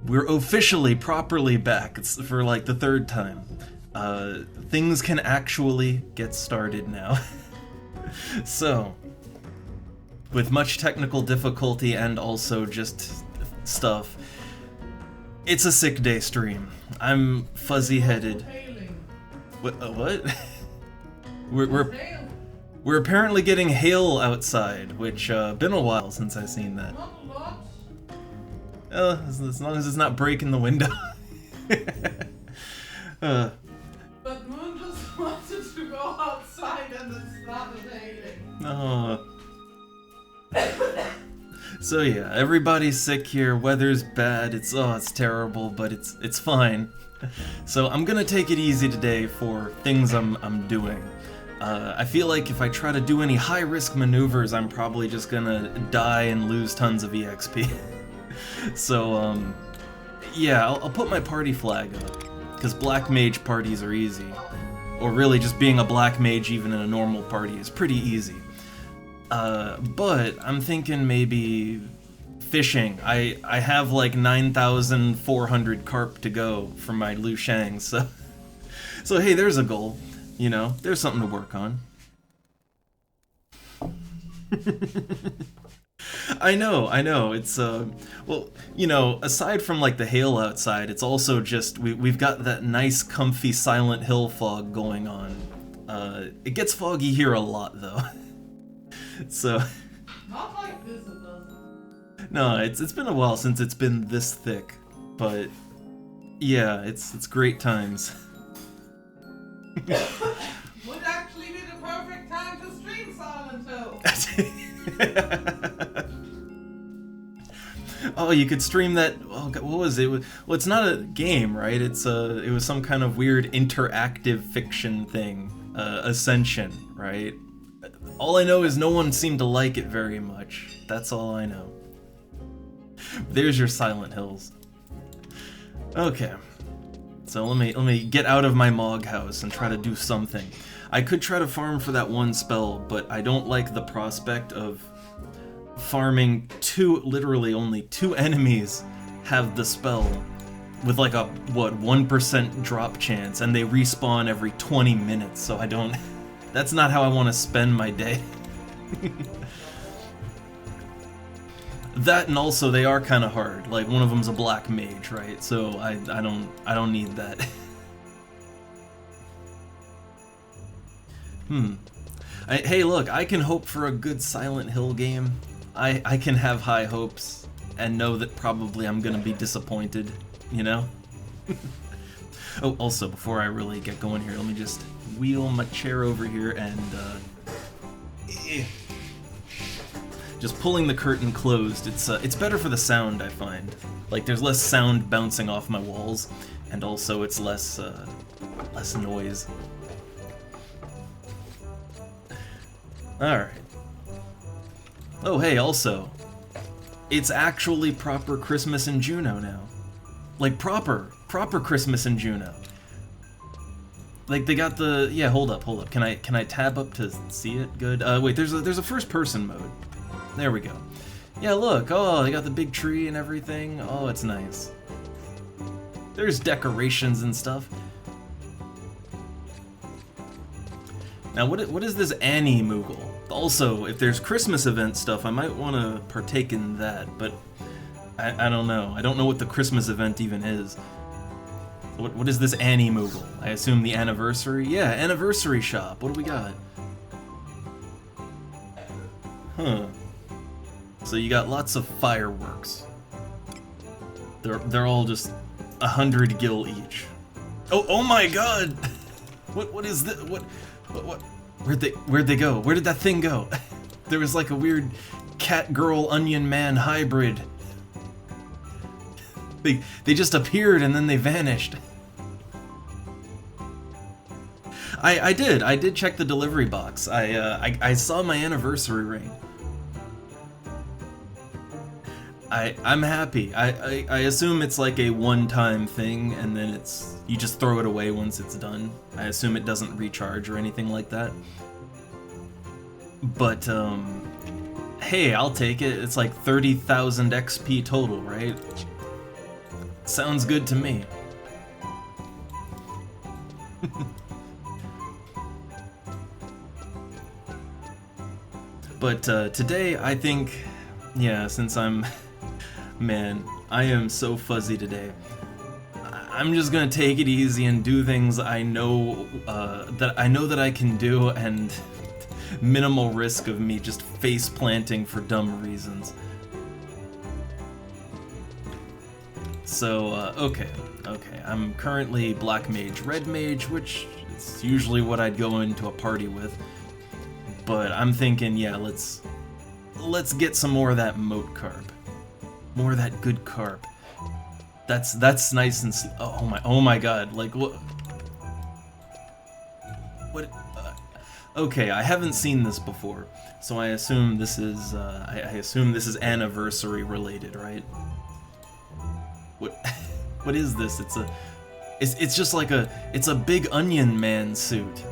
We're officially, properly back. It's for like the third time. Things can actually get started now. So, with much technical difficulty and also just stuff, it's a sick day stream. I'm fuzzy-headed. What? We're apparently getting hail outside, which been a while since I've seen that. As long as it's not breaking the window. But Moon just wanted to go outside and it started hailing. Oh. So yeah, everybody's sick here. Weather's bad. It's terrible, but it's fine. So I'm gonna take it easy today for things I'm doing. I feel like if I try to do any high-risk maneuvers, I'm probably just gonna die and lose tons of EXP. So, yeah, I'll put my party flag up, because black mage parties are easy. Or really, just being a black mage even in a normal party is pretty easy. But I'm thinking maybe fishing. I have like 9,400 carp to go for my Lu Shang, so hey, there's a goal. You know, there's something to work on. I know, it's, well, you know, aside from, like, the hail outside, it's also just, we've got that nice, comfy Silent Hill fog going on. It gets foggy here a lot, though. So... Not like this, it doesn't. No, it's been a while since it's been this thick, but, yeah, it's great times. Would actually be the perfect time to stream Silent Hill. Oh, you could stream that. Oh, God, what was it? Well, it's not a game, right? It was some kind of weird interactive fiction thing, Ascension, right? All I know is no one seemed to like it very much. That's all I know. There's your Silent Hills. Okay. So let me get out of my Mog house and try to do something. I could try to farm for that one spell, but I don't like the prospect of farming literally only two enemies have the spell with like a, 1% drop chance, and they respawn every 20 minutes, so that's not how I want to spend my day. That, and also they are kind of hard. Like, one of them's a black mage, right? So I don't need that. Hey, look, I can hope for a good Silent Hill game. I can have high hopes and know that probably I'm gonna be disappointed, you know? Oh, also, before I really get going here, let me just wheel my chair over here and, just pulling the curtain closed. It's better for the sound, I find. Like, there's less sound bouncing off my walls, and also it's less noise. Alright. Oh, hey, also, it's actually proper Christmas in Juneau now. Like, proper Christmas in Juneau. Like, they got the, yeah, hold up. Can I tab up to see it good? Wait, there's a first person mode. There we go. Yeah, look, oh, they got the big tree and everything. Oh, it's nice. There's decorations and stuff. Now, what is this Annie Moogle? Also, if there's Christmas event stuff, I might want to partake in that, but I don't know. I don't know what the Christmas event even is. What is this Annie Moogle? I assume the anniversary? Yeah, anniversary shop. What do we got? Huh. So you got lots of fireworks. They're all just 100 gil each. Oh my god! What is this? What? Where'd they go? Where did that thing go? There was like a weird cat girl onion man hybrid. They just appeared and then they vanished. I did check the delivery box. I saw my anniversary ring. I'm happy. I assume it's like a one-time thing, and then you just throw it away once it's done. I assume it doesn't recharge or anything like that. But, hey, I'll take it. It's like 30,000 XP total, right? Sounds good to me. But today, I think, yeah, since I'm, man, I am so fuzzy today. I'm just gonna take it easy and do things I know that I can do, and minimal risk of me just face planting for dumb reasons. So, okay, I'm currently Black Mage, Red Mage, which is usually what I'd go into a party with. But I'm thinking, yeah, let's get some more of that moat carp. More of that good carp. That's nice and oh my god, like what okay, I haven't seen this before, so I assume this is I assume this is anniversary related, right? What is this? It's just like it's a big Onion Man suit.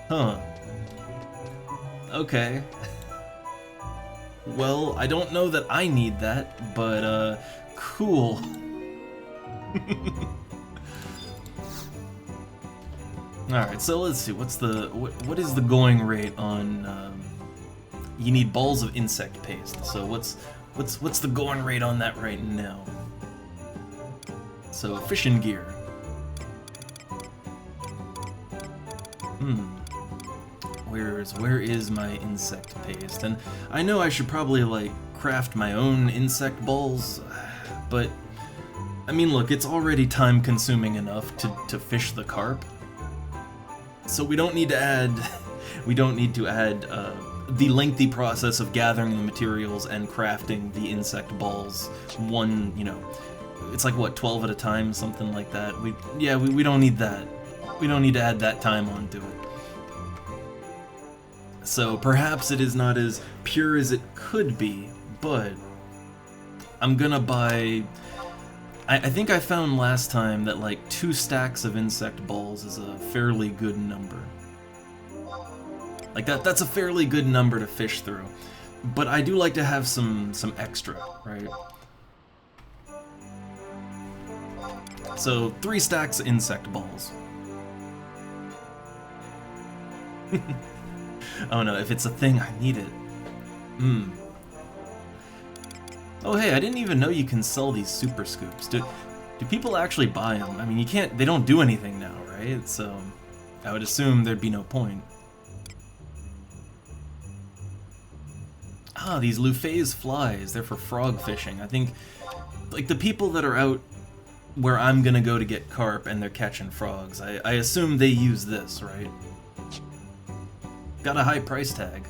Huh. Okay. Well, I don't know that I need that, but cool. Alright, so let's see, what is the going rate on, you need balls of insect paste, so what's the going rate on that right now? So, fishing gear. Where is my insect paste? And I know I should probably, like, craft my own insect balls, but, I mean, look, it's already time-consuming enough to fish the carp. So we don't need to add the lengthy process of gathering the materials and crafting the insect balls one, you know, it's like what, 12 at a time, something like that. We don't need that. We don't need to add that time onto it. So perhaps it is not as pure as it could be, but I'm gonna buy... I think I found last time that like 2 stacks of insect balls is a fairly good number. Like that's a fairly good number to fish through. But I do like to have some extra, right? So 3 stacks of insect balls. Oh no, if it's a thing, I need it. Oh hey, I didn't even know you can sell these super scoops. Do people actually buy them? I mean, you can't, they don't do anything now, right? So, I would assume there'd be no point. Ah, these Lufay's flies, they're for frog fishing. I think, like, the people that are out where I'm gonna go to get carp and they're catching frogs, I assume they use this, right? Got a high price tag.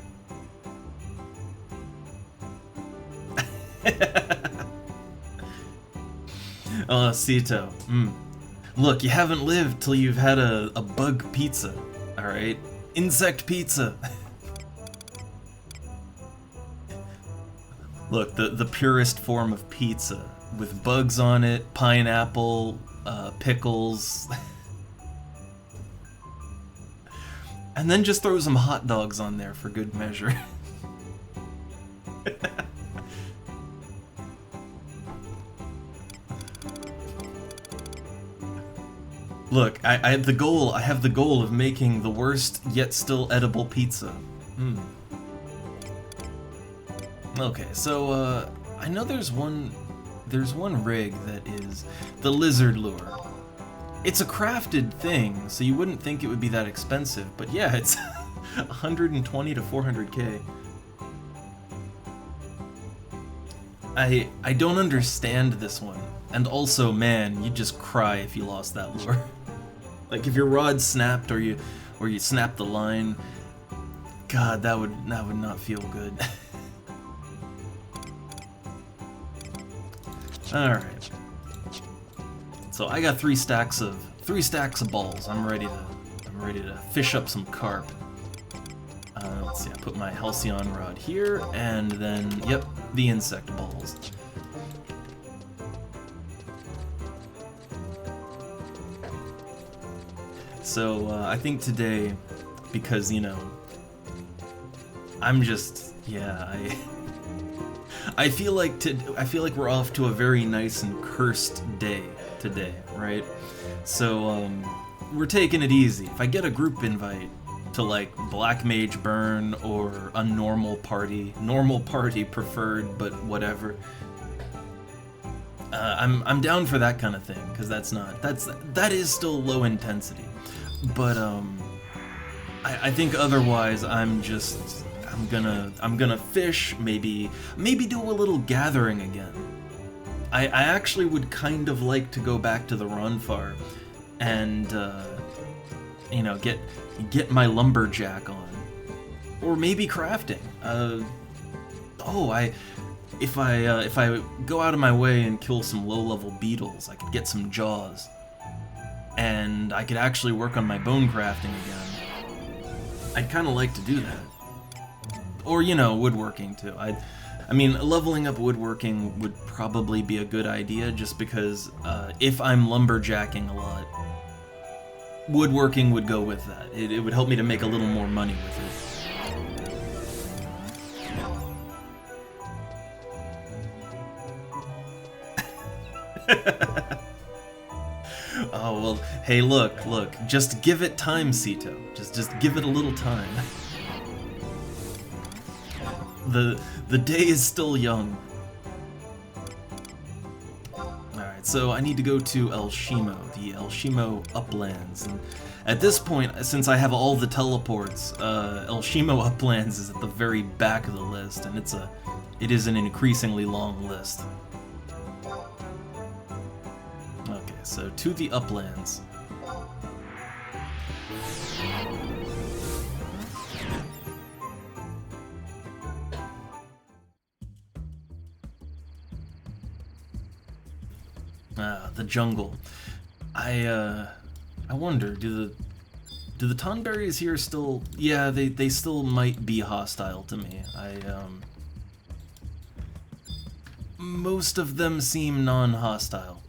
Oh, Cito. Look, you haven't lived till you've had a bug pizza, alright? Insect pizza. Look, the purest form of pizza, with bugs on it, pineapple, pickles. And then just throw some hot dogs on there for good measure. Look, I have the goal of making the worst yet still edible pizza. Okay, so I know there's one rig that is the lizard lure. It's a crafted thing, so you wouldn't think it would be that expensive, but yeah, it's 120 to 400k. I don't understand this one. And also, man, you'd just cry if you lost that lure. Like if your rod snapped or you snapped the line, God, that would not feel good. All right. So I got 3 stacks of balls. I'm ready to fish up some carp. Let's see. I put my halcyon rod here, and then yep, the insect balls. So I think today, because you know, I'm just I feel like we're off to a very nice and cursed day today, right? So we're taking it easy. If I get a group invite to like Black Mage Burn or a normal party preferred, but whatever. I'm down for that kind of thing, because that is still low intensity. But I think otherwise I'm gonna fish, maybe do a little gathering again. I actually would kind of like to go back to the Ronfar and you know, get my lumberjack on, or maybe crafting. If I go out of my way and kill some low-level beetles, I could get some jaws, and I could actually work on my bone crafting again. I'd kind of like to do that, or you know, woodworking too. I mean, leveling up woodworking would probably be a good idea, just because if I'm lumberjacking a lot, woodworking would go with that. It would help me to make a little more money with it. Oh, well, hey, look, just give it time, Sito. Just give it a little time. The day is still young. Alright, so I need to go to El Shimo, the El Shimo Uplands. And at this point, since I have all the teleports, El Shimo Uplands is at the very back of the list, and it is an increasingly long list. Okay, so to the Uplands. The jungle. I wonder, do the Tonberries here still... Yeah, they still might be hostile to me. Most of them seem non-hostile.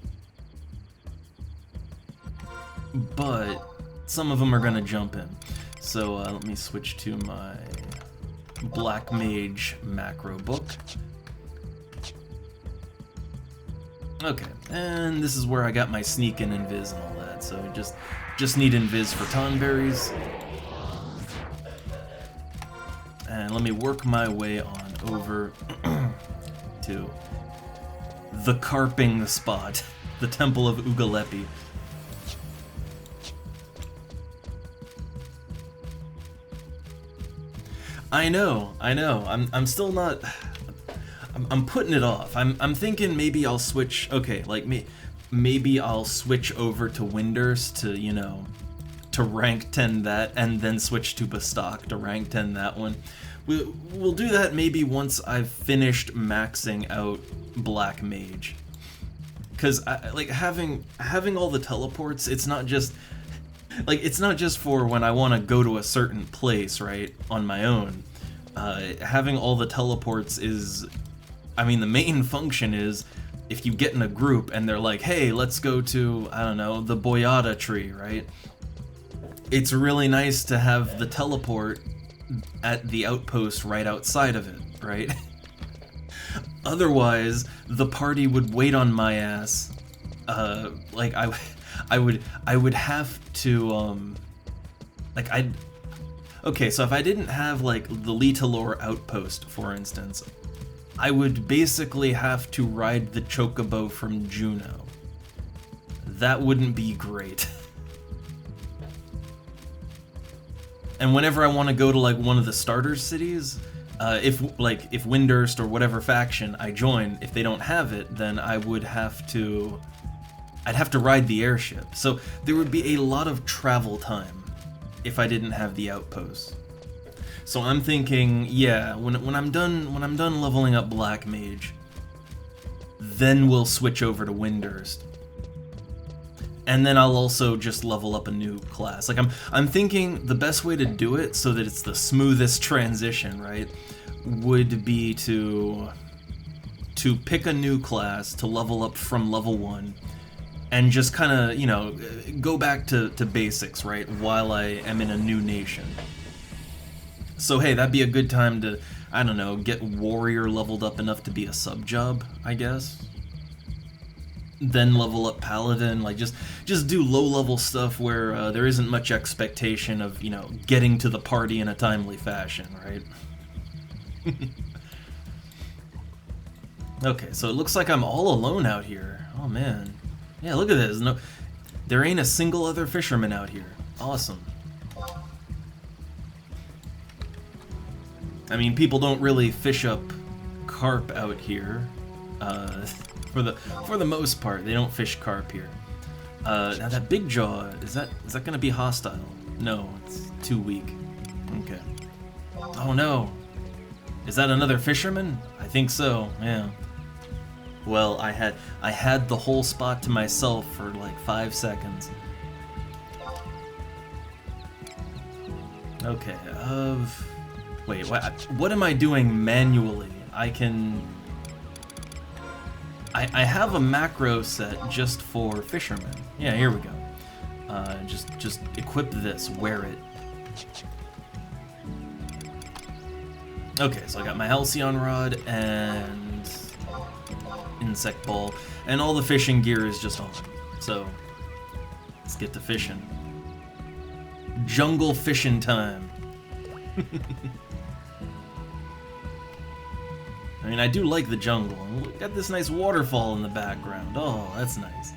But some of them are gonna jump in. So let me switch to my Black Mage macro book. Okay, and this is where I got my sneak and invis and all that, so just need invis for Tonberries. And let me work my way on over to the carping spot, the Temple of Ugalepi. I know, I'm still not... I'm putting it off. I'm thinking maybe I'll switch. Okay, like maybe I'll switch over to Windurst to, you know, to rank 10 that, and then switch to Bastok to rank 10 that one. We'll do that maybe once I've finished maxing out Black Mage. Because like having all the teleports, it's not just for when I want to go to a certain place, right, on my own. Having all the teleports is... I mean, the main function is, if you get in a group and they're like, hey, let's go to, I don't know, the Boyata tree, right? It's really nice to have the teleport at the outpost right outside of it, right? Otherwise, the party would wait on my ass. Like, I would have to, okay, so if I didn't have, like, the Litalor outpost, for instance, I would basically have to ride the Chocobo from Juno. That wouldn't be great. And whenever I want to go to like one of the starter cities, if Windurst or whatever faction I join, if they don't have it, then I'd have to ride the airship. So there would be a lot of travel time if I didn't have the outpost. So I'm thinking, yeah, when I'm done leveling up Black Mage, then we'll switch over to Windurst. And then I'll also just level up a new class. Like I'm thinking the best way to do it so that it's the smoothest transition, right, would be to pick a new class to level up from level 1 and just kind of, you know, go back to basics, right, while I am in a new nation. So hey, that'd be a good time to I don't know, get warrior leveled up enough to be a sub job, I guess. Then level up paladin, like just do low level stuff where there isn't much expectation of, you know, getting to the party in a timely fashion, right? Okay, so it looks like I'm all alone out here. Oh man. Yeah, look at this. No, there ain't a single other fisherman out here. Awesome. I mean, people don't really fish up carp out here. For the most part, they don't fish carp here. Now that big jaw, is that gonna be hostile? No, it's too weak. Okay. Oh no. Is that another fisherman? I think so, yeah. Well, I had the whole spot to myself for like 5 seconds. Okay, wait, what am I doing manually? I have a macro set just for fishermen. Yeah, here we go. Just equip this, wear it. Okay, so I got my Halcyon rod and insect ball, and all the fishing gear is just on. So let's get to fishing. Jungle fishing time. I mean, I do like the jungle. Look at this nice waterfall in the background. Oh, that's nice.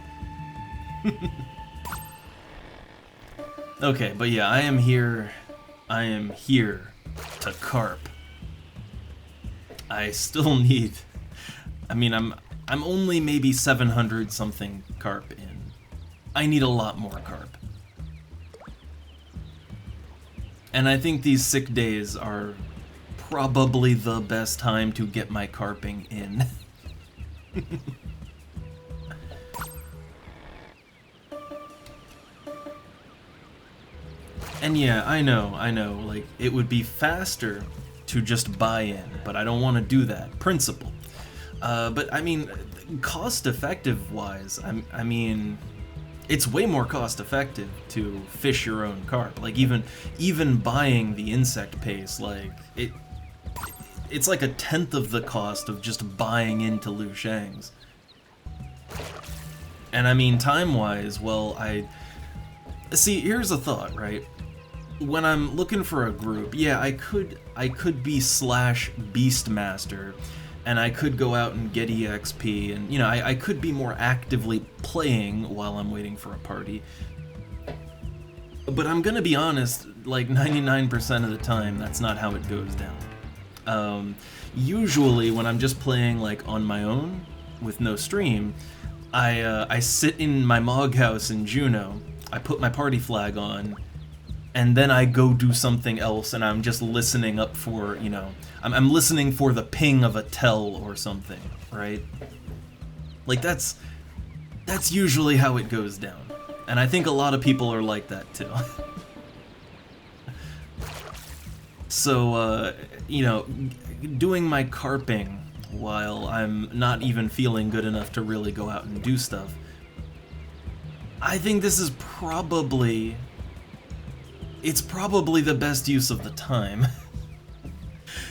Okay, but yeah, I am here to carp. I still need, I mean, I'm only maybe 700 something carp in. I need a lot more carp. And I think these sick days are probably the best time to get my carping in. And yeah, I know, like, it would be faster to just buy in, but I don't want to do that. Principle. But I mean, cost-effective wise, I mean, it's way more cost-effective to fish your own carp. Like, even buying the insect paste, like, it's like 1/10 of the cost of just buying into Lushang's. And I mean, time-wise, well, see, here's a thought, right? When I'm looking for a group, yeah, I could be /Beastmaster, and I could go out and get EXP, and, you know, I could be more actively playing while I'm waiting for a party. But I'm gonna be honest, like 99% of the time, that's not how it goes down. Usually, when I'm just playing, like, on my own, with no stream, I sit in my Mog house in Juneau, I put my party flag on, and then I go do something else, and I'm just listening up for, you know, I'm listening for the ping of a tell or something, right? Like, that's usually how it goes down. And I think a lot of people are like that, too. So, you know, doing my carping while I'm not even feeling good enough to really go out and do stuff, I think this is probably the best use of the time.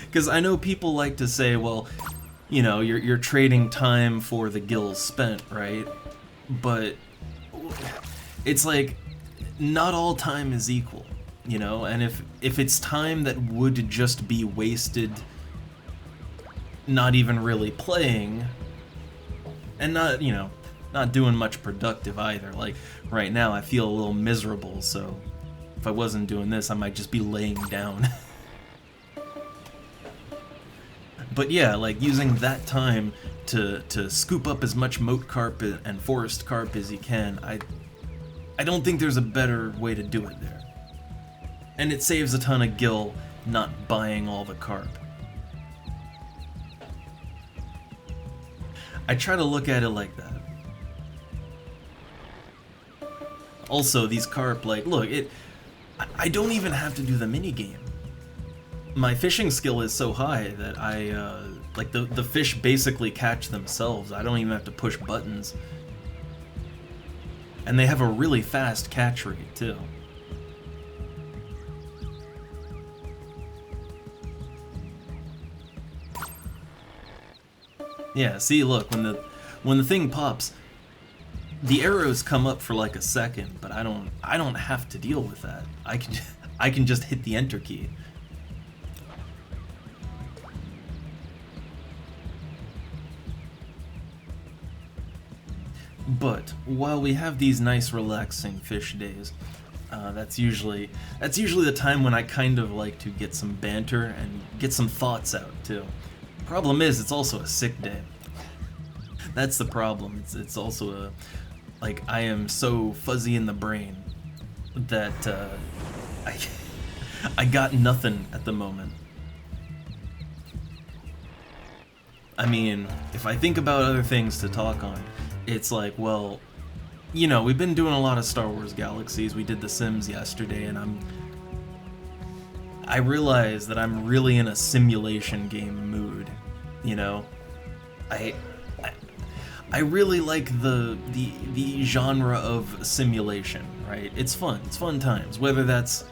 Because I know people like to say, well, you know, you're trading time for the gills spent, right? But it's like, not all time is equal, you know? And if it's time that would just be wasted not even really playing, and not, you know, not doing much productive either. Like, right now I feel a little miserable, so if I wasn't doing this, I might just be laying down. But yeah, like, using that time to scoop up as much moat carp and forest carp as you can, I don't think there's a better way to do it there. And it saves a ton of gil not buying all the carp. I try to look at it like that. Also, these carp, like, look, I don't even have to do the minigame. My fishing skill is so high that like, the fish basically catch themselves. I don't even have to push buttons. And they have a really fast catch rate, too. Yeah, see, look, when the thing pops, the arrows come up for like a second, but I don't have to deal with that. I can I can just hit the enter key. But while we have these nice relaxing fish days, that's usually the time when I kind of like to get some banter and get some thoughts out too. Problem is, it's also a sick day. That's the problem. It's also a, like, I am so fuzzy in the brain that I I got nothing at the moment. I mean, if I think about other things to talk on, it's like, well, you know, we've been doing a lot of Star Wars Galaxies. We did The Sims yesterday, and I realize that I'm really in a simulation game mood, you know? I really like the genre of simulation, right? It's fun. It's fun times. Whether that's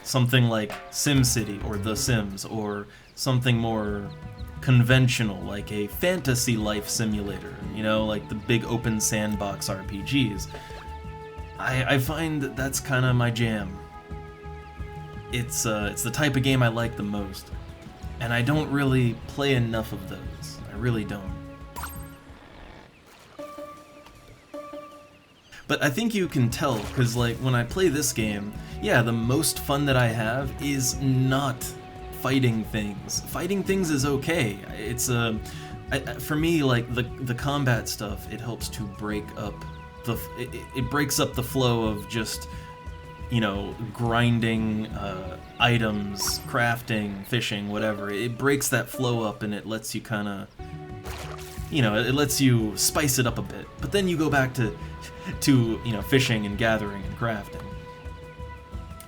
something like SimCity or The Sims, or something more conventional like a fantasy life simulator, you know, like the big open sandbox RPGs. I find that that's kind of my jam. It's the type of game I like the most, and I don't really play enough of those. I really don't. But I think you can tell, because like when I play this game, yeah, the most fun that I have is not fighting things. Fighting things is okay. It's for me, like the combat stuff, it helps to break up it breaks up the flow of just, you know, grinding items, crafting, fishing, whatever. It breaks that flow up and it lets you kind of, you know, it lets you spice it up a bit. But then you go back to you know, fishing and gathering and crafting.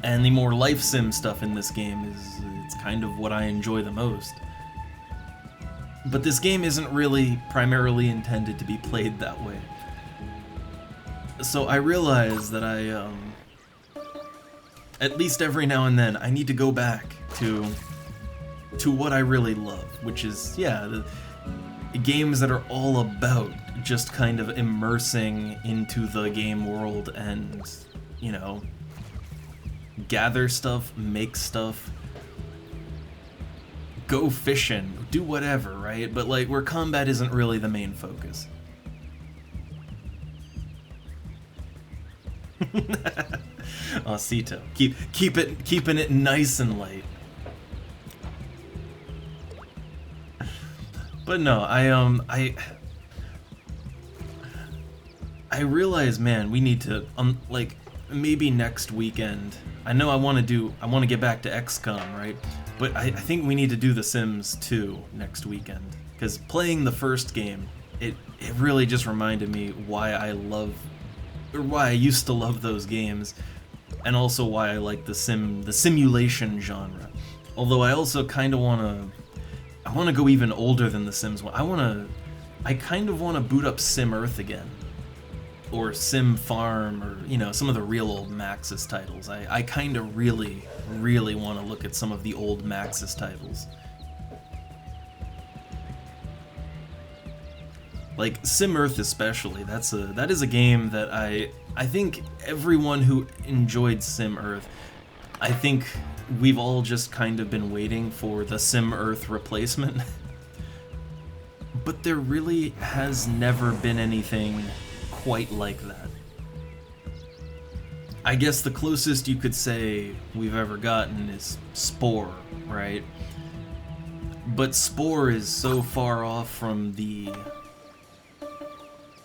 And the more life sim stuff in this game it's kind of what I enjoy the most. But this game isn't really primarily intended to be played that way. So I realize that at least every now and then, I need to go back to what I really love, which is, yeah, the games that are all about just kind of immersing into the game world and, you know, gather stuff, make stuff, go fishing, do whatever, right? But like where combat isn't really the main focus. Oh, Cito, keeping it nice and light. But no, I realize, man, we need to like maybe next weekend. I know I want to get back to XCOM, right? But I think we need to do The Sims 2 next weekend, because playing the first game, it really just reminded me why I used to love those games, and also why I like the simulation genre. Although I also kind of want to go even older than The Sims 1. I kind of want to boot up Sim Earth again, or Sim Farm, or, you know, some of the real old Maxis titles. I kind of really want to look at some of the old Maxis titles. Like Sim Earth especially, that is a game that I think everyone who enjoyed Sim Earth, I think we've all just kind of been waiting for the Sim Earth replacement. But there really has never been anything quite like that. I guess the closest you could say we've ever gotten is Spore, right? But Spore is so far off from the,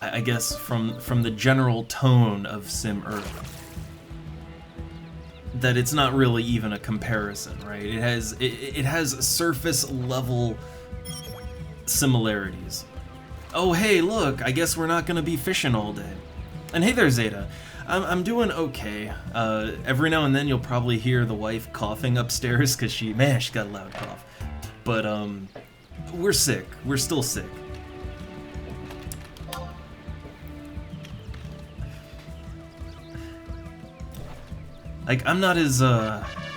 I guess, from the general tone of Sim Earth, that it's not really even a comparison, right? It has surface level similarities. Oh hey, look, I guess we're not gonna be fishing all day. And hey there, Zeta. I'm doing okay. Every now and then you'll probably hear the wife coughing upstairs, because she got a loud cough. But we're sick. We're still sick. Like, I'm not as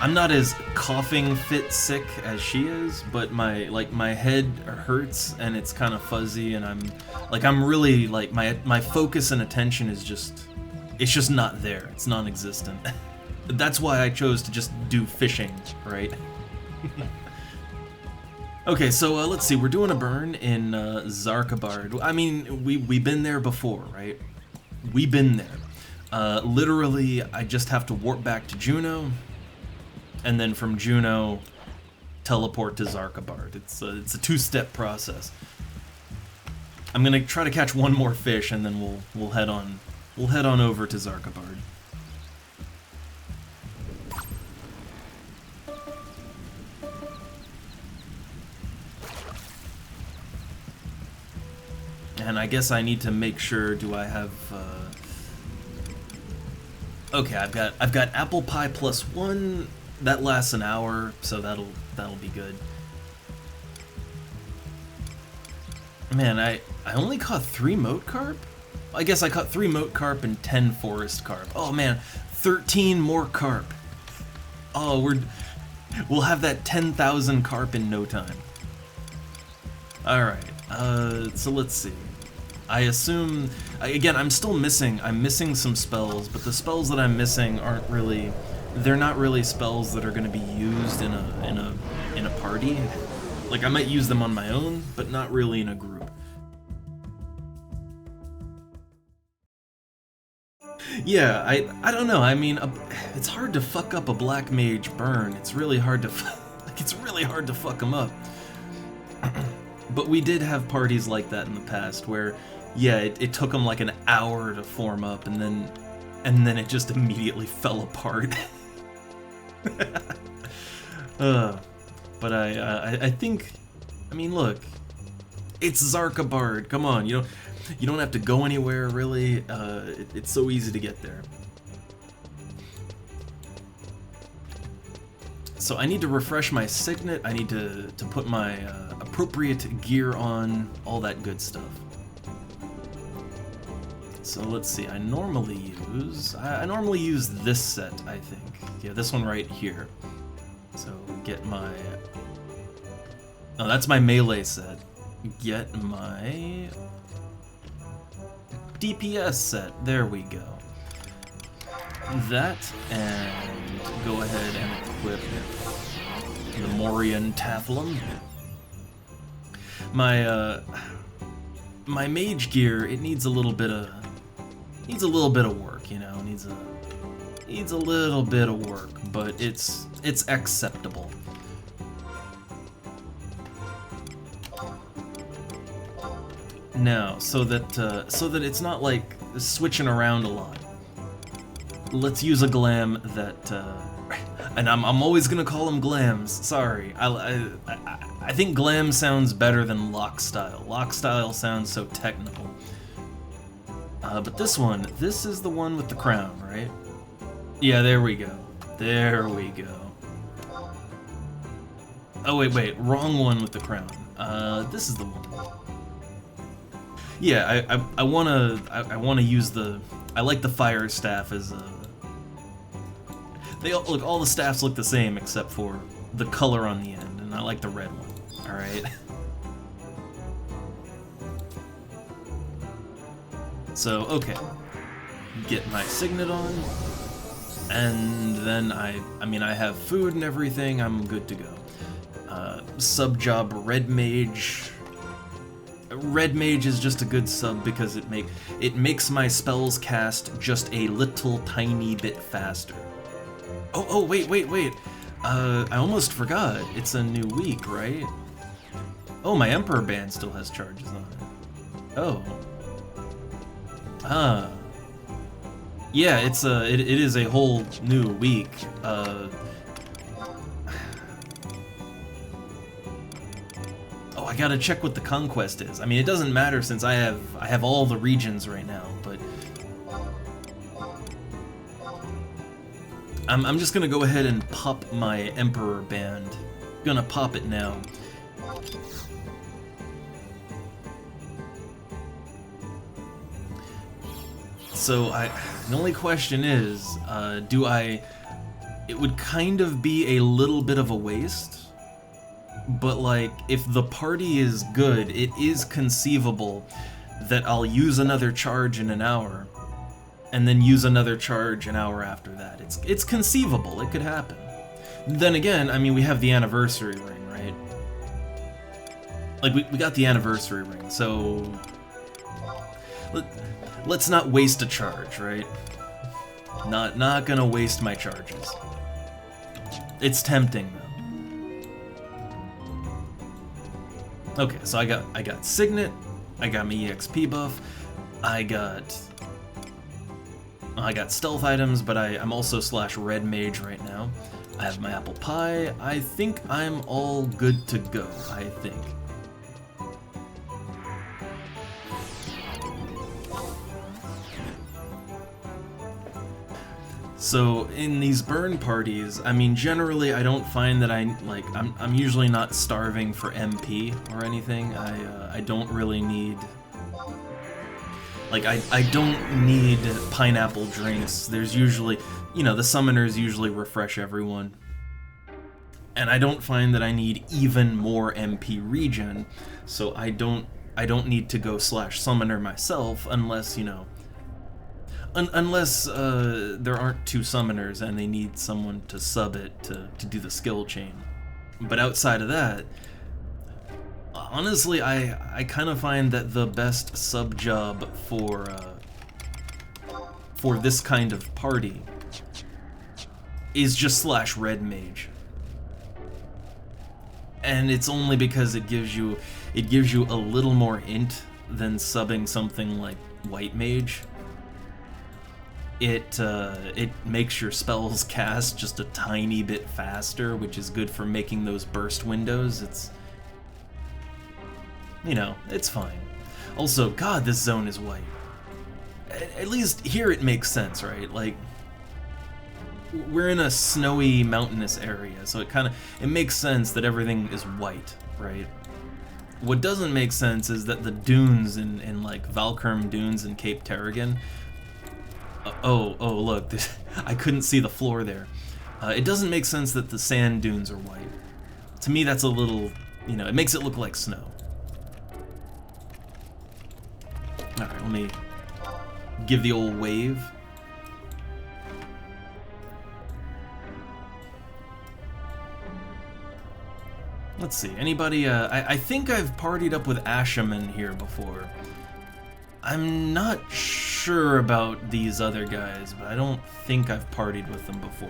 I'm not as coughing fit sick as she is, but my head hurts and it's kind of fuzzy, and I'm really like my focus and attention is it's just not there. It's non-existent. That's why I chose to just do fishing, right? Okay, so let's see. We're doing a burn in Zarkabard. I mean, we've been there before, right? We've been there. Literally, I just have to warp back to Juno, and then from Juno, teleport to Zarkabard. It's a two-step process. I'm gonna try to catch one more fish, and then we'll head on over to Zarkabard. And I guess I need to make sure. Do I have? Okay, I've got apple pie +1. That lasts an hour, so that'll be good. Man, I only caught 3 moat carp? I guess I caught 3 moat carp and 10 forest carp. Oh man, 13 more carp. Oh, we'll have that 10,000 carp in no time. All right. So let's see. I assume again I'm missing some spells, but the spells that I'm missing they're not really spells that are going to be used in a party. Like, I might use them on my own, but not really in a group. Yeah, I don't know. I mean, it's hard to fuck up a black mage burn. It's really hard to fuck them up. But we did have parties like that in the past where, yeah, it took them like an hour to form up, and then it just immediately fell apart. But I think, I mean, look, it's Zarkabard. Come on, you don't have to go anywhere really. It's so easy to get there. So I need to refresh my signet. I need to put my appropriate gear on, all that good stuff. So let's see. I normally use this set, I think. Yeah, this one right here. So get my... Oh, that's my melee set. Get my DPS set. There we go. That, and go ahead and equip the Morian Tathlum. My mage gear, it needs a little bit of work, you know. Needs a little bit of work, but it's acceptable. Now, so that it's not like switching around a lot, let's use a glam that, and I'm always gonna call them glams. Sorry, I think glam sounds better than lock style. Lock style sounds so technical. But this is the one with the crown, right? Yeah, there we go. There we go. Oh wait, wrong one with the crown. This is the one. Yeah, I wanna use I like the fire staff as a... all the staffs look the same except for the color on the end, and I like the red one. Alright. So, okay. Get my signet on, and then I have food and everything, I'm good to go. Sub-job Red Mage. Red Mage is just a good sub because it makes my spells cast just a little tiny bit faster. Oh, wait. I almost forgot. It's a new week, right? Oh, my Emperor Band still has charges on it. Oh. Ah. Yeah, it is a whole new week. Oh, I gotta check what the conquest is. I mean, it doesn't matter since I have all the regions right now, but I'm just gonna go ahead and pop my Emperor Band. Gonna pop it now. So the only question is, do I it would kind of be a little bit of a waste. But like, if the party is good, it is conceivable that I'll use another charge in an hour, and then use another charge an hour after that. It's conceivable, it could happen. Then again, I mean, we have the anniversary ring, right? Like, we got the anniversary ring, so... Let's not waste a charge, right? Not gonna waste my charges. It's tempting, though. Okay, so I got Signet, I got my EXP buff, I got stealth items, but I'm also / red mage right now. I have my apple pie. I think I'm all good to go, I think. So in these burn parties, I mean, generally I don't find that I'm usually not starving for MP or anything. I don't really need, like, I don't need pineapple drinks. There's usually, you know, the summoners usually refresh everyone. And I don't find that I need even more MP regen, so I don't need to go / summoner myself unless, you know, unless there aren't 2 summoners and they need someone to sub it to do the skill chain. But outside of that, honestly, I kind of find that the best sub job for this kind of party is just / red mage. And it's only because it gives you a little more int than subbing something like white mage. It makes your spells cast just a tiny bit faster, which is good for making those burst windows. It's, you know, it's fine. Also, God, this zone is white. At least here it makes sense, right? Like, we're in a snowy, mountainous area, so it makes sense that everything is white, right? What doesn't make sense is that the dunes in like Valkurm Dunes and Cape Terragon. Oh, look, I couldn't see the floor there. It doesn't make sense that the sand dunes are white. To me, that's a little, you know, it makes it look like snow. Alright, let me give the old wave. Let's see, anybody, I think I've partied up with Ashaman here before. I'm not sure about these other guys, but I don't think I've partied with them before.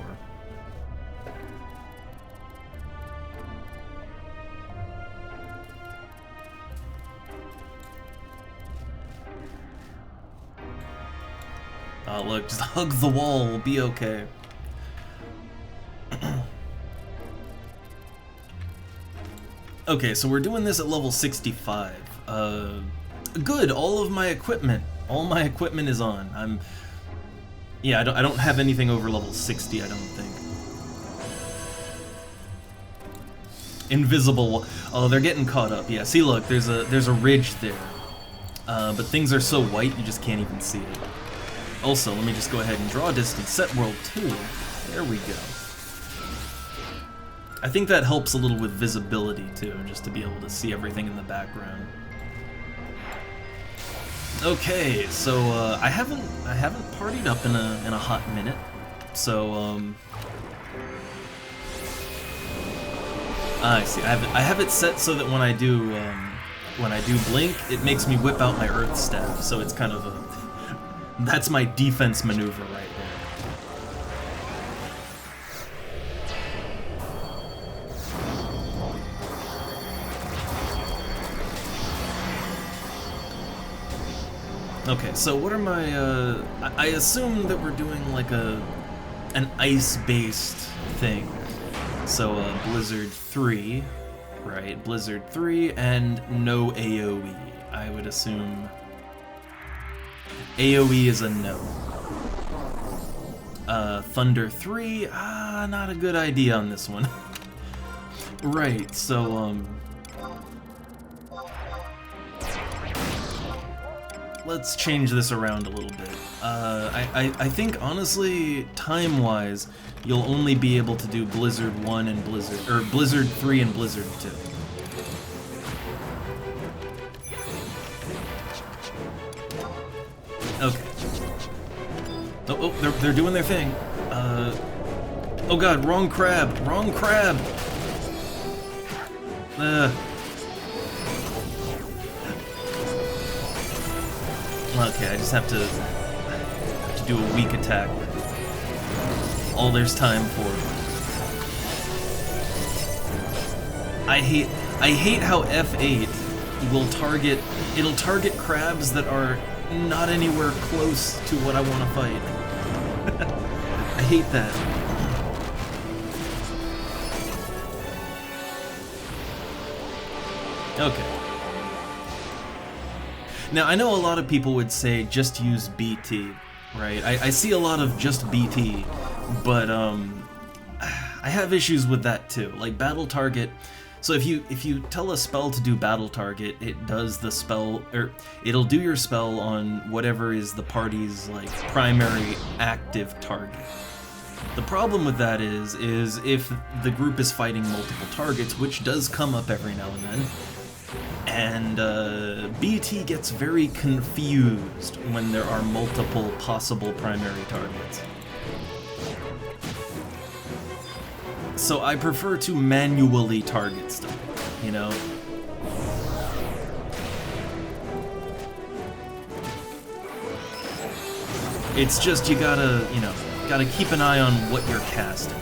Oh, look, just hug the wall, we'll be okay. Okay, so we're doing this at level 65. Good, all my equipment is on. Yeah, I don't have anything over level 60, I don't think. Invisible, oh, they're getting caught up. Yeah, see, look, there's a ridge there. But things are so white, you just can't even see it. Also, let me just go ahead and draw distance, set world 2. There we go. I think that helps a little with visibility too, just to be able to see everything in the background. Okay, so I haven't partied up in a hot minute, so I see. I have it set so that when I do blink, it makes me whip out my earth staff. So it's kind of that's my defense maneuver right there. Okay, so what are my, I assume that we're doing like an ice-based thing. So, Blizzard 3, right, Blizzard 3, and no AoE. I would assume AoE is a no. Thunder 3, not a good idea on this one. Right, so, let's change this around a little bit. I think honestly, time-wise, you'll only be able to do Blizzard 1 and Blizzard 3 and Blizzard 2. Okay. Oh, they're doing their thing. Oh god, wrong crab! Wrong crab! Okay, I just have to do a weak attack. All there's time for. I hate how F8 will target. It'll target crabs that are not anywhere close to what I want to fight. I hate that. Okay. Now, I know a lot of people would say just use BT, right? I see a lot of just BT, but I have issues with that too. Like battle target. So if you tell a spell to do battle target, it does the spell, or it'll do your spell on whatever is the party's like primary active target. The problem with that is if the group is fighting multiple targets, which does come up every now and then, and BT gets very confused when there are multiple possible primary targets. So I prefer to manually target stuff, you know? It's just you gotta keep an eye on what you're casting.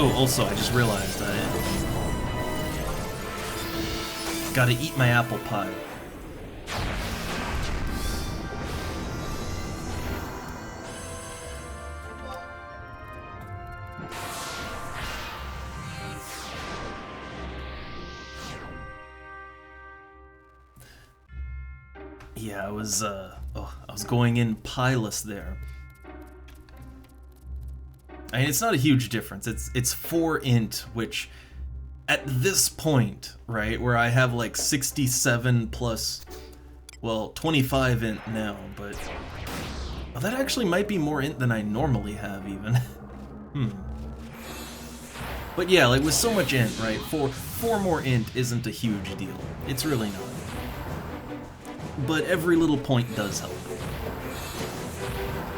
Oh, also, I just realized I gotta eat my apple pie. Yeah, I was going in pieless there. I mean, it's not a huge difference. It's 4 int, which at this point, right, where I have like 67 plus, well, 25 int now, but well, that actually might be more int than I normally have even. But yeah, like with so much int, right, four more int isn't a huge deal. It's really not. But every little point does help.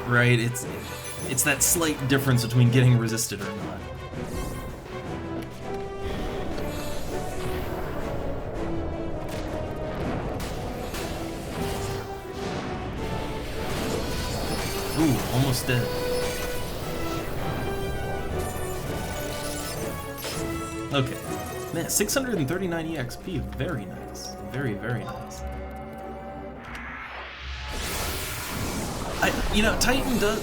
Right? It's that slight difference between getting resisted or not. Ooh, almost dead. Okay. Man, 639 EXP, very nice. Very, very nice. Titan does...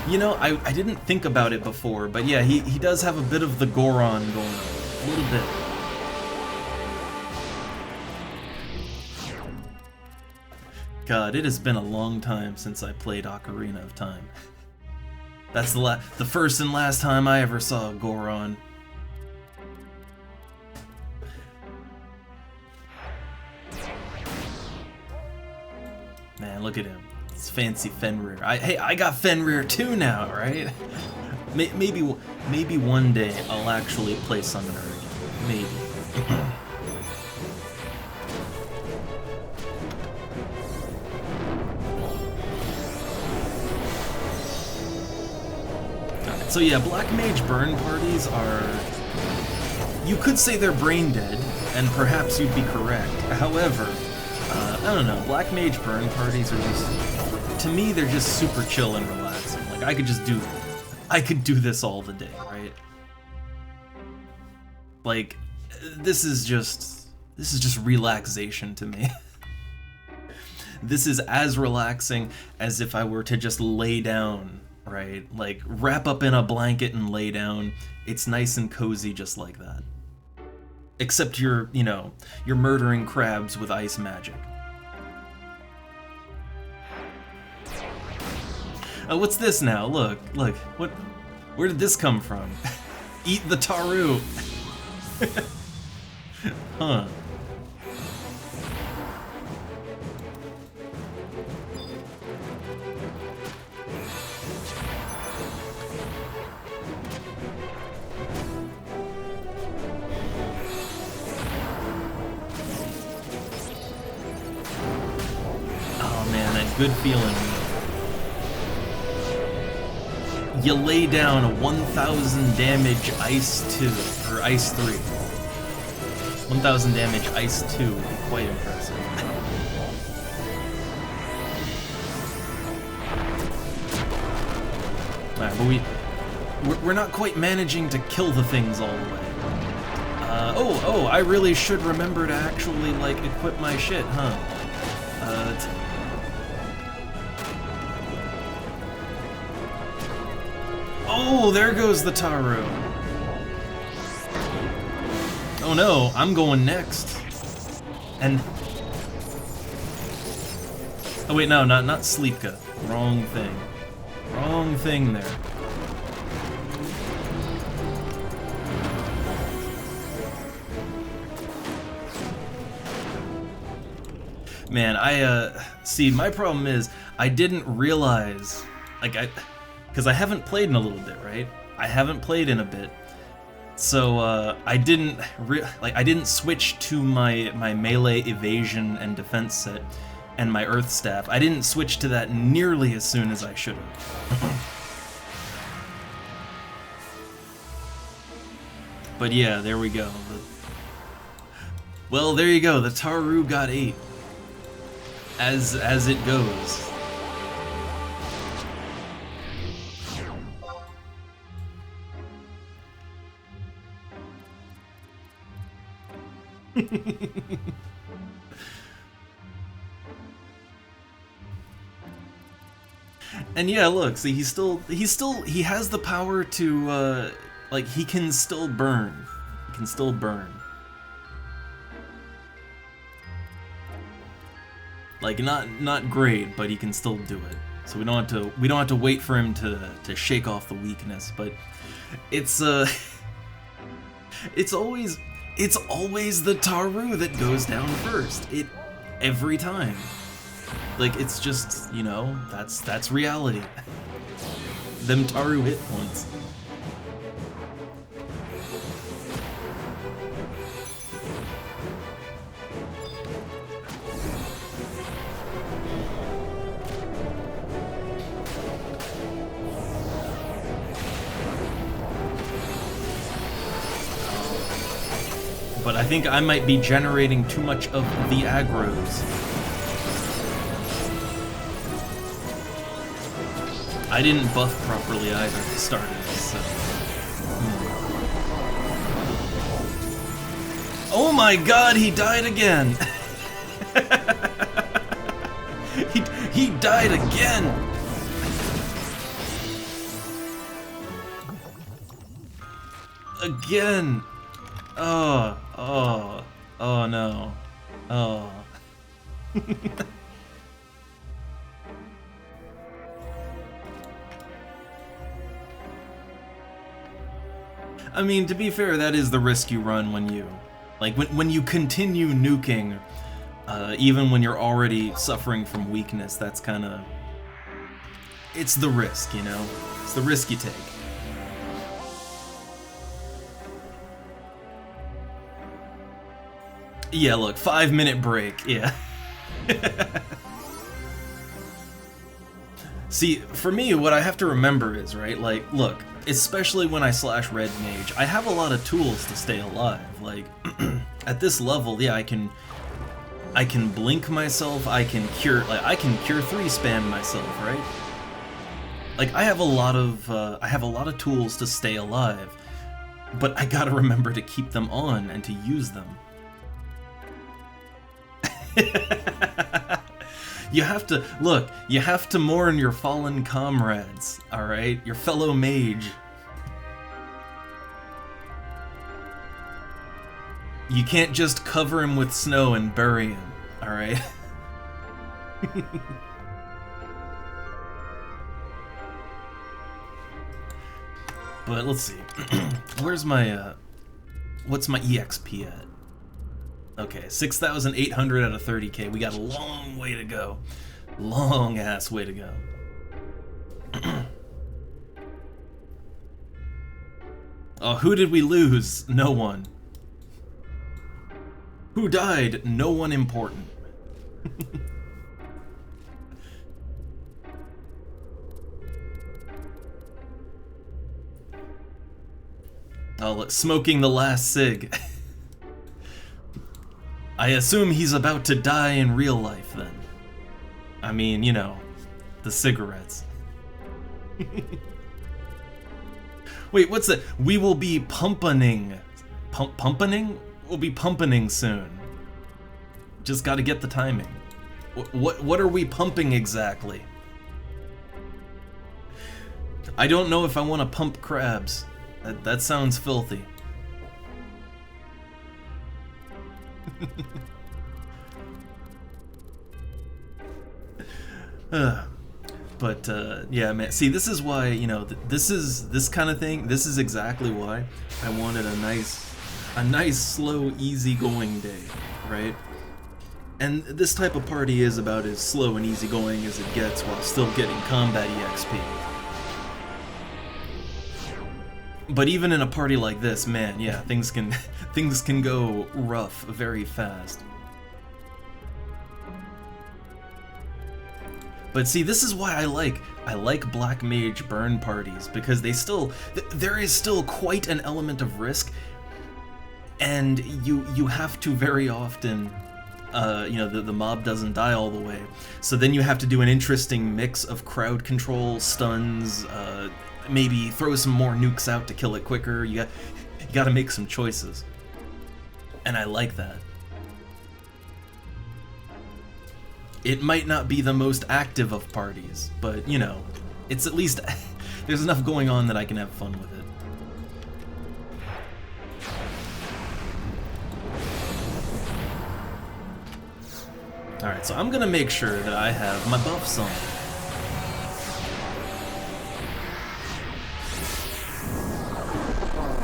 I didn't think about it before, but yeah, he does have a bit of the Goron going on. A little bit. God, it has been a long time since I played Ocarina of Time. That's the first and last time I ever saw Goron. Man, look at him. It's fancy Fenrir. Hey, I got Fenrir too now, right? Maybe one day I'll actually play Summoner again. Maybe. Alright, so yeah, Black Mage burn parties are... You could say they're brain dead, and perhaps you'd be correct. However, I don't know, Black Mage burn parties are just... To me, they're just super chill and relaxing. Like, I could do this all the day, right? Like, this is just relaxation to me. This is as relaxing as if I were to just lay down, right? Like, wrap up in a blanket and lay down. It's nice and cozy just like that. Except you're murdering crabs with ice magic. Oh, what's this now? Look, where did this come from? Eat the Taru! Huh. Oh man, that good feeling. You lay down a 1000 damage Ice 2, or Ice 3. 1000 damage Ice 2 would be quite impressive. Alright, but we're not quite managing to kill the things all the way. Oh, I really should remember to actually, like, equip my shit, huh? Oh, there goes the Taru. Oh no, I'm going next. And... oh wait, no, not Sleepka. Wrong thing. Wrong thing there. Man, see, my problem is, I didn't realize, like, because I haven't played in a little bit, right? I haven't played in a bit. So, I didn't switch to my melee evasion and defense set and my earth staff. I didn't switch to that nearly as soon as I should have. But yeah, there we go. Well, there you go. The Taru got 8. As it goes. And yeah, look, see, he has the power to, like, he can still burn. He can still burn. Like, not great, but he can still do it. So we don't have to wait for him to shake off the weakness, but it's it's always the Taru that goes down first. Every time. Like, it's just, you know, that's reality. Them Taru hit points. But I think I might be generating too much of the aggros. I didn't buff properly either to start it, so... Oh my god, he died again! he died again! Again! Oh no. Oh. I mean, to be fair, that is the risk you run when you... like, when you continue nuking, even when you're already suffering from weakness, that's kinda... it's the risk, you know? It's the risk you take. Yeah, look, 5-minute break, yeah. See, for me, what I have to remember is, right, like, look, especially when I slash red mage, I have a lot of tools to stay alive. Like, at this level, yeah, I can blink myself, I can cure 3 spam myself, right? Like, I have a lot of tools to stay alive, but I gotta remember to keep them on and to use them. You have to mourn your fallen comrades, alright? Your fellow mage. You can't just cover him with snow and bury him, alright? But let's see. Where's my, what's my EXP at? Okay, 6,800 out of 30K. We got a long way to go. Long ass way to go. Oh, who did we lose? No one. Who died? No one important. Oh, smoking the last cig. I assume he's about to die in real life then. I mean, you know, the cigarettes. Wait, what's that? We will be pumpening. Pumpening? We'll be pumpening soon. Just gotta get the timing. What are we pumping exactly? I don't know if I want to pump crabs. That sounds filthy. But yeah, man. See, this is why, you know, this kind of thing. This is exactly why I wanted a nice, slow, easygoing day, right? And this type of party is about as slow and easygoing as it gets while still getting combat EXP. But even in a party like this, man, yeah, things can go rough very fast. But see, this is why I like Black Mage burn parties, because there is still quite an element of risk, and you have to very often, you know, the mob doesn't die all the way, so then you have to do an interesting mix of crowd control, stuns, maybe throw some more nukes out to kill it quicker. You got to make some choices, and I like that. It might not be the most active of parties, but, you know, it's at least, there's enough going on that I can have fun with it. Alright, so I'm gonna make sure that I have my buffs on.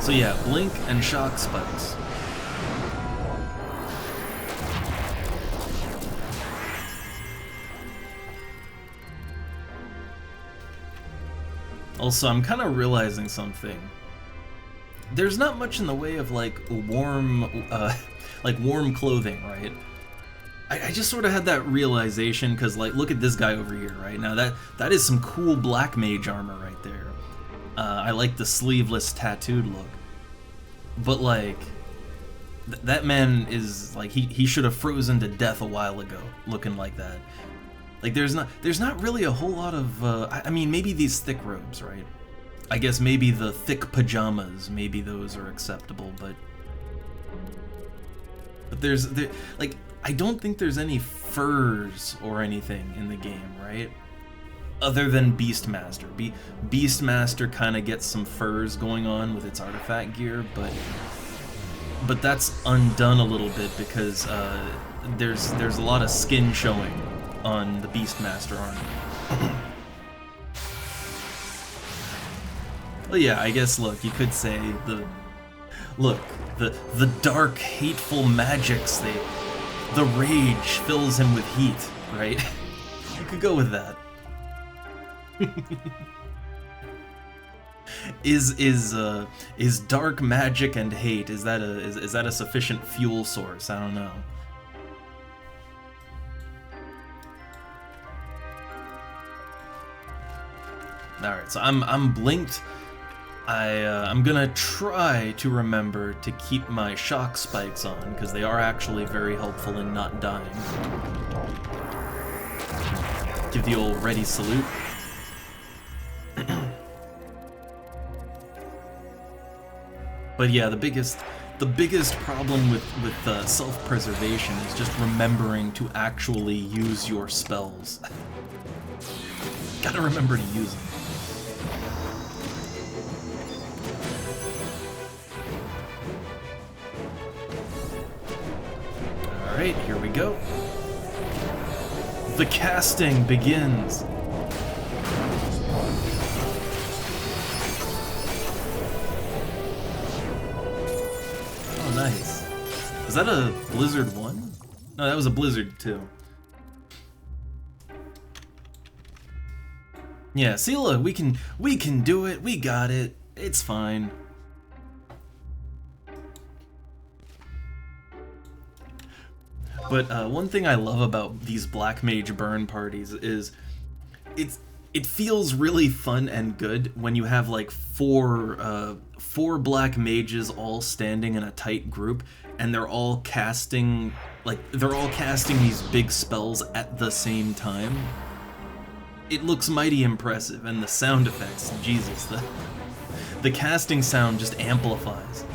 So yeah, blink and shock spikes. Also, I'm kind of realizing something. There's not much in the way of like warm clothing, right? I just sort of had that realization because, like, look at this guy over here, right? Now that is some cool black mage armor right there. I like the sleeveless tattooed look, but like that man is like he should have frozen to death a while ago, looking like that. Like there's not really a whole lot of I mean, maybe these thick robes, right? I guess maybe the thick pajamas, maybe those are acceptable, but like I don't think there's any furs or anything in the game, right? Other than Beastmaster. Beastmaster kind of gets some furs going on with its artifact gear, but that's undone a little bit because there's a lot of skin showing on the Beastmaster armor. Well, yeah, I guess, look, you could say the dark, hateful magics, the rage fills him with heat, right? You could go with that. Is dark magic and hate, is that a sufficient fuel source? I don't know. Alright, so I'm blinked. I'm gonna try to remember to keep my shock spikes on, because they are actually very helpful in not dying. Give the old ready salute. But yeah, the biggest problem with self-preservation is just remembering to actually use your spells. Gotta remember to use them. Alright, here we go. The casting begins. Oh, nice. Was that a Blizzard 1? No, that was a Blizzard 2. Yeah, see, look, we can do it. We got it. It's fine. But one thing I love about these Black Mage burn parties is it feels really fun and good when you have like four Black Mages all standing in a tight group and they're all casting these big spells at the same time. It looks mighty impressive, and the sound effects, Jesus, the casting sound just amplifies.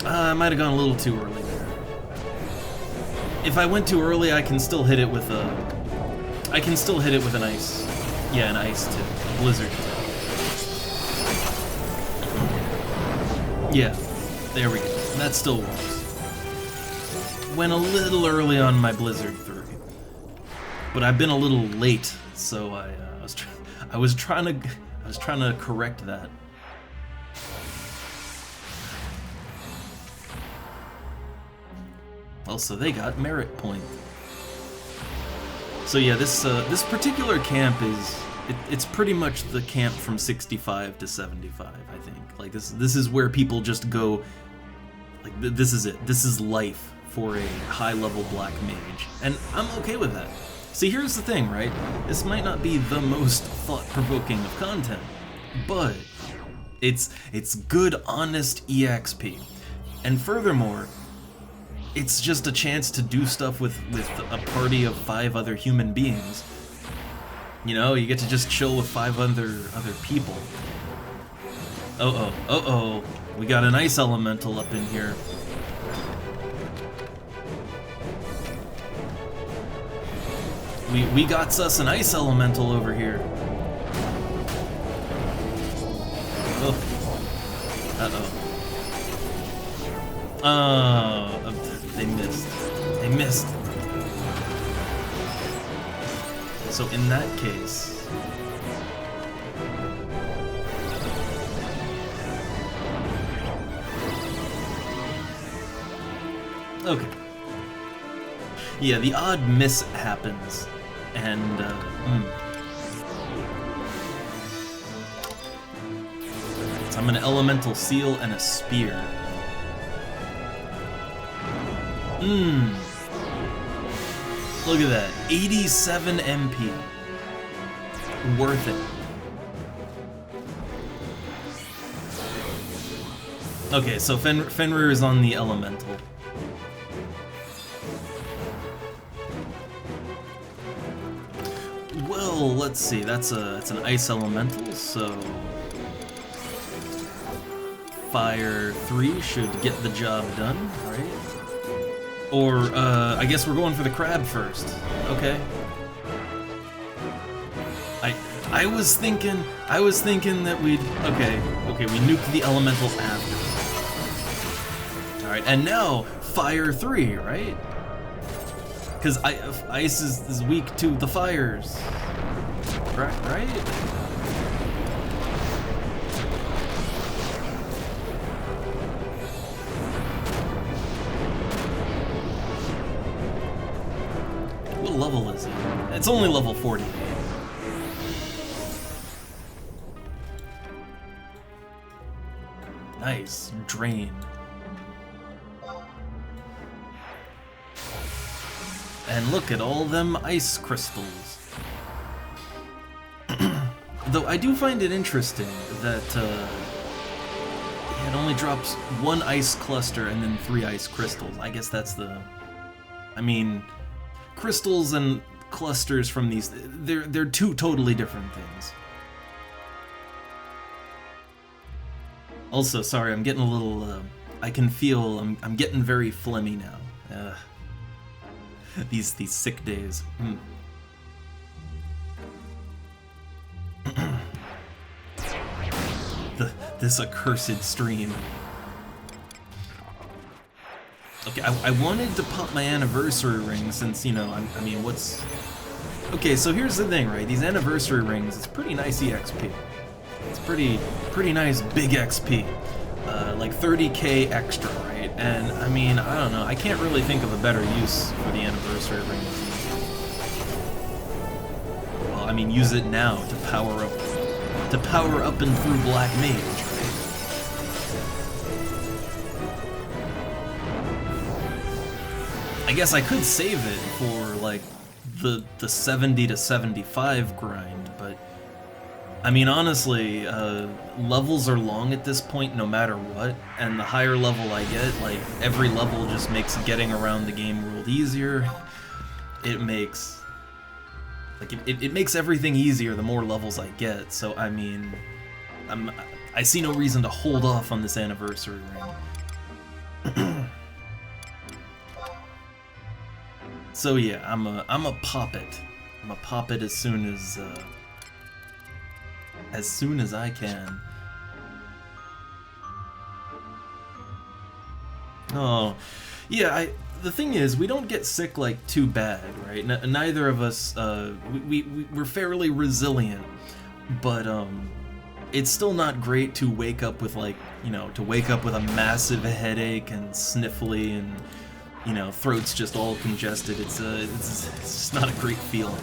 I might have gone a little too early there. If I went too early, I can still hit it with an ice. Yeah, an ice too. A blizzard too. Yeah, there we go. That still works. Went a little early on my Blizzard 3. But I've been a little late, so I was trying to correct that. Also, they got merit point. So yeah, this particular camp it's pretty much the camp from 65 to 75, I think. Like this is where people just go. Like this is it. This is life for a high-level Black Mage, and I'm okay with that. See, here's the thing, right? This might not be the most thought-provoking of content, but it's good, honest EXP. And furthermore, it's just a chance to do stuff with a party of 5 other human beings. You know, you get to just chill with 5 other people. Uh-oh, we got an ice elemental up in here. We got us an ice elemental over here. Oh. Uh-oh. They missed. They missed. So in that case... Okay. Yeah, the odd miss happens. And, So I'm gonna Elemental Seal and a Spear. Look at that. 87 MP. Worth it. Okay, so Fenrir is on the Elemental. Well, let's see. That's an Ice Elemental, so Fire 3 should get the job done, right? Or I guess we're going for the crab first. Okay. I was thinking that we'd okay, we nuke the elemental after. Alright, and now Fire 3, right? Because ice is weak to the fires. Right? What level is it? It's only level 40. Nice. Drain. And look at all them ice crystals. Though I do find it interesting that it only drops 1 ice cluster and then 3 ice crystals. I guess that's the... I mean, crystals and clusters from these, they're 2 totally different things. Also, sorry, I'm getting a little, I can feel, I'm getting very phlegmy now. These sick days. This accursed stream. Okay, I wanted to pop my anniversary ring since, you know, I mean, what's... Okay, so here's the thing, right? These anniversary rings, it's pretty nice EXP. It's pretty nice big XP. like 30k extra, right? And I mean, I don't know, I can't really think of a better use for the anniversary ring. Well, I mean, use it now to power up and through Black Mage, right? I guess I could save it for like the 70 to 75 grind, but I mean, honestly, levels are long at this point no matter what, and the higher level I get, like, every level just makes getting around the game world easier. It makes... like, it makes everything easier the more levels I get, so, I mean, I see no reason to hold off on this anniversary ring. So yeah, I'm a pop it. I'm a pop it as soon as I can. Oh, yeah, the thing is, we don't get sick, like, too bad, right? Neither of us, we're fairly resilient, but, it's still not great to wake up with, like, you know, to wake up with a massive headache and sniffly and, you know, throat's just all congested. It's just not a great feeling.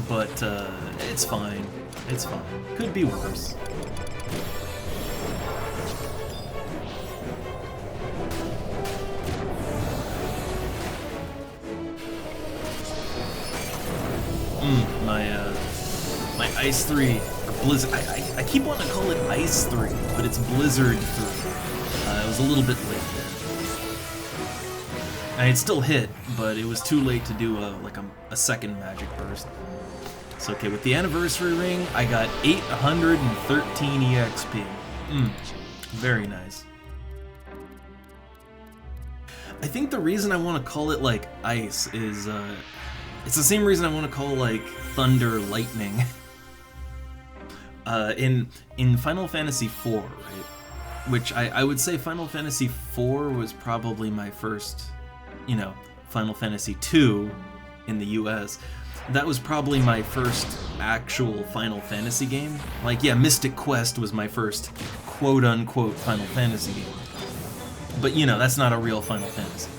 But, it's fine. It's fine. Could be worse. My Ice 3, or Blizzard, I keep wanting to call it Ice 3, but it's Blizzard 3. It was a little bit late there. I had still hit, but it was too late to do a second magic burst. So okay, with the anniversary ring, I got 813 EXP. Very nice. I think the reason I want to call it like Ice is it's the same reason I want to call like Thunder Lightning. In Final Fantasy IV, right? Which I would say Final Fantasy IV was probably my first, you know, Final Fantasy II in the US. That was probably my first actual Final Fantasy game. Like, yeah, Mystic Quest was my first quote-unquote Final Fantasy game. But, you know, that's not a real Final Fantasy.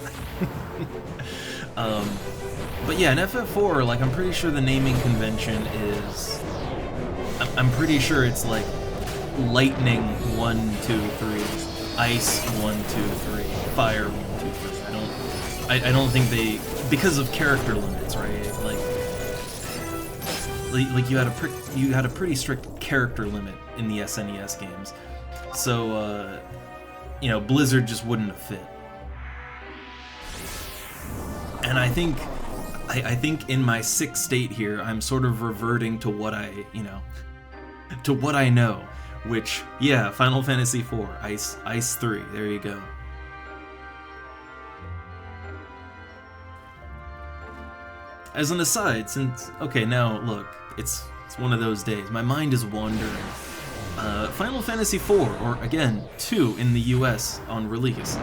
But yeah, in FF4, like, I'm pretty sure the naming convention is... I'm pretty sure it's like Lightning 1, 2, 3, Ice 1, 2, 3, Fire 1, 2, 3. I don't think they... because of character limits, right? Like you had a pretty strict character limit in the SNES games, so you know, Blizzard just wouldn't have fit. And I think in my sick state here, I'm sort of reverting to what I know, which, yeah, Final Fantasy IV, Ice 3. There you go. As an aside, since, okay, now look, it's one of those days. My mind is wandering. Final Fantasy IV, or again, 2 in the US on release.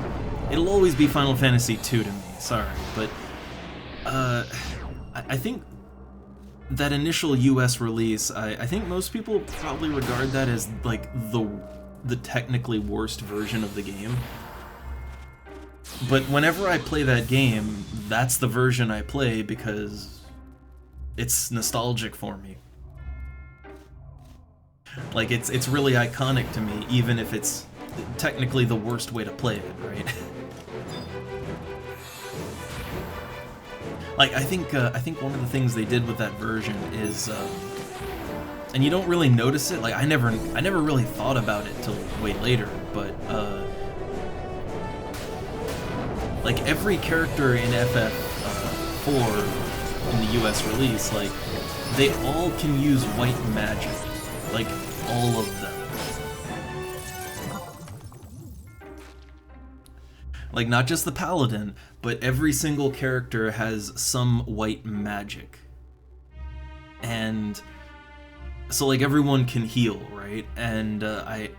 It'll always be Final Fantasy II to me, sorry, but I think that initial US release, I think most people probably regard that as like the technically worst version of the game. But whenever I play that game, that's the version I play because it's nostalgic for me. Like, it's really iconic to me, even if it's technically the worst way to play it, right? Like, I think one of the things they did with that version is, and you don't really notice it. Like, I never really thought about it till way later, but like, every character in FF4 in the US release, like, they all can use white magic. Like, all of them. Like, not just the paladin, but every single character has some white magic. And so, like, everyone can heal, right? And I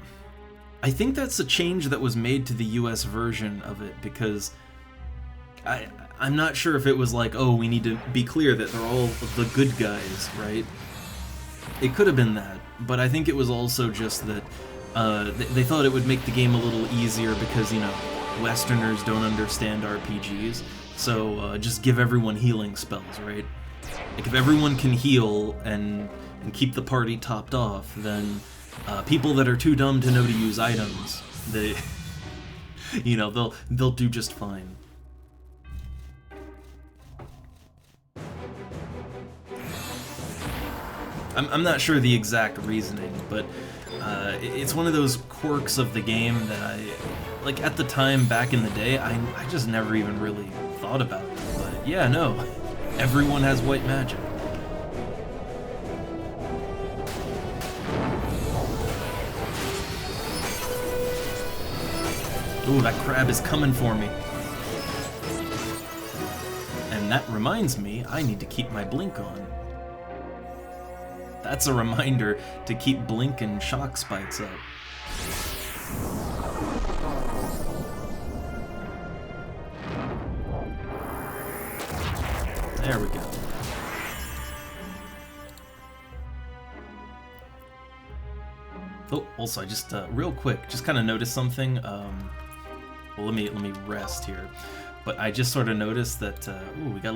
think that's a change that was made to the US version of it, because I'm not sure if it was like, oh, we need to be clear that they're all the good guys, right? It could have been that, but I think it was also just that They thought it would make the game a little easier because, you know, Westerners don't understand RPGs, so just give everyone healing spells, right? Like, if everyone can heal and keep the party topped off, then people that are too dumb to know to use items, they, you know, they'll do just fine. I'm not sure the exact reasoning, but it's one of those quirks of the game that I, like, at the time back in the day, I just never even really thought about it. But yeah, no, everyone has white magic. Ooh, that crab is coming for me. And that reminds me, I need to keep my blink on. That's a reminder to keep blink and shock spikes up. There we go. Oh, also, I just real quick, just kind of noticed something. Well, let me rest here. But I just sort of noticed that ooh, we got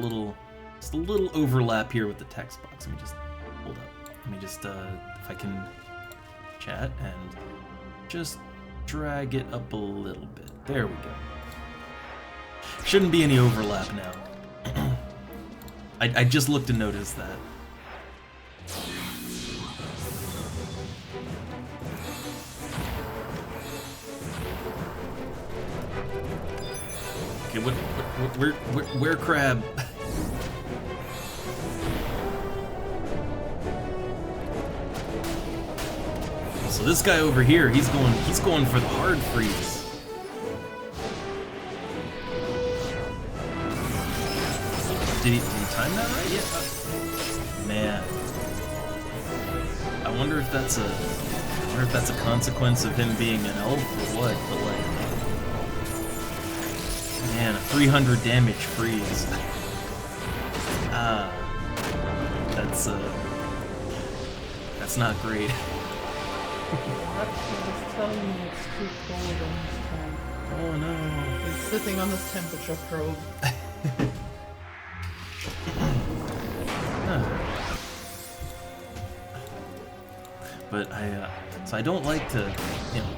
just a little overlap here with the text box. Let me just hold up. Let me just if I can chat and just drag it up a little bit. There we go. Shouldn't be any overlap now. I just looked and noticed that. Okay, where crab? So this guy over here, he's going for the hard freeze. Did he time that right? Yeah. Man. I wonder if that's a consequence of him being an elf or what, but like, man, a 300 damage freeze. That's not great. It's telling me it's too cold on this time. Oh no. He's sitting on his temperature probe. But so I don't like to, you know,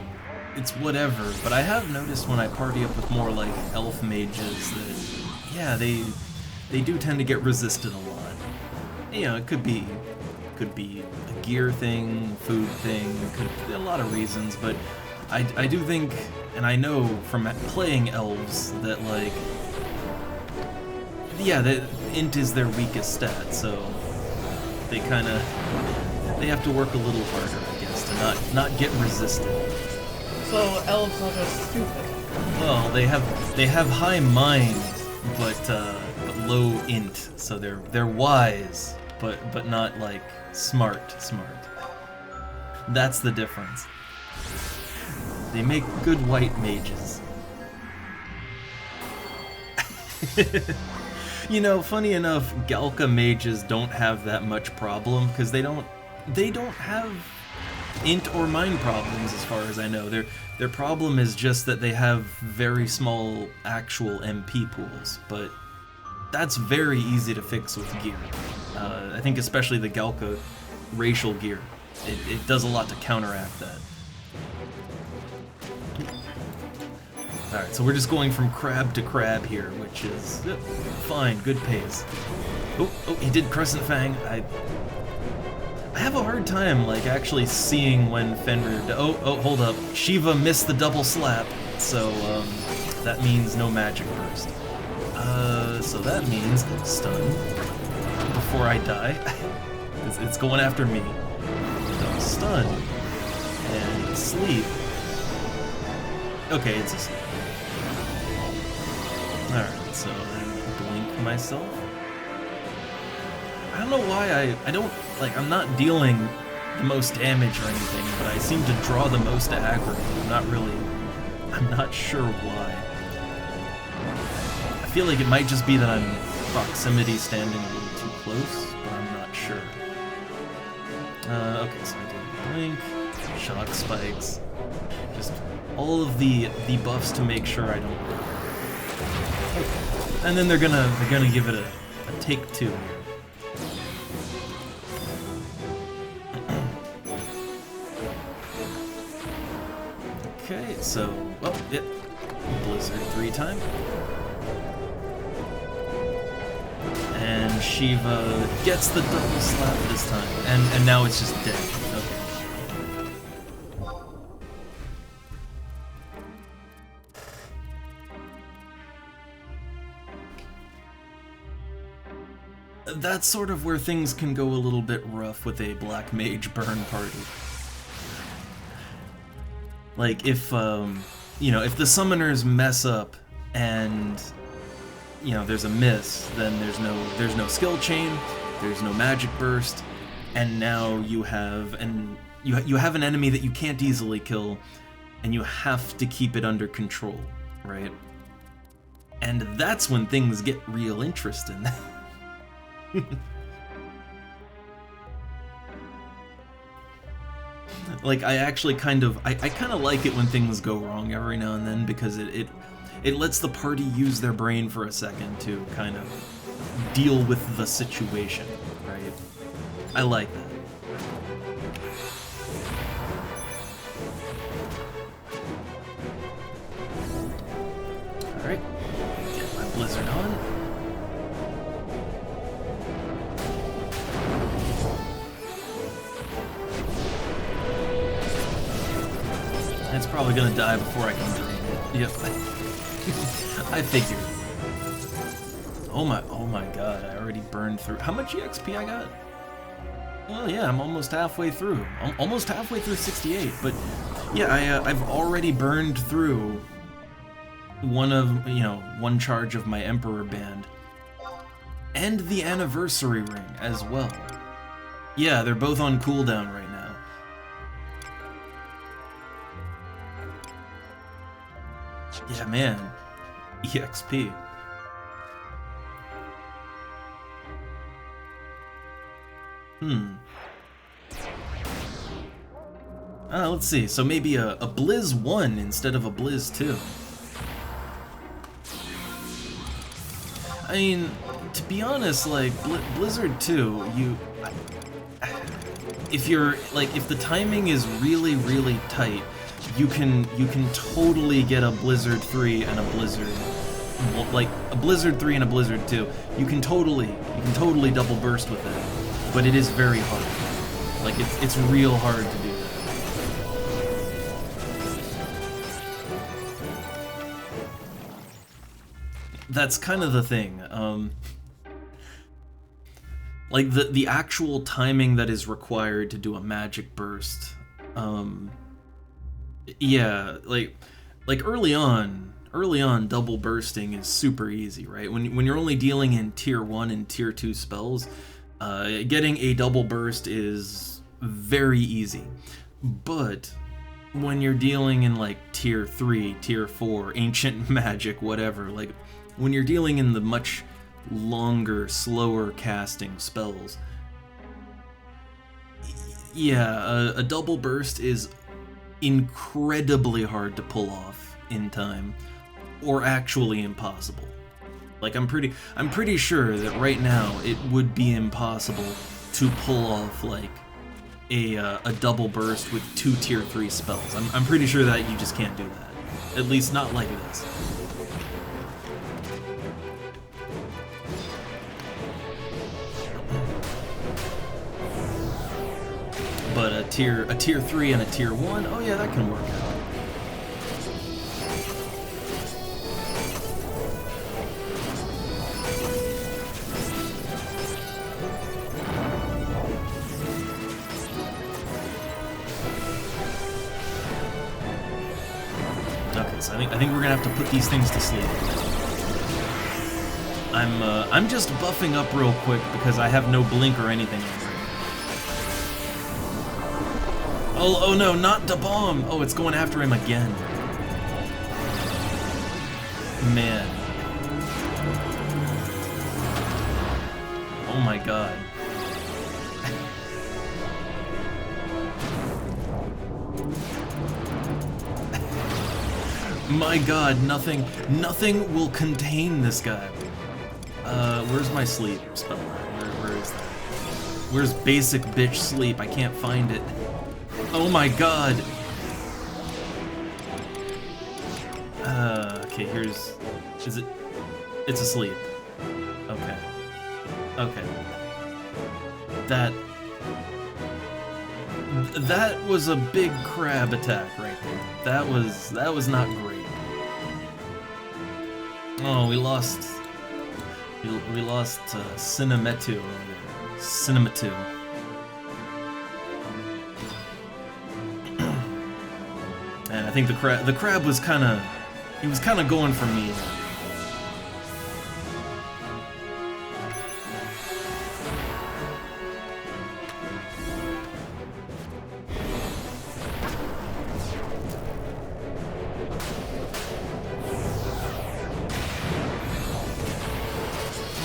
it's whatever, but I have noticed when I party up with more like elf mages that, yeah, they do tend to get resisted a lot. You know, it could be a gear thing, food thing, could be a lot of reasons, but I do think, and I know from playing elves that, like, yeah, the int is their weakest stat, so they have to work a little harder, I guess, to not get resisted. So elves are just stupid. Well, they have high mind, but low int, so they're wise, but not like smart. That's the difference. They make good white mages. You know, funny enough, Galka mages don't have that much problem because they don't have int or mind problems as far as I know. Their problem is just that they have very small actual MP pools, but that's very easy to fix with gear. I think especially the Galka racial gear. It does a lot to counteract that. Alright, so we're just going from crab to crab here, which is fine, good pace. Oh, he did Crescent Fang. I have a hard time, like, actually seeing when Fenrir... Oh, hold up. Shiva missed the double slap, so, that means no magic burst. So that means stun before I die. It's going after me. So stun and sleep. Okay, it's asleep. Alright, so I blink myself. I don't know why I don't, like, I'm not dealing the most damage or anything, but I seem to draw the most aggro. I'm not sure why. I feel like it might just be that I'm proximity standing a little too close, but I'm not sure. Okay, so I do blink, shock spikes. Just all of the buffs to make sure I don't. And then they're gonna give it a take two here. Okay, so yep, Blizzard 3 time. And Shiva gets the double slap this time, and now it's just dead. Okay. That's sort of where things can go a little bit rough with a Black Mage burn party. Like if if the summoners mess up and there's a miss, then there's no skill chain, there's no magic burst, and now you have an enemy that you can't easily kill, and you have to keep it under control, right? And that's when things get real interesting. Like I actually kind of like it when things go wrong every now and then, because it lets the party use their brain for a second to kind of deal with the situation, right? I like that. Alright, get my Blizzard on. It's probably gonna die before I can drain it. Yep. I figured. Oh my god, I already burned through. How much EXP I got? Well, yeah, I'm almost halfway through. I'm almost halfway through 68, but yeah, I've already burned through one charge of my Emperor Band. And the Anniversary Ring as well. Yeah, they're both on cooldown right now. Yeah, man. EXP. Let's see. So maybe a Blizz 1 instead of a Blizz 2. I mean, to be honest, like, Blizzard 2, if the timing is really, really tight, you can totally get a Blizzard 3 and a Blizzard, like a Blizzard 3 and a Blizzard 2. You can totally double burst with it, but it is very hard. Like it's real hard to do that. That's kind of the thing. Like the actual timing that is required to do a magic burst. Yeah, like early on, double bursting is super easy, right? When you're only dealing in tier 1 and tier 2 spells, getting a double burst is very easy. But when you're dealing in like tier 3, tier 4, ancient magic, whatever, like when you're dealing in the much longer, slower casting spells, yeah, a double burst is incredibly hard to pull off in time, or actually impossible. Like I'm pretty sure that right now it would be impossible to pull off like a double burst with 2 tier 3 spells. I'm pretty sure that you just can't do that. At least not like this. But a tier 3 and a tier 1, oh yeah, that can work out. Okay, so I think we're gonna have to put these things to sleep. I'm just buffing up real quick because I have no blink or anything on right. Oh no, not the bomb! Oh, it's going after him again. Man. Oh my god. My god, nothing will contain this guy. Where's my sleep spell? Where is that? Where's basic bitch sleep? I can't find it. Oh my god! Okay, here's... Is it... It's asleep. Okay. Okay. That was a big crab attack right there. That was not great. Oh, we lost Cinemetu over there. Cinemetu. And I think the crab was he was kinda going for me.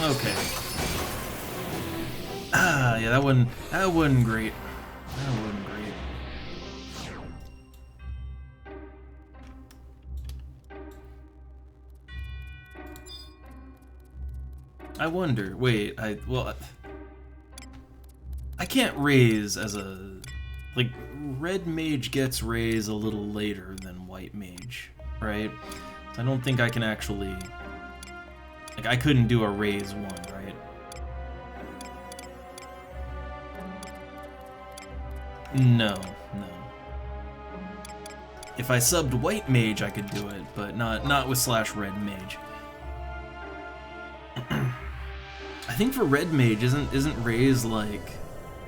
Okay. Yeah, that wasn't great. That wasn't great. I wonder, wait, I can't raise as a, like, red mage gets raise a little later than white mage, right? So I don't think I can actually, like, I couldn't do a raise one, right? No. If I subbed white mage, I could do it, but not with /red mage. I think for red mage isn't raise like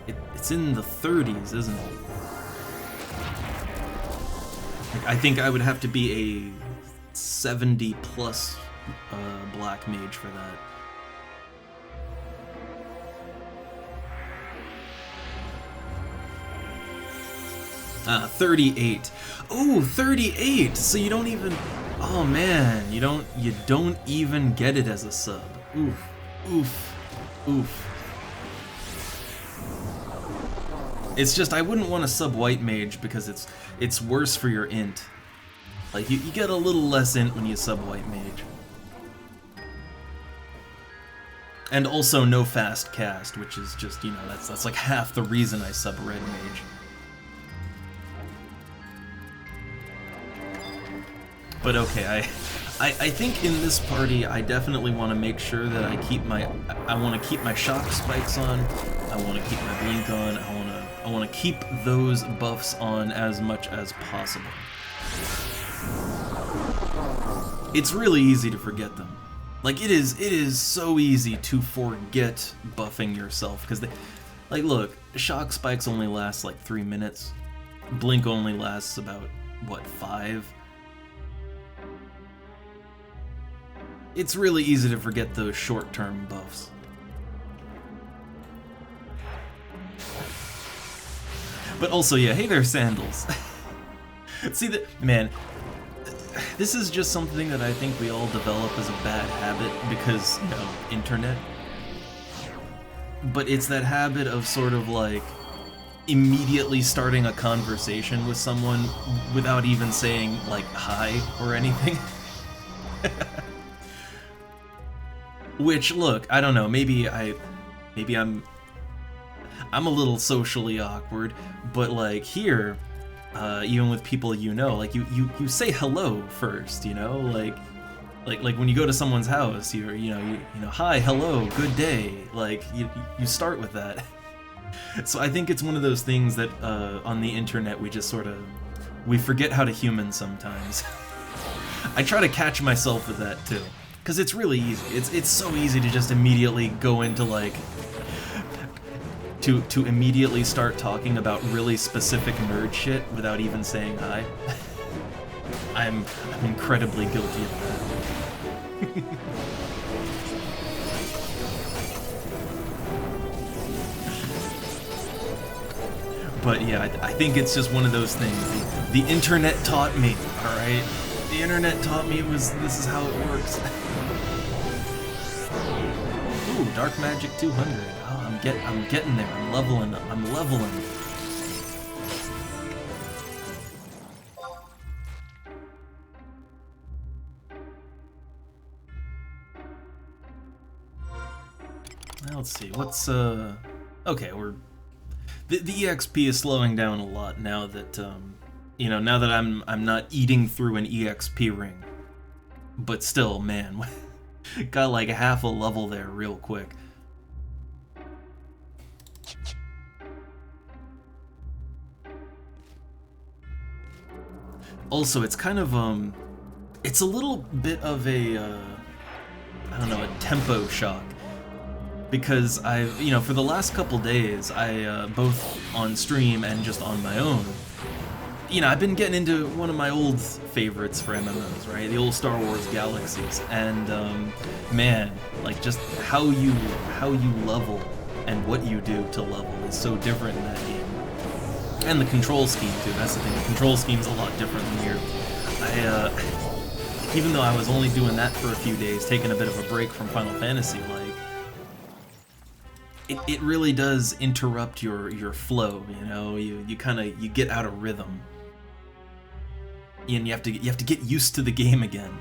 it's in the 30s, isn't it? Like, I think I would have to be a 70 plus black mage for that. 38. Ooh, 38. So you don't even. Oh man, you don't even get it as a sub. Oof. It's just I wouldn't want to sub white mage because it's worse for your int. Like you get a little less int when you sub white mage. And also no fast cast, which is just, you know, that's like half the reason I sub red mage. But okay, I think in this party I definitely want to make sure that I keep I want to keep my shock spikes on. I want to keep my blink on. I want to keep those buffs on as much as possible. It's really easy to forget them. Like it is so easy to forget buffing yourself because like look, shock spikes only last like 3 minutes. Blink only lasts about what, 5? It's really easy to forget those short-term buffs. But also, yeah, hey there, Sandals. See, man, this is just something that I think we all develop as a bad habit because, you know, internet. But it's that habit of sort of like immediately starting a conversation with someone without even saying like hi or anything. Which, look, I don't know, maybe I'm a little socially awkward, but like here, even with people you know, like you say hello first, you know, like when you go to someone's house, you know, hi, hello, good day, like you start with that. So I think it's one of those things that on the internet we just sort of we forget how to human sometimes. I try to catch myself with that too. Because it's really easy. It's so easy to just immediately go into like to immediately start talking about really specific nerd shit without even saying hi. I'm incredibly guilty of that. But yeah, I think it's just one of those things. The internet taught me, all right? The internet taught me this is how it works. Ooh, Dark Magic 200. Oh, I'm getting there. I'm leveling. let's see, what's, okay, the EXP is slowing down a lot now that, you know, now that I'm not eating through an EXP ring. But still, man, got like half a level there real quick. Also, it's kind of, it's a little bit of a, I don't know, a tempo shock. Because I've, you know, for the last couple days, both on stream and just on my own, you know, I've been getting into one of my old favorites for MMOs, right? The old Star Wars Galaxies. And, man, like, just how you level and what you do to level is so different in that game. And the control scheme, too. That's the thing. The control scheme's a lot different than here. Even though I was only doing that for a few days, taking a bit of a break from Final Fantasy, like, it really does interrupt your flow, you know? You get out of rhythm. And you have to get used to the game again.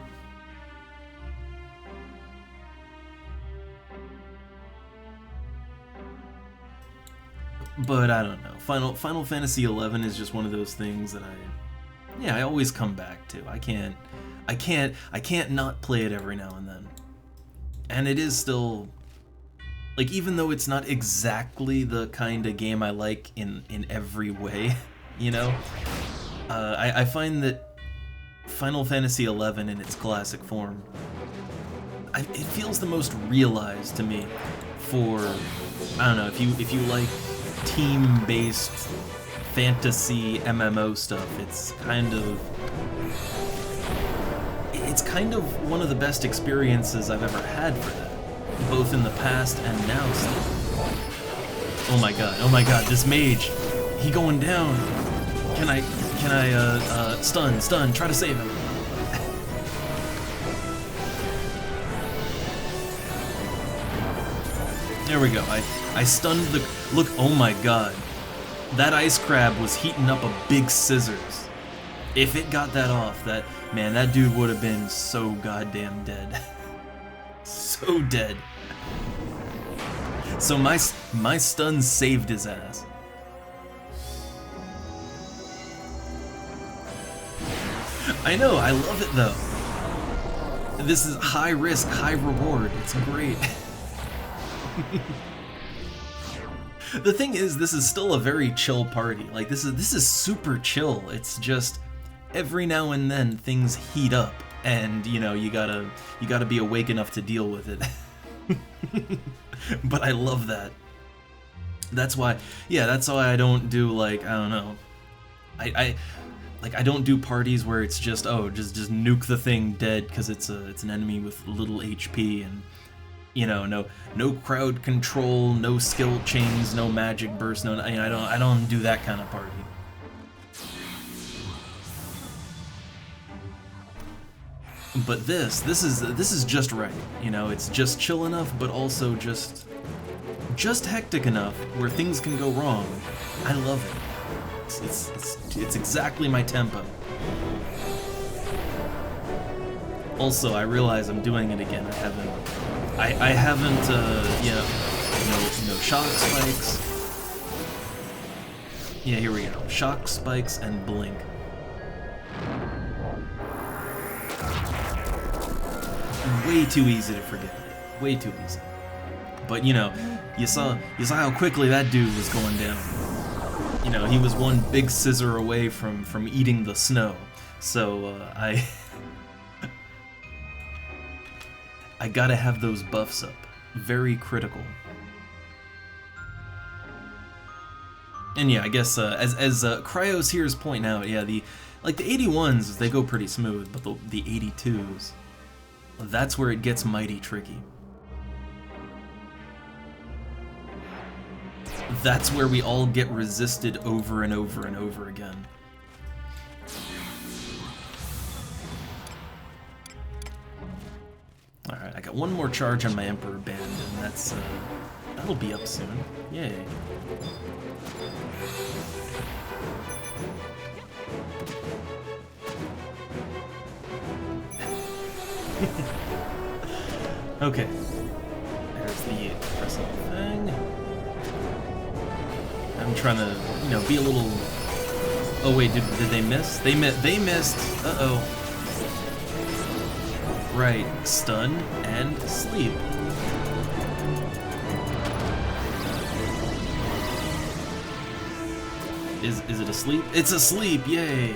But I don't know. Final Fantasy XI is just one of those things that I always come back to. I can't not play it every now and then. And it is still, like, even though it's not exactly the kind of game I like in every way, you know, I find that Final Fantasy XI in its classic form, it feels the most realized to me for, I don't know, if you like team-based fantasy MMO stuff, it's kind of one of the best experiences I've ever had for that, both in the past and now still. Oh my god, this mage, he going down. Can I stun, try to save him. There we go, I stunned the, look, oh my god. That ice crab was heating up a big scissors. If it got that off, that dude would have been so goddamn dead. So dead. So my stun saved his ass. I know, I love it though. This is high risk, high reward. It's great. The thing is, this is still a very chill party. Like, this is super chill. It's just every now and then things heat up, and you know, you gotta be awake enough to deal with it. But I love that. That's why I don't do, like, I don't know. I don't do parties where it's just, oh, just nuke the thing dead because it's an enemy with little HP, and you know, no crowd control, no skill chains, no magic burst, no, you know, I don't do that kind of party. But this is just right, you know. It's just chill enough, but also just hectic enough where things can go wrong. I love it. It's exactly my tempo. Also, I realize I'm doing it again. I haven't, you know, shock spikes. Yeah, here we go. Shock spikes and blink. Way too easy to forget. Way too easy. But you know, you saw how quickly that dude was going down. You know, he was one big scissor away from eating the snow. So I gotta have those buffs up. Very critical. And yeah, I guess as Cryos here is pointing out, yeah, the 81s, they go pretty smooth, but the 82s, that's where it gets mighty tricky. That's where we all get resisted over and over and over again. Alright, I got one more charge on my Emperor Band, and that's, that'll be up soon. Yay. Okay. There's the something. I'm trying to, you know, be a little... Oh wait, did they miss? They missed. Uh-oh. Right, stun and sleep. Is it asleep? It's asleep, yay!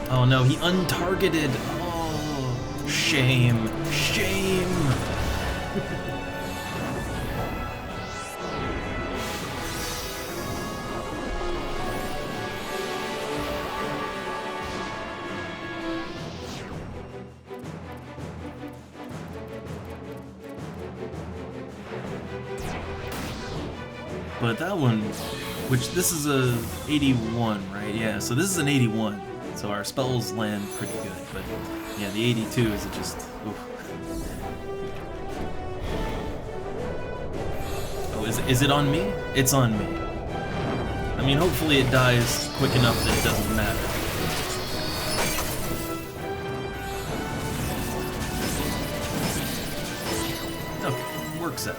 Oh no, he untargeted. Oh, shame, shame. But that one, which this is a 81, right? Yeah, so this is an 81. So our spells land pretty good, but yeah, the 82 is just, oof. Oh, is it on me? It's on me. I mean, hopefully it dies quick enough that it doesn't matter. Okay, works out.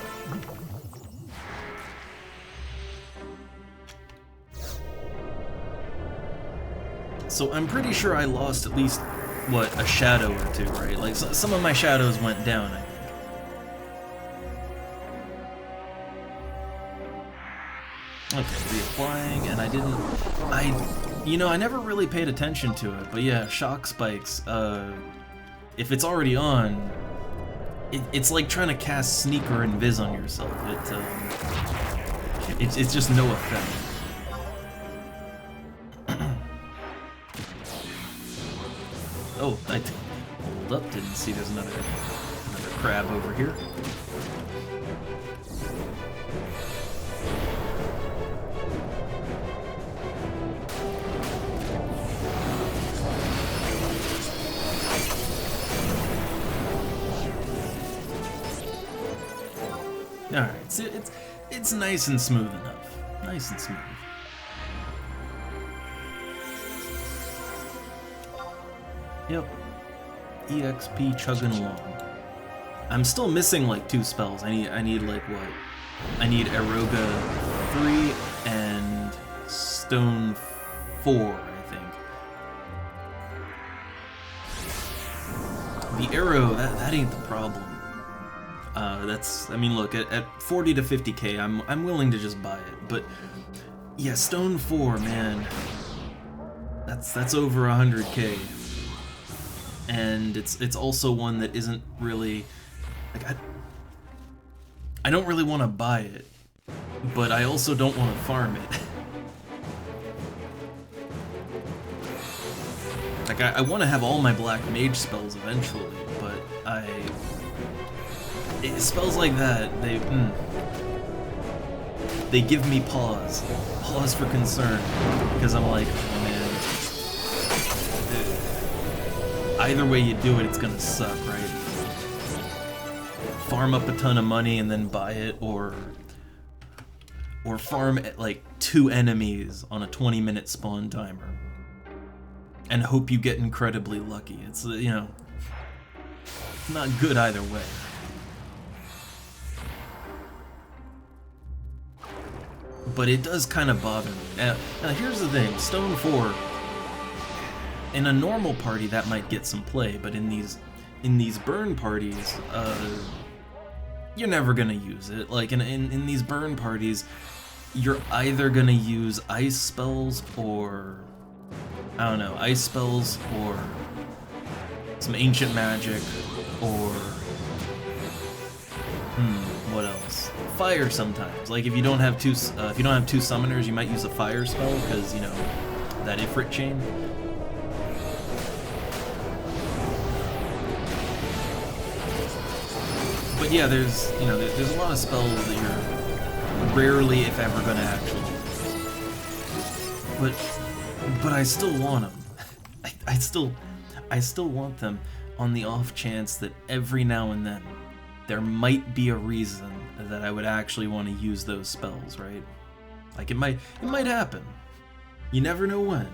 So I'm pretty sure I lost at least, what, a shadow or two, right? Like, so, some of my shadows went down, I think. Okay, reapplying, and I never really paid attention to it, but yeah, shock spikes, if it's already on, it's like trying to cast Sneak or Invis on yourself. It's just no effect. Oh, I hold up, didn't see there's another crab over here. Alright, so it's nice and smooth enough. Nice and smooth. Yep. EXP chugging along. I'm still missing like 2 spells. I need like what? I need Eroga 3 and Stone 4, I think. The arrow, that ain't the problem. I mean, look, at 40 to 50k, I'm willing to just buy it. But yeah, Stone 4, man, that's over 100k. And it's also one that isn't really, like, I don't really want to buy it, but I also don't want to farm it. Like, I want to have all my black mage spells eventually, but spells like that, they give me pause for concern, because I'm like, oh man, either way you do it, it's gonna suck, right? Farm up a ton of money and then buy it, or farm like 2 enemies on a 20-minute spawn timer and hope you get incredibly lucky. It's, you know, not good either way. But it does kind of bother me. Now here's the thing, Stone 4, in a normal party that might get some play, but in these burn parties, you're never gonna use it. Like in these burn parties, you're either gonna use ice spells or, I don't know, ice spells or some ancient magic, or what else? Fire sometimes. Like if you don't have 2 summoners, you might use a fire spell because, you know, that Ifrit chain. But yeah, there's a lot of spells that you're rarely, if ever, gonna actually use. But I still want them. I still want them on the off chance that every now and then there might be a reason that I would actually want to use those spells, right? Like it might happen. You never know when.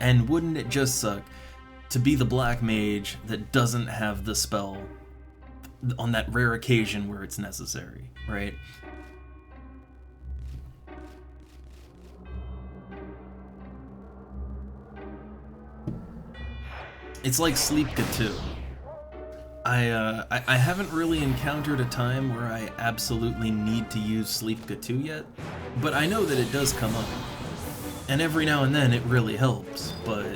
And wouldn't it just suck to be the black mage that doesn't have the spell on that rare occasion where it's necessary, right? It's like Sleep Gatoo. I haven't really encountered a time where I absolutely need to use Sleep Gatoo yet, but I know that it does come up. And every now and then it really helps, but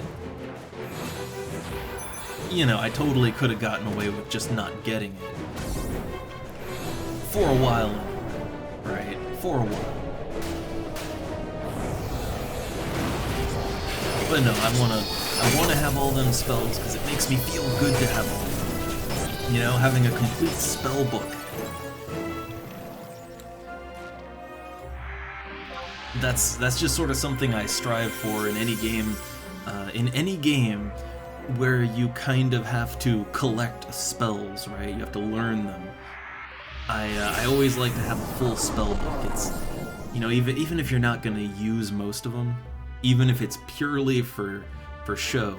you know, I totally could have gotten away with just not getting it. For a while, right? For a while. But no, I wanna have all them spells because it makes me feel good to have all of them. You know, having a complete spell book. That's just sort of something I strive for in any game. In any game where you kind of have to collect spells, right? You have to learn them. I always like to have a full spell book. It's, you know, even if you're not gonna use most of them, even if it's purely for show,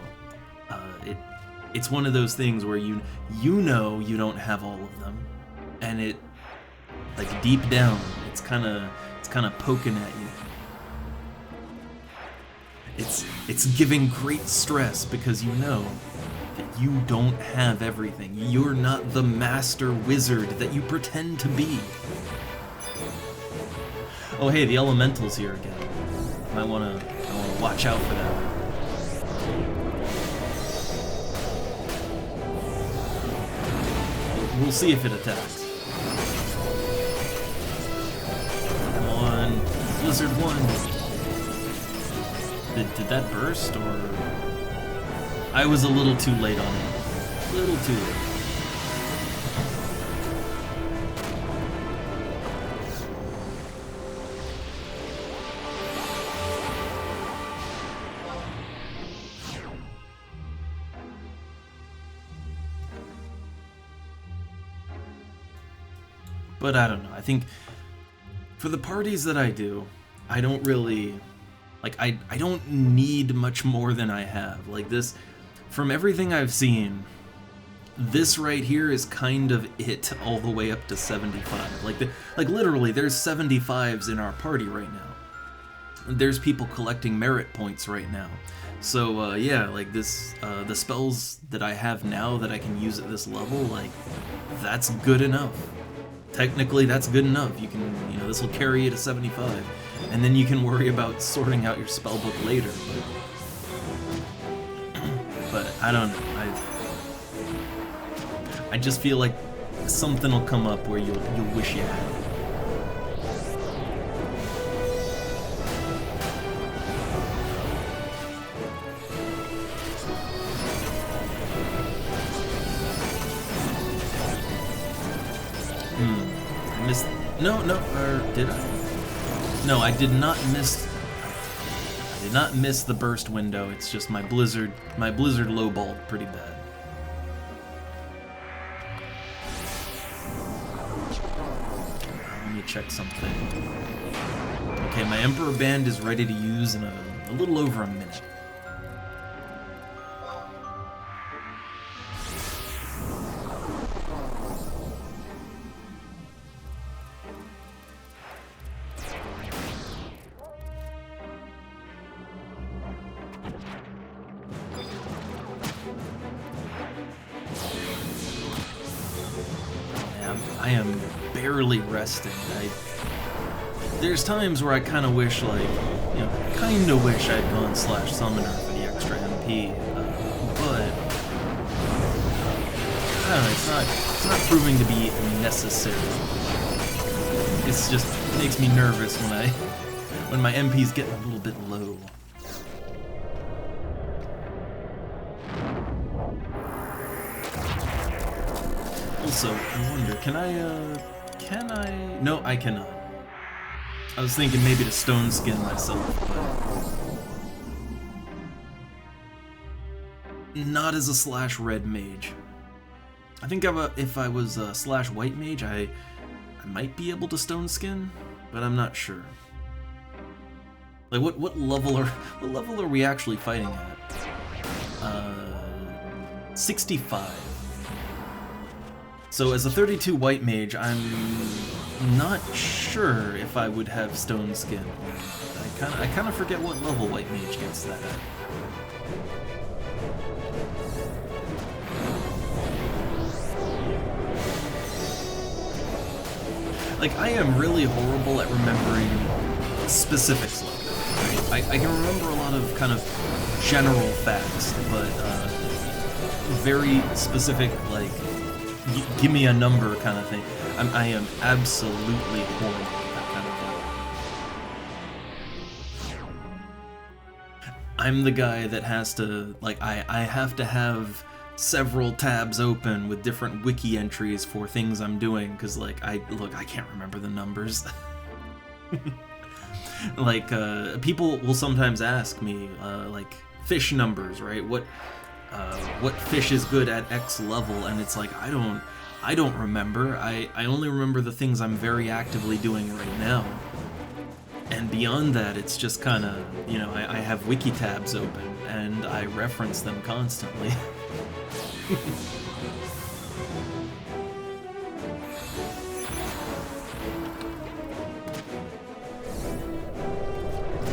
it's one of those things where you know you don't have all of them, and it, like, deep down, it's kind of poking at you. It's giving great stress because you know that you don't have everything. You're not the master wizard that you pretend to be. Oh hey, the elemental's here again. I wanna watch out for that. We'll see if it attacks. Come on, Blizzard 1. Did that burst, or... I was a little too late on it. A little too late. But I don't know, I think for the parties that I do, I don't really... Like, I don't need much more than I have. Like, this, from everything I've seen, this right here is kind of it all the way up to 75. Like literally, there's 75s in our party right now. There's people collecting merit points right now. So, yeah, like this, the spells that I have now that I can use at this level, like, that's good enough. Technically, that's good enough. You can, you know, this will carry you to 75. And then you can worry about sorting out your spellbook later, but I don't know. I just feel like something will come up where you'll wish you had. I missed. No, or did I? No, I did not miss. I did not miss the burst window. It's just my blizzard lowballed pretty bad. Let me check something. Okay, my Emperor Band is ready to use in a little over a minute. I am barely resting. There's times where I kind of wish, like, you know, kind of wish I'd gone /summoner for the extra MP, but I don't know, it's not proving to be necessary. It's just it makes me nervous when my MP's getting a little bit low. Also, I wonder, can I... No, I cannot. I was thinking maybe to stone skin myself, but... Not as a /red mage. I think if I was a /white mage, I might be able to stone skin, but I'm not sure. Like, what level are we actually fighting at? 65. So as a 32 white mage, I'm not sure if I would have stone skin. I kind of forget what level white mage gets that at. Like, I am really horrible at remembering specifics like that, right? I can remember a lot of kind of general facts, but very specific, like, give me a number kind of thing. I am absolutely horrible at that kind of thing. I'm the guy that has to, like, I have to have several tabs open with different wiki entries for things I'm doing, because, like, I can't remember the numbers. Like, people will sometimes ask me, like, fish numbers, right? What fish is good at X level, and it's like, I don't remember. I only remember the things I'm very actively doing right now. And beyond that, it's just kind of, you know, I have wiki tabs open, and I reference them constantly.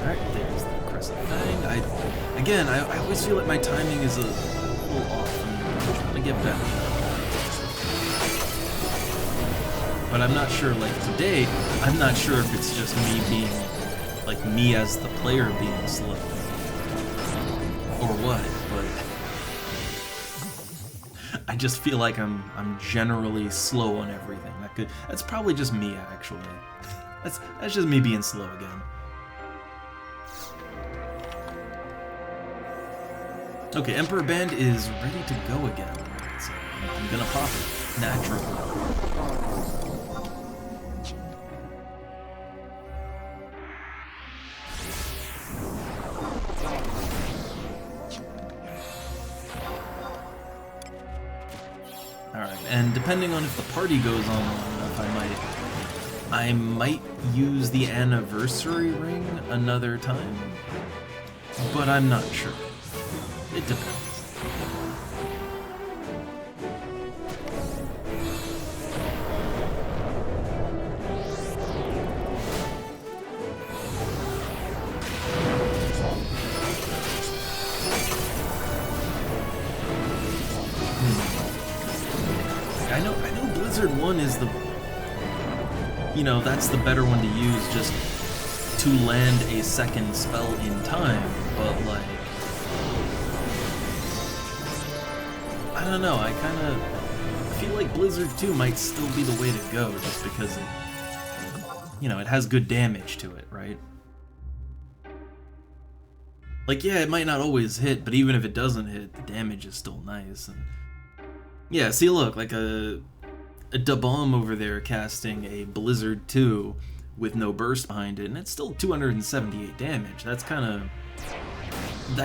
Alright, there's the crescent fang. I always feel like my timing is a little off, and I'm trying to get better. But I'm not sure, like, today, I'm not sure if it's just me being, like, me as the player being slow, or what, but I just feel like I'm generally slow on everything. That's probably just me, actually. That's just me being slow again. Okay, Emperor Band is ready to go again, so I'm gonna pop it, naturally. Alright, and depending on if the party goes on long enough, I might use the anniversary ring another time, but I'm not sure. It depends. I know Blizzard 1 is the, you know, that's the better one to use just to land a second spell in time, but, like, I don't know, I feel like Blizzard 2 might still be the way to go, just because it, you know, it has good damage to it, right? Like, yeah, it might not always hit, but even if it doesn't hit, the damage is still nice. And yeah, see, look, like a Da-Bomb over there casting a Blizzard 2 with no burst behind it, and it's still 278 damage. That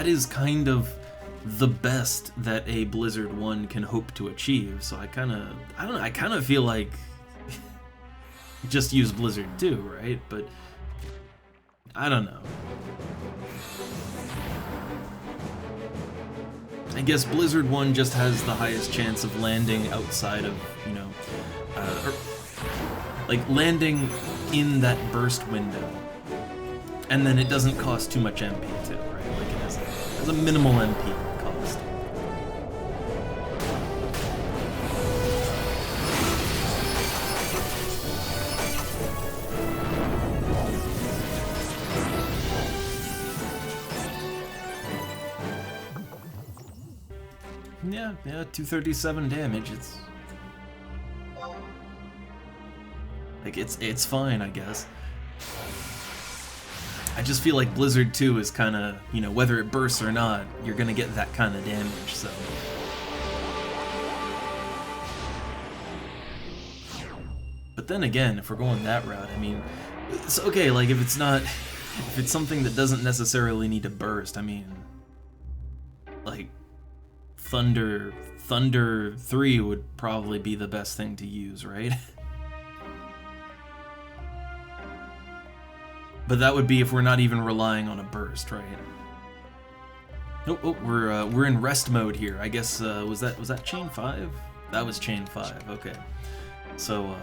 is kind of the best that a Blizzard 1 can hope to achieve, so I don't know, I kind of feel like just use Blizzard 2, right? But I don't know. I guess Blizzard 1 just has the highest chance of landing outside of, you know, like landing in that burst window, and then it doesn't cost too much MP too, right? Like it has a minimal MP cost. Yeah, 237 damage. It's like it's fine, I guess. I just feel like Blizzard 2 is kind of, you know, whether it bursts or not, you're gonna get that kind of damage, so. But then again, if we're going that route, I mean, it's okay, like if it's something that doesn't necessarily need to burst, I mean, like, Thunder 3 would probably be the best thing to use, right? But that would be if we're not even relying on a burst, right? Oh, we're in rest mode here. I guess was that chain 5? That was chain 5. Okay. So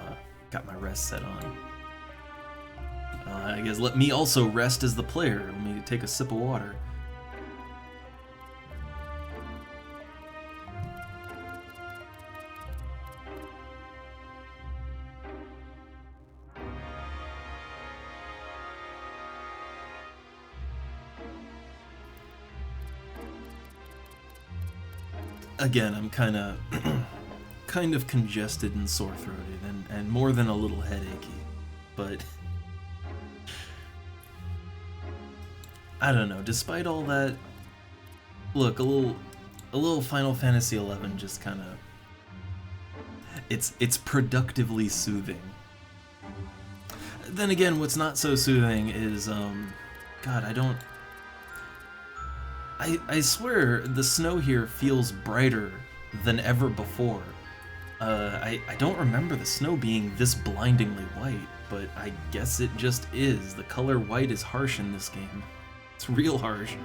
got my rest set on. I guess let me also rest as the player. Let me take a sip of water. Again, I'm kind of congested and sore-throated, and more than a little headachy, but I don't know. Despite all that, look, a little Final Fantasy XI just kind of it's productively soothing. Then again, what's not so soothing is God, I swear the snow here feels brighter than ever before. I don't remember the snow being this blindingly white, but I guess it just is. The color white is harsh in this game. It's real harsh.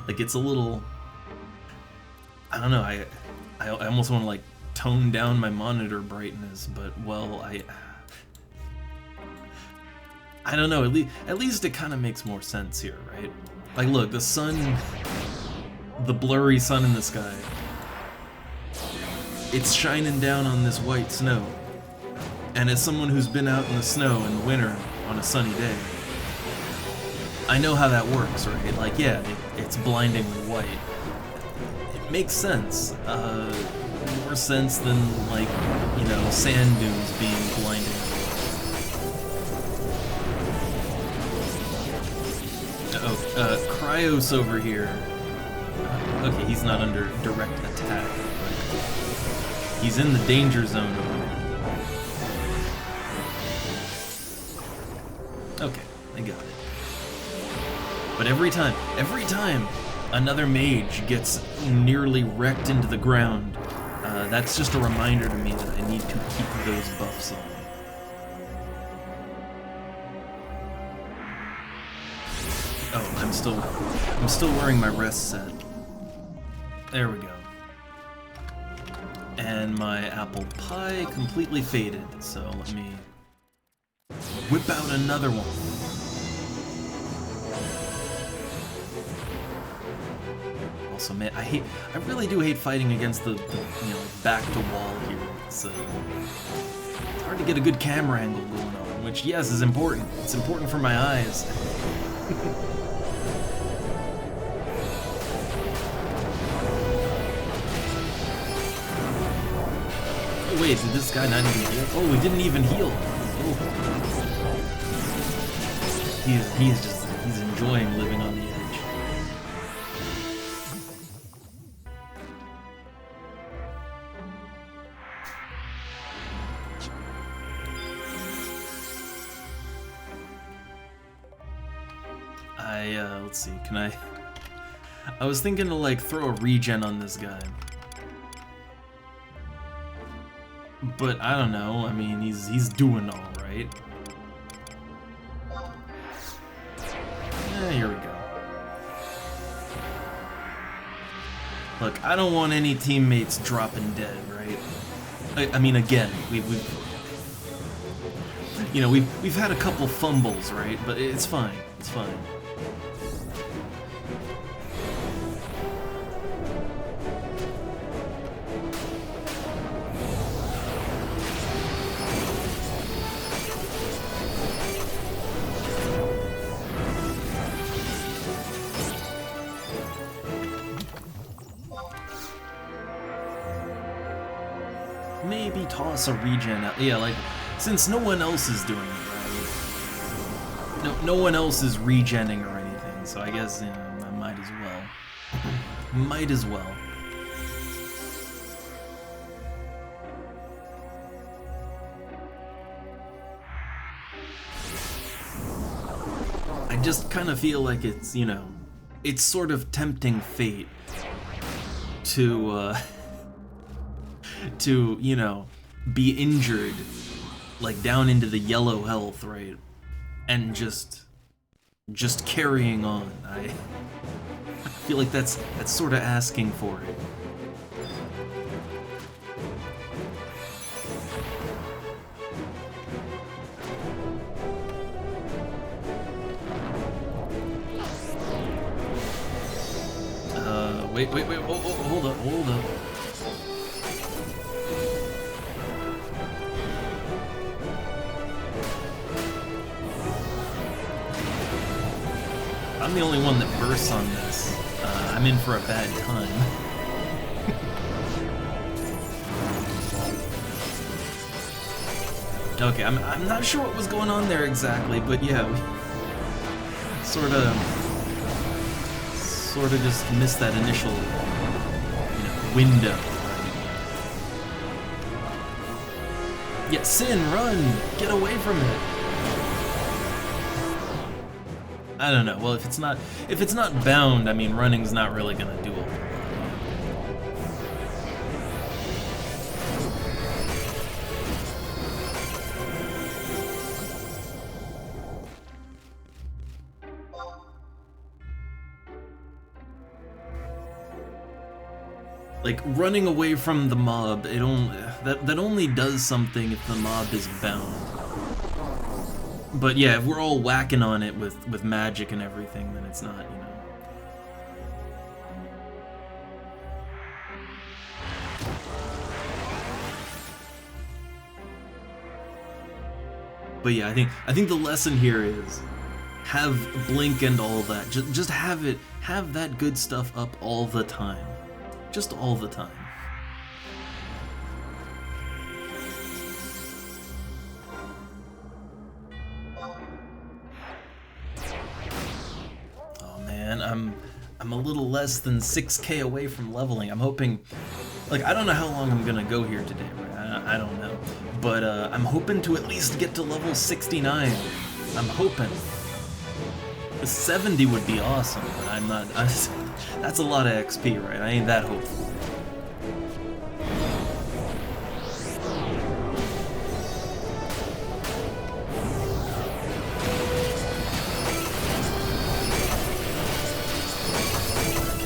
Like, it's a little... I don't know, I almost want to, like, tone down my monitor brightness, but, well, I don't know, at least it kind of makes more sense here, right? Like, look, the sun, the blurry sun in the sky, it's shining down on this white snow, and as someone who's been out in the snow in the winter on a sunny day, I know how that works, right? Like, yeah, it's blindingly white. It makes sense. More sense than, like, you know, sand dunes being blinding. Cryos over here. Okay, he's not under direct attack, but he's in the danger zone over there. Okay, I got it. But every time another mage gets nearly wrecked into the ground, that's just a reminder to me that I need to keep those buffs on. Oh, I'm still wearing my rest set. There we go. And my apple pie completely faded, so let me whip out another one. Also, man, I really do hate fighting against the you know, back to wall here. It's hard to get a good camera angle going on, which, yes, is important. It's important for my eyes. Oh, wait, did this guy not even heal? Oh, he didn't even heal. Oh. He's enjoying living on the edge. Let's see, can I was thinking to, like, throw a regen on this guy. But I don't know, I mean, he's doing alright. Here we go. Look, I don't want any teammates dropping dead, right? I mean, again, we've had a couple fumbles, right? But it's fine. It's fine. Maybe toss a regen out. Yeah, like, since no one else is doing it, right? No one else is regenning or anything, so I guess, you know, I might as well. Might as well. I just kind of feel like it's, you know, it's sort of tempting fate to, you know, be injured, like down into the yellow health, right? And just carrying on. I feel like that's sort of asking for it. Wait, hold up. I'm the only one that bursts on this. I'm in for a bad time. Okay, I'm not sure what was going on there exactly, but yeah, sort of just missed that initial, window. Yeah, Sin, run! Get away from it! I don't know. Well, if it's not bound, I mean, running's not really gonna do a whole lot. Like, running away from the mob, that only does something if the mob is bound. But yeah, if we're all whacking on it with magic and everything, then it's not, But yeah, I think the lesson here is have Blink and all that. Just have that good stuff up all the time. Just all the time. Oh man, I'm a little less than 6k away from leveling. I'm hoping, like, I don't know how long I'm gonna go here today, right? I don't know. But I'm hoping to at least get to level 69. I'm hoping. 70 would be awesome, but I'm not. That's a lot of XP, right? I ain't that hopeful.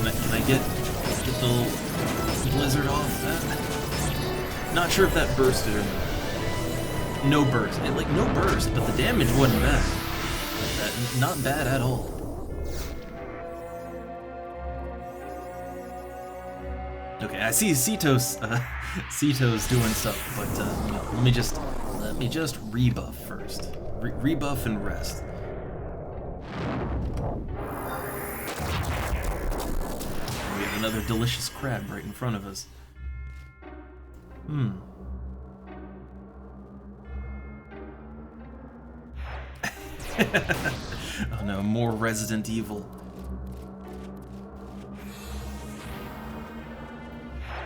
Can I get the blizzard off that? Not sure if that bursted or not. No burst. No burst, but the damage wasn't bad. Not bad at all. Okay, I see Cito's doing stuff, but let me just rebuff first. Rebuff and rest. We have another delicious crab right in front of us. Oh no, more Resident Evil.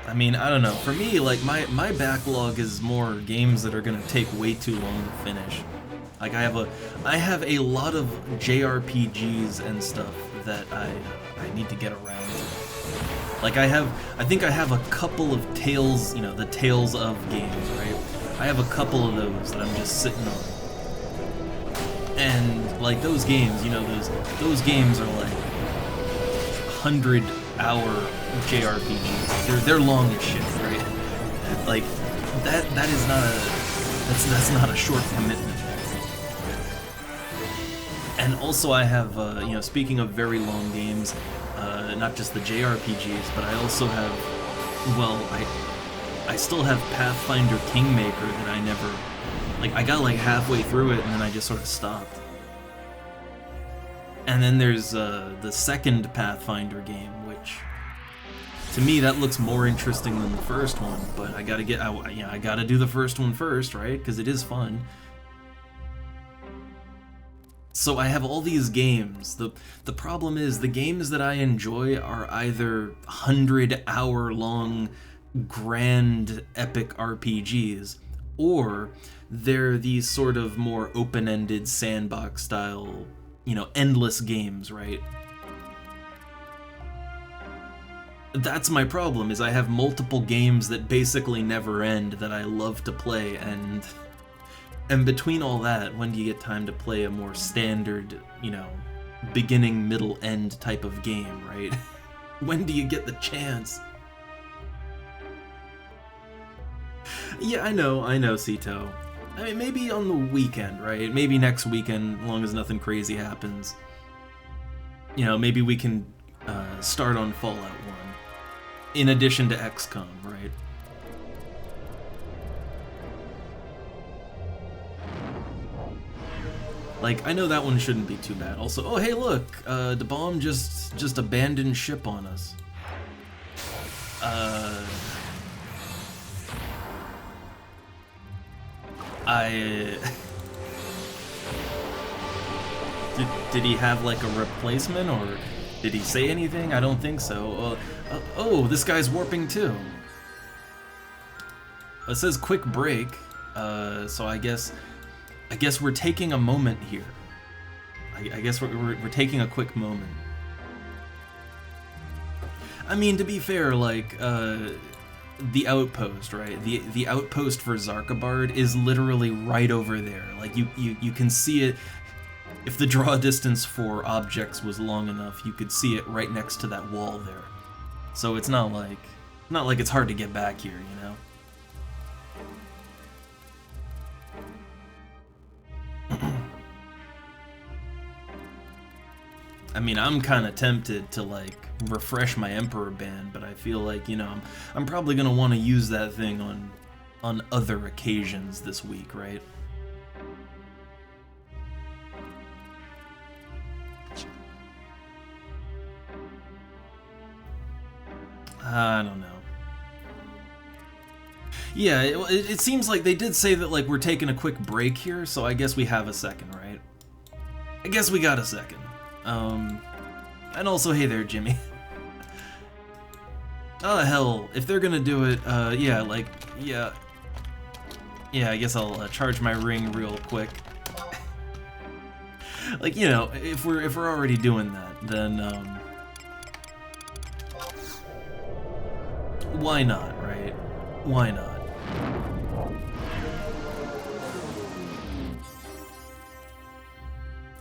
I mean, I don't know. For me, like, my backlog is more games that are gonna take way too long to finish. Like, I have a lot of JRPGs and stuff that I need to get around to. Like, I think I have a couple of Tales, the Tales of games, right? I have a couple of those that I'm just sitting on. And like those games, those games are like 100-hour JRPGs. They're long as shit, right? Like that's not a short commitment. And also I have speaking of very long games, not just the JRPGs, but I also have, I still have Pathfinder Kingmaker that I never. Like, I got like halfway through it and then I just sort of stopped. And then there's the second Pathfinder game, which to me that looks more interesting than the first one. But I gotta do the first one first, right? Because it is fun. So I have all these games. The problem is the games that I enjoy are either 100-hour long grand epic RPGs, or they're these sort of more open-ended sandbox style, endless games, right? That's my problem, is I have multiple games that basically never end that I love to play, and between all that, when do you get time to play a more standard, you know, beginning, middle, end type of game, right? When do you get the chance? Yeah, I know, Sito. I mean, maybe on the weekend, right? Maybe next weekend, as long as nothing crazy happens. You know, maybe we can start on Fallout 1, in addition to XCOM, right? Like, I know that one shouldn't be too bad. Also, oh hey look, the bomb just abandoned ship on us. Did he have like a replacement, or did he say anything? I don't think so. Oh, this guy's warping too. It says quick break, so I guess we're taking a moment here. I guess we're taking a quick moment. I mean, to be fair, like, the outpost, right? The outpost for Zarkabard is literally right over there. Like, you can see it. If the draw distance for objects was long enough, you could see it right next to that wall there. So it's not like it's hard to get back here, you know? I mean, I'm kind of tempted to, like, refresh my Emperor band, but I feel like, you know, I'm probably going to want to use that thing on other occasions this week, right? I don't know. Yeah, it seems like they did say that, like, we're taking a quick break here, so I guess we have a second, right? I guess we got a second. And also, hey there, Jimmy. Oh, hell, if they're gonna do it, yeah, like, yeah, I guess I'll charge my ring real quick. Like, you know, if we're already doing that, then, why not, right? Why not?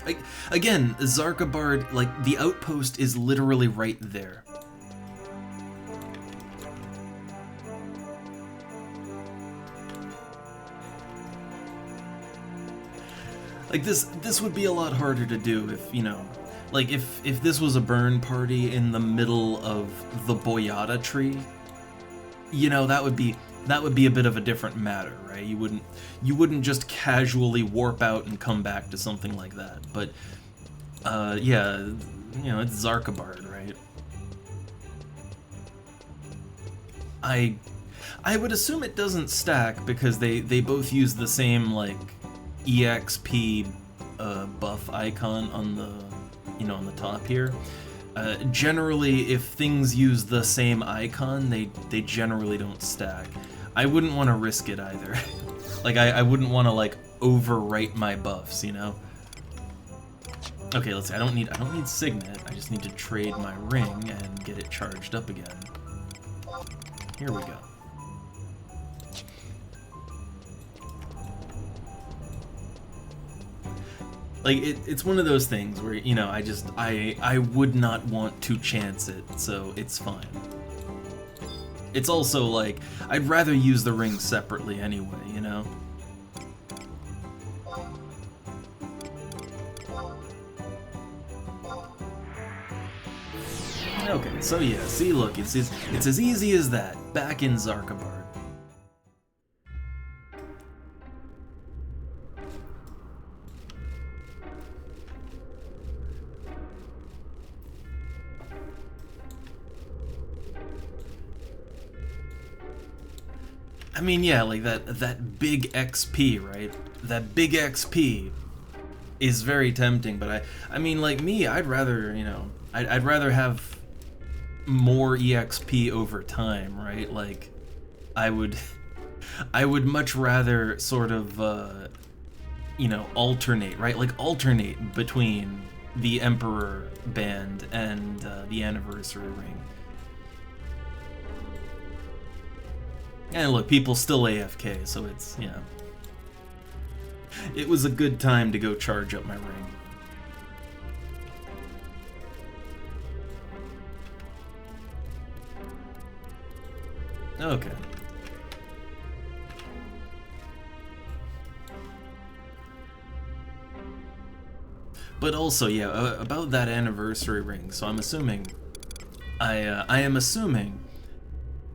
Like, again, Zarkabard, like, the outpost is literally right there. Like, this would be a lot harder to do if, you know, like, if this was a burn party in the middle of the Boyata tree, you know, that would be a bit of a different matter, right? You wouldn't just casually warp out and come back to something like that. But yeah, you know, it's Zarkabard, right? I would assume it doesn't stack because they both use the same, like, EXP buff icon on the, you know, on the top here. Generally, if things use the same icon, they generally don't stack. I wouldn't want to risk it either. Like, I wouldn't want to, like, overwrite my buffs, you know? Okay, let's see. I don't need Signet. I just need to trade my ring and get it charged up again. Here we go. Like, it's one of those things where, you know, I would not want to chance it, so it's fine. It's also, like, I'd rather use the ring separately anyway, you know? Okay, so yeah, see, look, it's as easy as that. Back in Zarkabard. I mean, yeah, like that big XP, right? That big XP is very tempting, but I mean, like me, I'd rather, you know, I'd rather have more EXP over time, right? Like, I would much rather sort of, you know, alternate, right? Like, alternate between the Emperor band and the Anniversary ring. And look, people still AFK, so it's, you know. It was a good time to go charge up my ring. Okay. But also, yeah, about that anniversary ring, so I'm assuming... I am assuming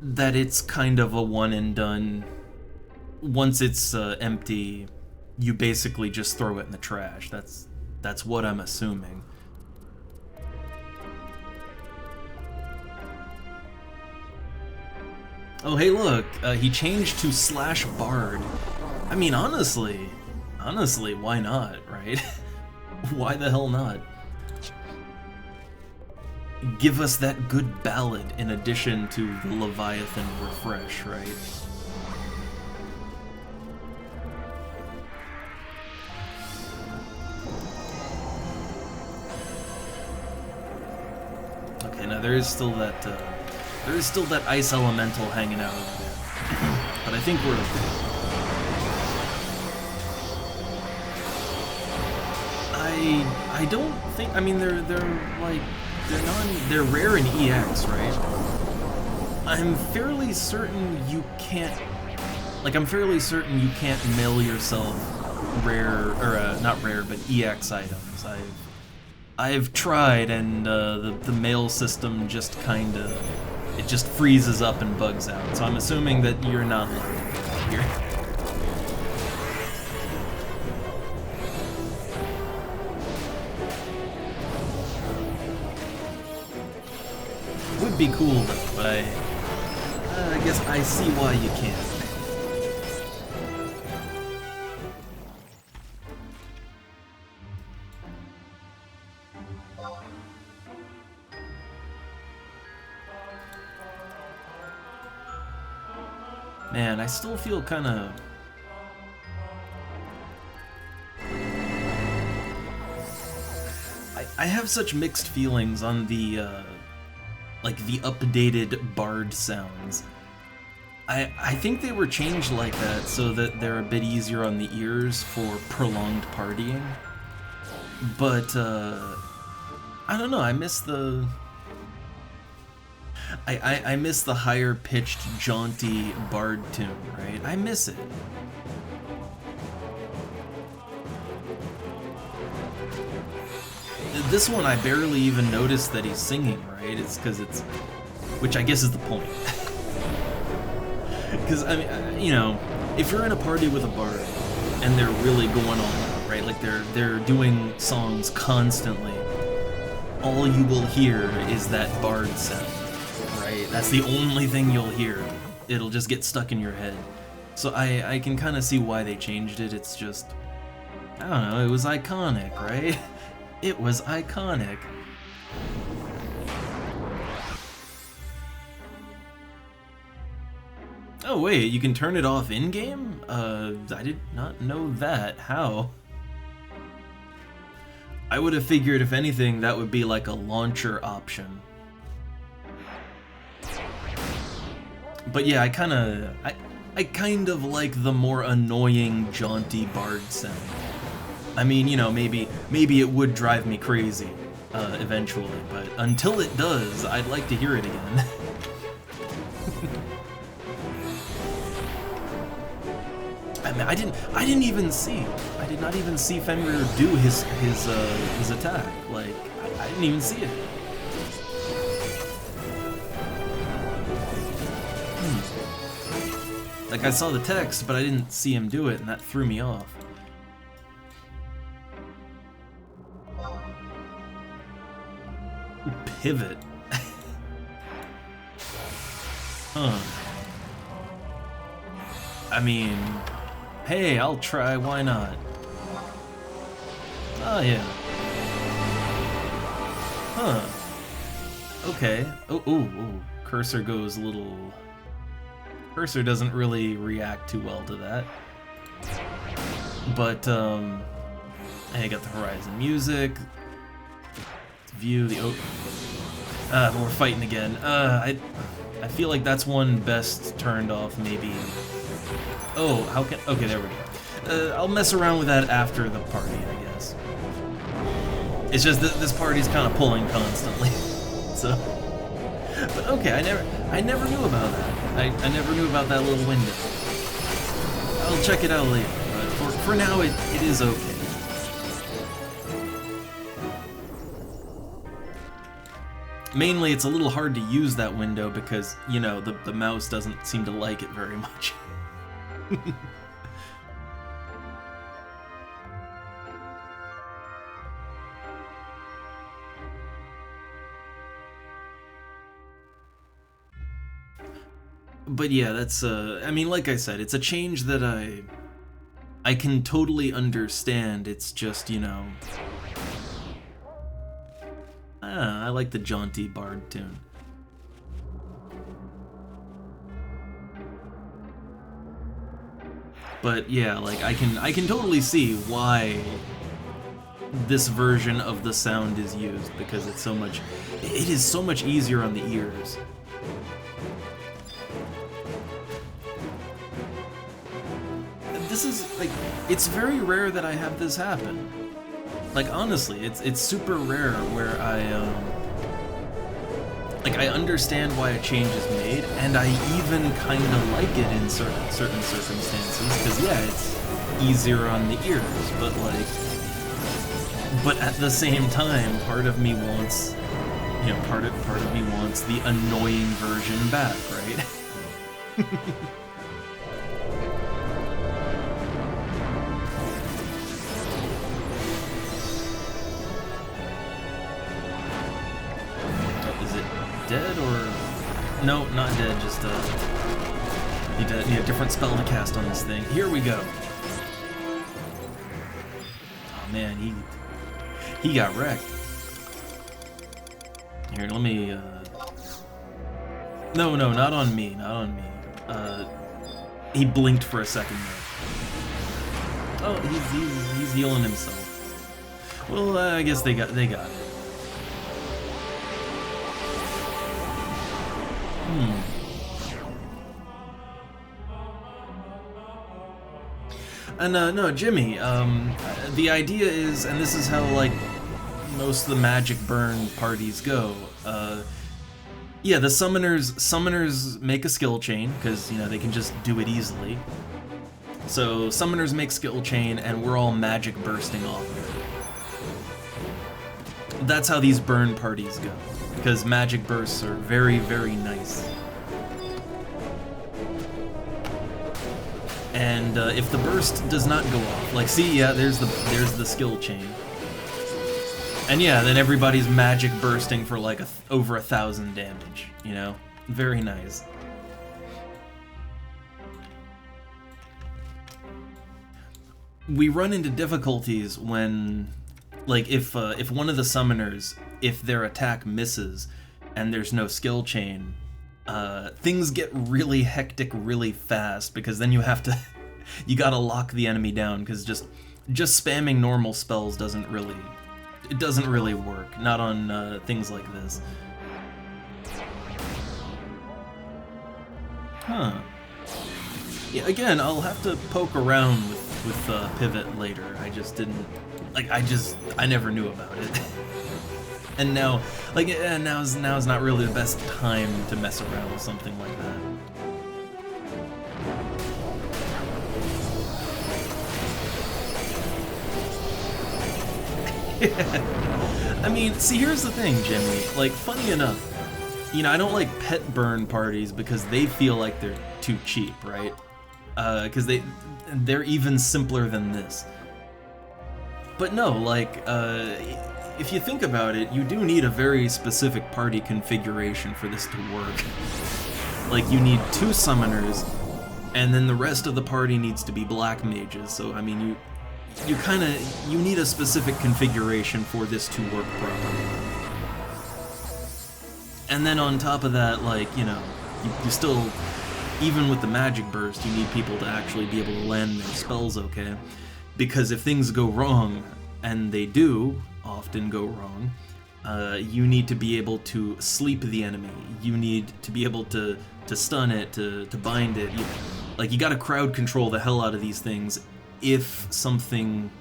that it's kind of a one and done. Once it's empty, you basically just throw it in the trash. That's what I'm assuming. Oh, hey, look, he changed to /Bard. I mean, honestly, why not, right? Why the hell not? Give us that good ballad in addition to the Leviathan refresh, right? Okay, now there is still that ice elemental hanging out over there, but I think we're okay. I don't think. I mean, they're like. They're rare in EX, right? I'm fairly certain you can't... Like, I'm fairly certain you can't mail yourself rare, or not rare, but EX items. I've tried, and the mail system just kinda... It just freezes up and bugs out, so I'm assuming that you're not allowed here. Would be cool though, but I guess I see why you can't. Man, I still feel kind of... I have such mixed feelings on the like the updated Bard sounds. I think they were changed like that so that they're a bit easier on the ears for prolonged partying. But I don't know, I miss the I miss the higher pitched jaunty Bard tune, right? I miss it. This one I barely even noticed that he's singing, right? It's because it's... Which I guess is the point. Because, I mean, you know, if you're in a party with a bard, and they're really going on, right? Like, they're doing songs constantly, all you will hear is that bard sound, right? That's the only thing you'll hear. It'll just get stuck in your head. So I can kind of see why they changed it. It's just... I don't know, it was iconic, right? It was iconic. Oh wait, you can turn it off in-game? I did not know that. How? I would have figured, if anything, that would be like a launcher option. But yeah, I kind of like the more annoying, jaunty bard sound. I mean, you know, maybe it would drive me crazy eventually, but until it does, I'd like to hear it again. I mean, I did not even see Fenrir do his attack. Like, I didn't even see it. Like, I saw the text, but I didn't see him do it, and that threw me off. Pivot. Huh. I mean, hey, I'll try, why not? Oh, yeah. Huh. Okay. Oh, cursor goes a little... Cursor doesn't really react too well to that. But, I got the Horizon music. View the... Oh. We're fighting again. I I feel like that's one best turned off, maybe. Oh, how can... Okay, there we go. I'll mess around with that after the party, I guess. It's just that this party's kind of pulling constantly, so... But okay, I never knew about that. I never knew about that little window. I'll check it out later, but for now it is okay. Mainly, it's a little hard to use that window because, you know, the mouse doesn't seem to like it very much. But yeah, that's, I mean, like I said, it's a change that I can totally understand. It's just, you know... I like the jaunty bard tune. But yeah, like I can totally see why this version of the sound is used, because it is so much easier on the ears. This is like, it's very rare that I have this happen. Like, honestly, it's super rare where I understand why a change is made, and I even kind of like it in certain circumstances, because yeah, it's easier on the ears, but at the same time, part of me wants, you know, part of me wants the annoying version back, right? Dead or... No, not dead, just need a different spell to cast on this thing. Here we go. Oh man, he got wrecked. Here, let me No, not on me, not on me. He blinked for a second there. Oh, he's healing himself. Well, I guess they got it. No, Jimmy, the idea is, and this is how, like, most of the magic burn parties go, yeah, the summoners make a skill chain, because, you know, they can just do it easily. So, summoners make skill chain, and we're all magic bursting off of it. That's how these burn parties go, because magic bursts are very, very nice. And if the burst does not go off, like, see, yeah, there's the skill chain. And yeah, then everybody's magic bursting for like over 1,000 damage, you know? Very nice. We run into difficulties when, like, if one of the summoners, if their attack misses and there's no skill chain, things get really hectic really fast, because then you have to, you gotta lock the enemy down, because just spamming normal spells doesn't really work, not on things like this. Huh. Yeah, again, I'll have to poke around with Pivot later. I just didn't, like, I never knew about it. And now, like, now's not really the best time to mess around with something like that. I mean, see, here's the thing, Jimmy. Like, funny enough, you know, I don't like pet burn parties because they feel like they're too cheap, right? Because they're even simpler than this. But no, like, if you think about it, you do need a very specific party configuration for this to work. Like, you need 2 summoners, and then the rest of the party needs to be black mages, so, I mean, you need a specific configuration for this to work properly. And then on top of that, like, you know, you still, even with the magic burst, you need people to actually be able to land their spells okay. Because if things go wrong, and they do often go wrong, you need to be able to sleep the enemy. You need to be able to stun it, to bind it. You gotta crowd control the hell out of these things if something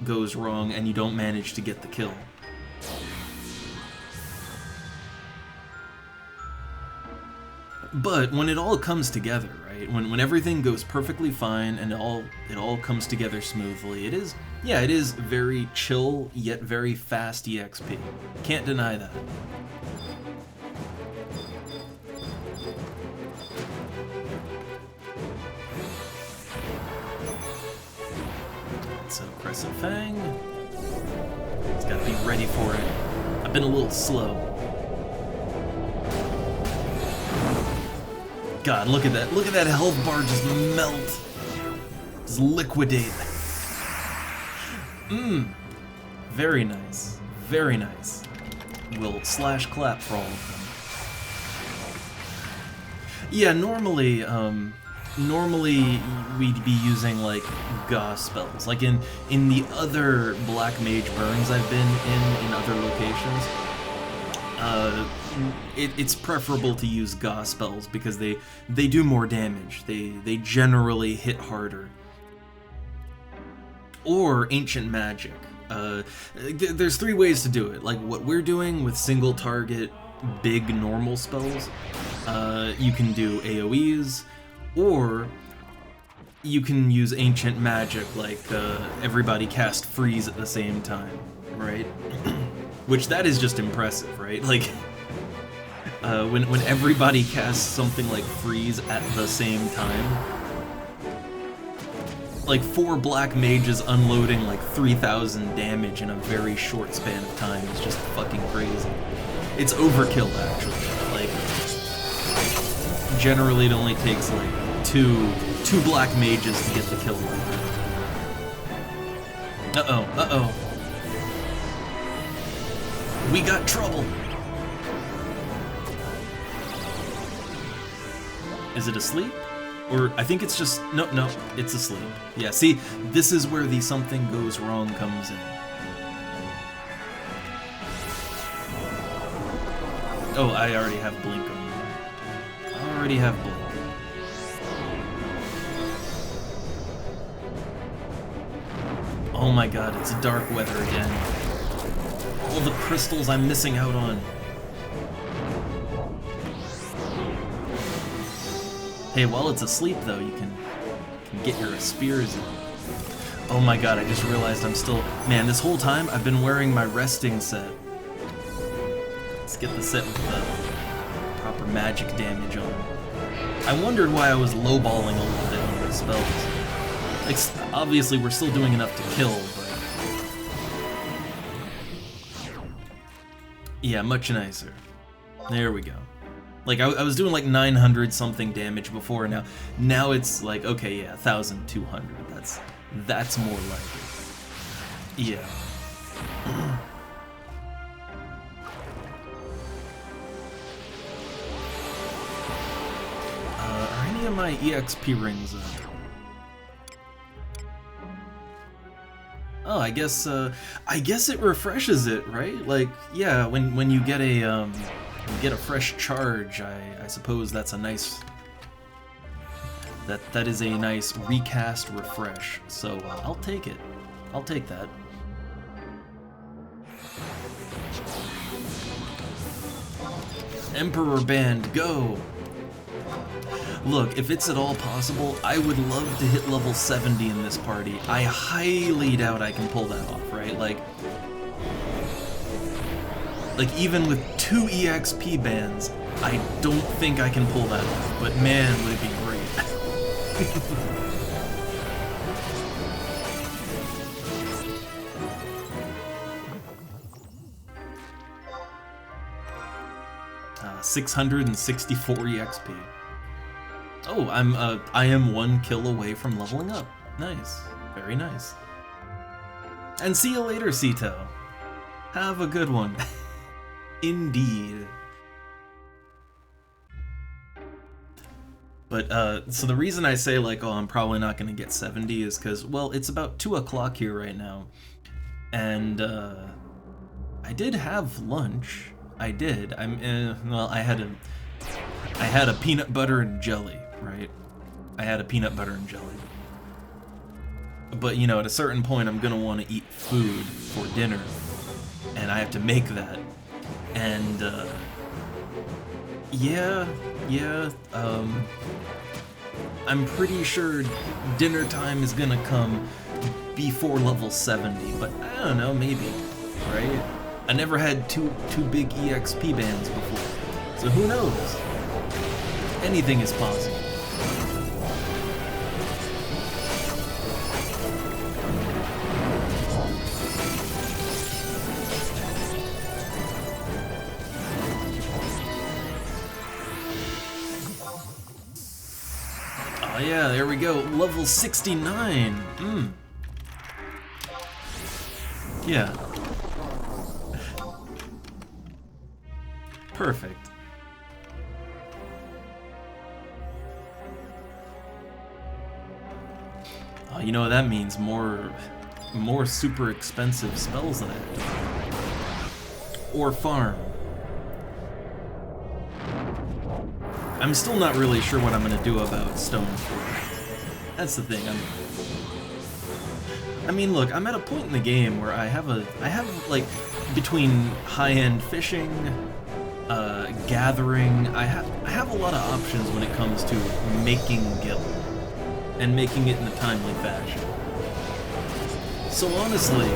goes wrong and you don't manage to get the kill. But when it all comes together, right? When everything goes perfectly fine and it all comes together smoothly, it is very chill yet very fast EXP. Can't deny that. So Crescent Fang. It's gotta be ready for it. I've been a little slow. God, look at that. Look at that health bar just melt. Just liquidate. Very nice. Very nice. We'll slash clap for all of them. Yeah, normally we'd be using like Gauss spells. Like in the other Black Mage burns I've been in other locations. It's preferable to use Gauss spells because they do more damage. They generally hit harder. Or Ancient Magic. There's three ways to do it. Like what we're doing with single target big normal spells. You can do AoEs, or you can use Ancient Magic, like everybody cast Freeze at the same time, right? Which that is just impressive, right? Like when everybody casts something like Freeze at the same time, like 4 black mages unloading like 3,000 damage in a very short span of time is just fucking crazy. It's overkill, actually. Like generally it only takes like two black mages to get the kill. Uh-oh. We got trouble. Is it asleep? Or I think it's just, no, it's asleep. Yeah, see, this is where the something goes wrong comes in. Oh, I already have Blink on there. I already have Blink. Oh my god, it's dark weather again. All the crystals I'm missing out on. Hey, while it's asleep though, you can get your spears in. Oh my god, I just realized I'm still... Man, this whole time I've been wearing my resting set. Let's get the set with the proper magic damage on. I wondered why I was lowballing a little bit on the spells. Like, obviously we're still doing enough to kill, but... Yeah, much nicer. There we go. Like, I was doing like 900 something damage before, now it's like, okay, yeah, 1,200. That's more like it. Yeah. Are any of my EXP rings up? Oh, I guess it refreshes it, right? Like, yeah, when you get a fresh charge, I suppose that's a nice... That is a nice recast refresh, so I'll take it. I'll take that. Emperor Band, go! Look, if it's at all possible, I would love to hit level 70 in this party. I highly doubt I can pull that off, right? Like even with 2 EXP bands, I don't think I can pull that off, but man, would it be great. 664 EXP. Oh, I am 1 kill away from leveling up. Nice. Very nice. And see you later, Sito. Have a good one. Indeed. But, so the reason I say, like, oh, I'm probably not gonna get 70 is because, well, it's about 2 o'clock here right now. And, I did have lunch. I did. Well, I had a peanut butter and jelly, right? I had a peanut butter and jelly. But, you know, at a certain point, I'm gonna want to eat food for dinner, and I have to make that. And, yeah, I'm pretty sure dinner time is gonna come before level 70, but I don't know, maybe, right? I never had two big EXP bands before, so who knows? Anything is possible. Oh yeah, there we go, level 69. Yeah. Perfect. Oh, you know what that means? More super expensive spells than I have. Or farm. I'm still not really sure what I'm gonna do about Stone Forge. That's the thing. I mean, look, I'm at a point in the game where I have like between high-end fishing, gathering. I have a lot of options when it comes to making guild and making it in a timely fashion. So honestly,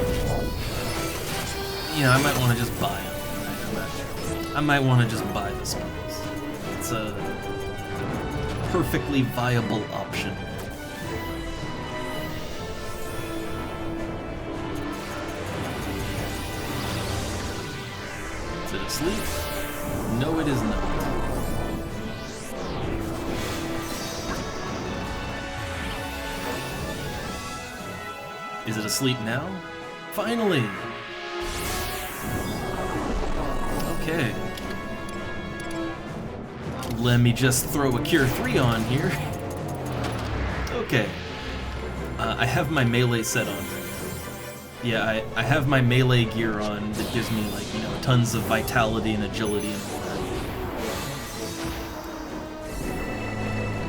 you know, I might want to just buy them. I might want to just buy the spells. It's a perfectly viable option. Is it asleep? No, it is not. Is it asleep now? Finally! Okay. Let me just throw a Cure 3 on here. Okay. I have my melee set on. Yeah, I have my melee gear on that gives me, like, you know, tons of vitality and agility and all that.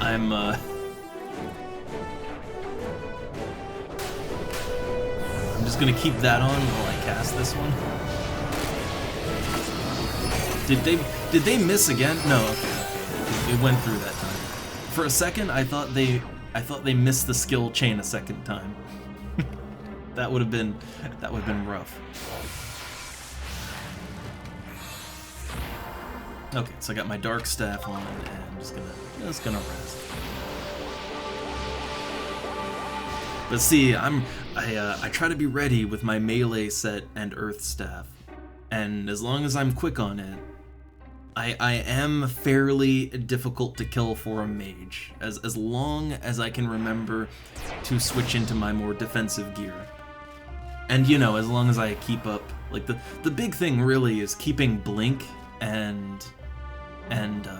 I'm just gonna keep that on while I cast this one. Did they miss again? No, okay. It went through that time. For a second, I thought they missed the skill chain a second time. That would have been rough. Okay, so I got my dark staff on, and I'm just gonna rest. But see, I try to be ready with my melee set and earth staff, and as long as I'm quick on it, I am fairly difficult to kill for a mage, as long as I can remember to switch into my more defensive gear. And, you know, as long as I keep up, like, the big thing really is keeping blink and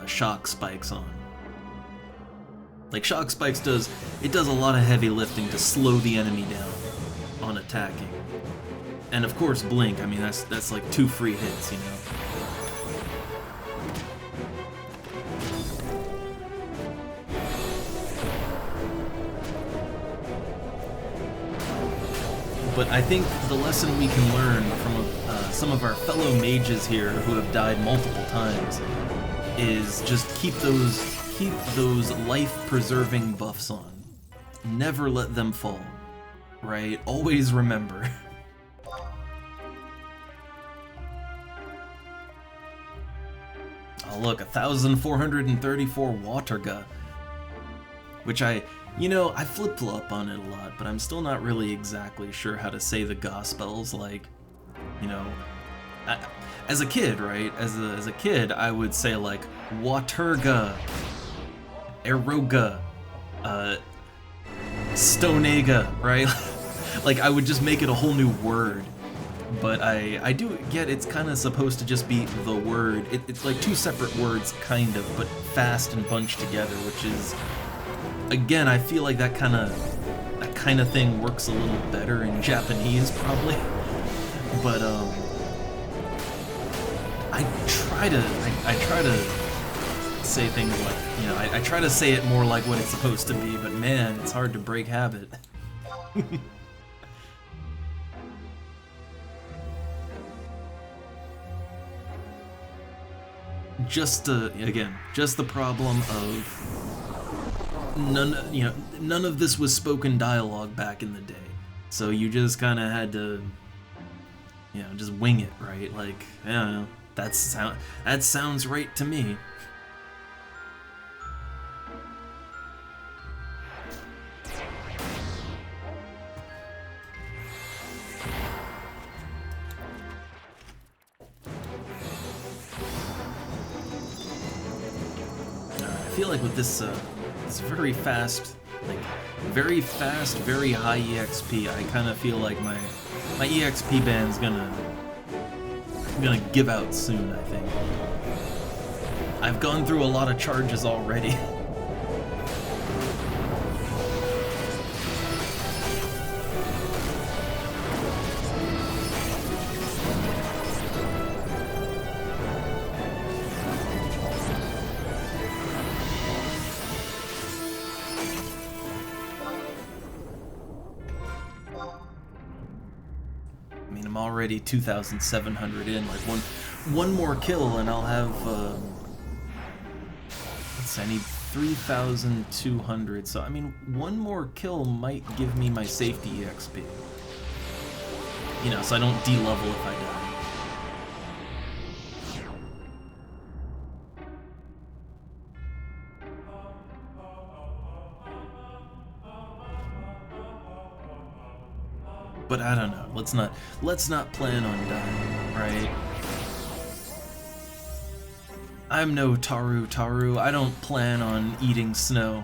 shock spikes on. Like, shock spikes does a lot of heavy lifting to slow the enemy down on attacking. And of course blink, I mean, that's like 2 free hits, you know. But I think the lesson we can learn from some of our fellow mages here who have died multiple times is just keep those life-preserving buffs on. Never let them fall, right? Always remember. Oh look, 1,434 Waterga, which you know, I flip-flop on it a lot, but I'm still not really exactly sure how to say the gospels, like, you know, as a kid, right? As a kid, I would say, like, Waterga, Eroga, Stonega, right? Like, I would just make it a whole new word. But I do get it's kind of supposed to just be the word. It's like 2 separate words, kind of, but fast and bunched together, which is... Again, I feel like that kind of thing works a little better in Japanese, probably. But I try to say things like, you know, I try to say it more like what it's supposed to be, but man, it's hard to break habit. Just the problem of none of this was spoken dialogue back in the day. So you just kind of had to, you know, just wing it, right? Like, I don't know, that sounds right to me. I feel like with this very fast, very high EXP, I kind of feel like my EXP band's gonna give out soon, I think. I've gone through a lot of charges already. I mean, I'm already 2,700 in. Like one more kill, and I'll have. Let's see, I need 3,200. So I mean, one more kill might give me my safety EXP. You know, so I don't de-level if I die. But I don't know. Let's not plan on dying, right? I'm no Taru. I don't plan on eating snow.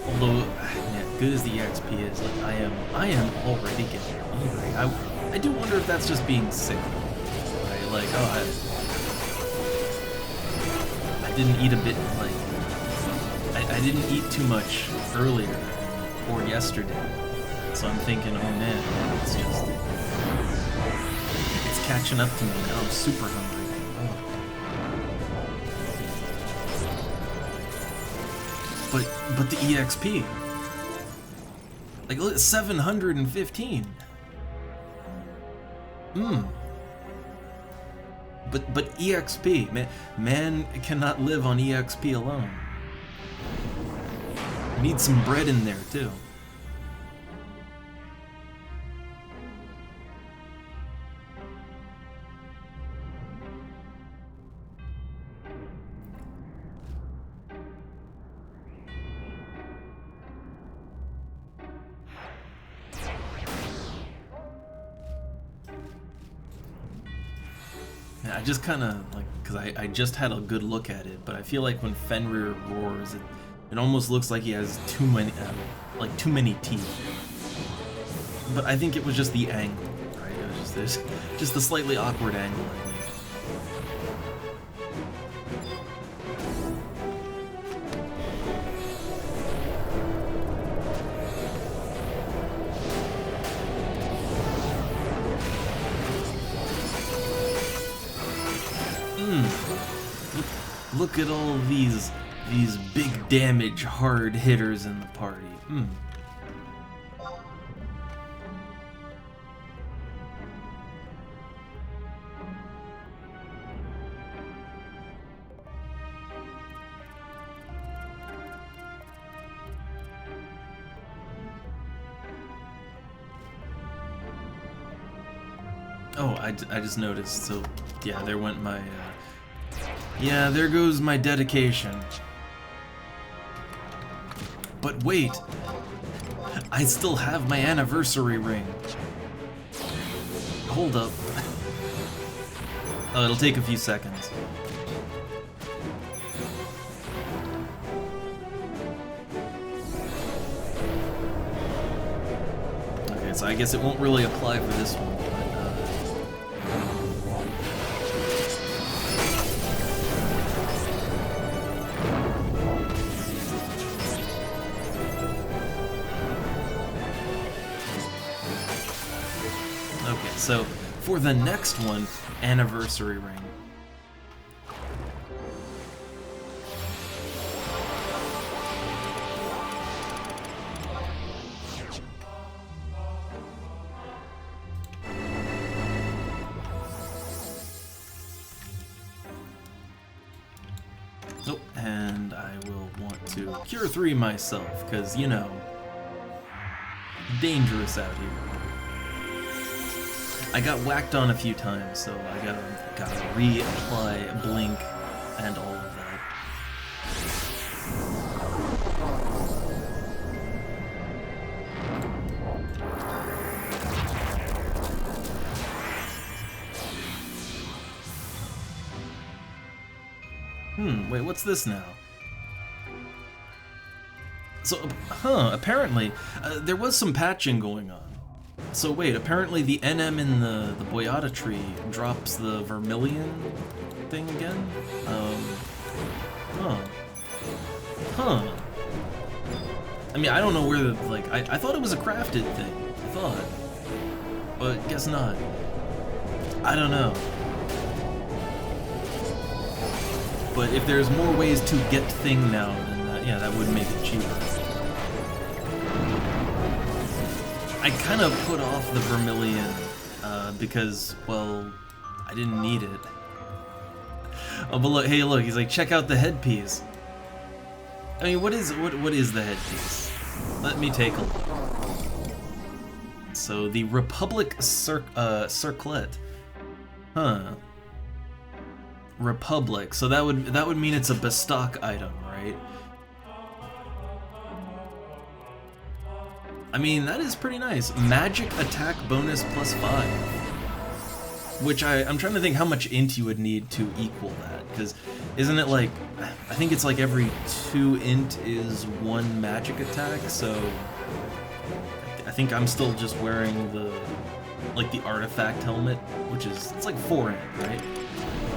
Although, man, good as the XP is, like I am already getting hungry. I do wonder if that's just being sick, right? Like, oh, I didn't eat a bit, like, I didn't eat too much earlier or yesterday, so I'm thinking, oh man, it's catching up to me now. I'm super hungry. Oh. But the EXP, like, look, 715. But EXP, man cannot live on EXP alone. Need some bread in there too. I just kind of, like, because I just had a good look at it, but I feel like when Fenrir roars, it almost looks like he has too many teeth. But I think it was just the angle, right? It was just the slightly awkward angle, I think. Look at all these big damage hard hitters in the party. Oh, I just noticed. So yeah, there went my. Yeah, there goes my dedication. But wait, I still have my anniversary ring. Hold up. Oh, it'll take a few seconds. Okay, so I guess it won't really apply for this one. So for the next one, anniversary ring. Oh, and I will want to cure 3 myself, because, you know, dangerous out here. I got whacked on a few times, so I gotta reapply blink and all of that. Wait, what's this now? So, apparently, there was some patching going on. So wait, apparently the NM in the Boyata tree drops the vermilion thing again? I mean, I don't know where the, like, I thought it was a crafted thing, I thought. But guess not. I don't know. But if there's more ways to get thing now, then yeah, that would make it cheaper. I kind of put off the vermilion because, well, I didn't need it. Oh, but look, hey, look, he's like, check out the headpiece. I mean, what is the headpiece? Let me take a look. So the Republic circlet, huh? Republic. So that would mean it's a Bestock item, right? I mean, that is pretty nice. Magic attack bonus +5. Which I'm trying to think how much int you would need to equal that, because isn't it like, I think it's like every 2 int is 1 magic attack, so I think I'm still just wearing the artifact helmet, which is, it's like 4 int, right?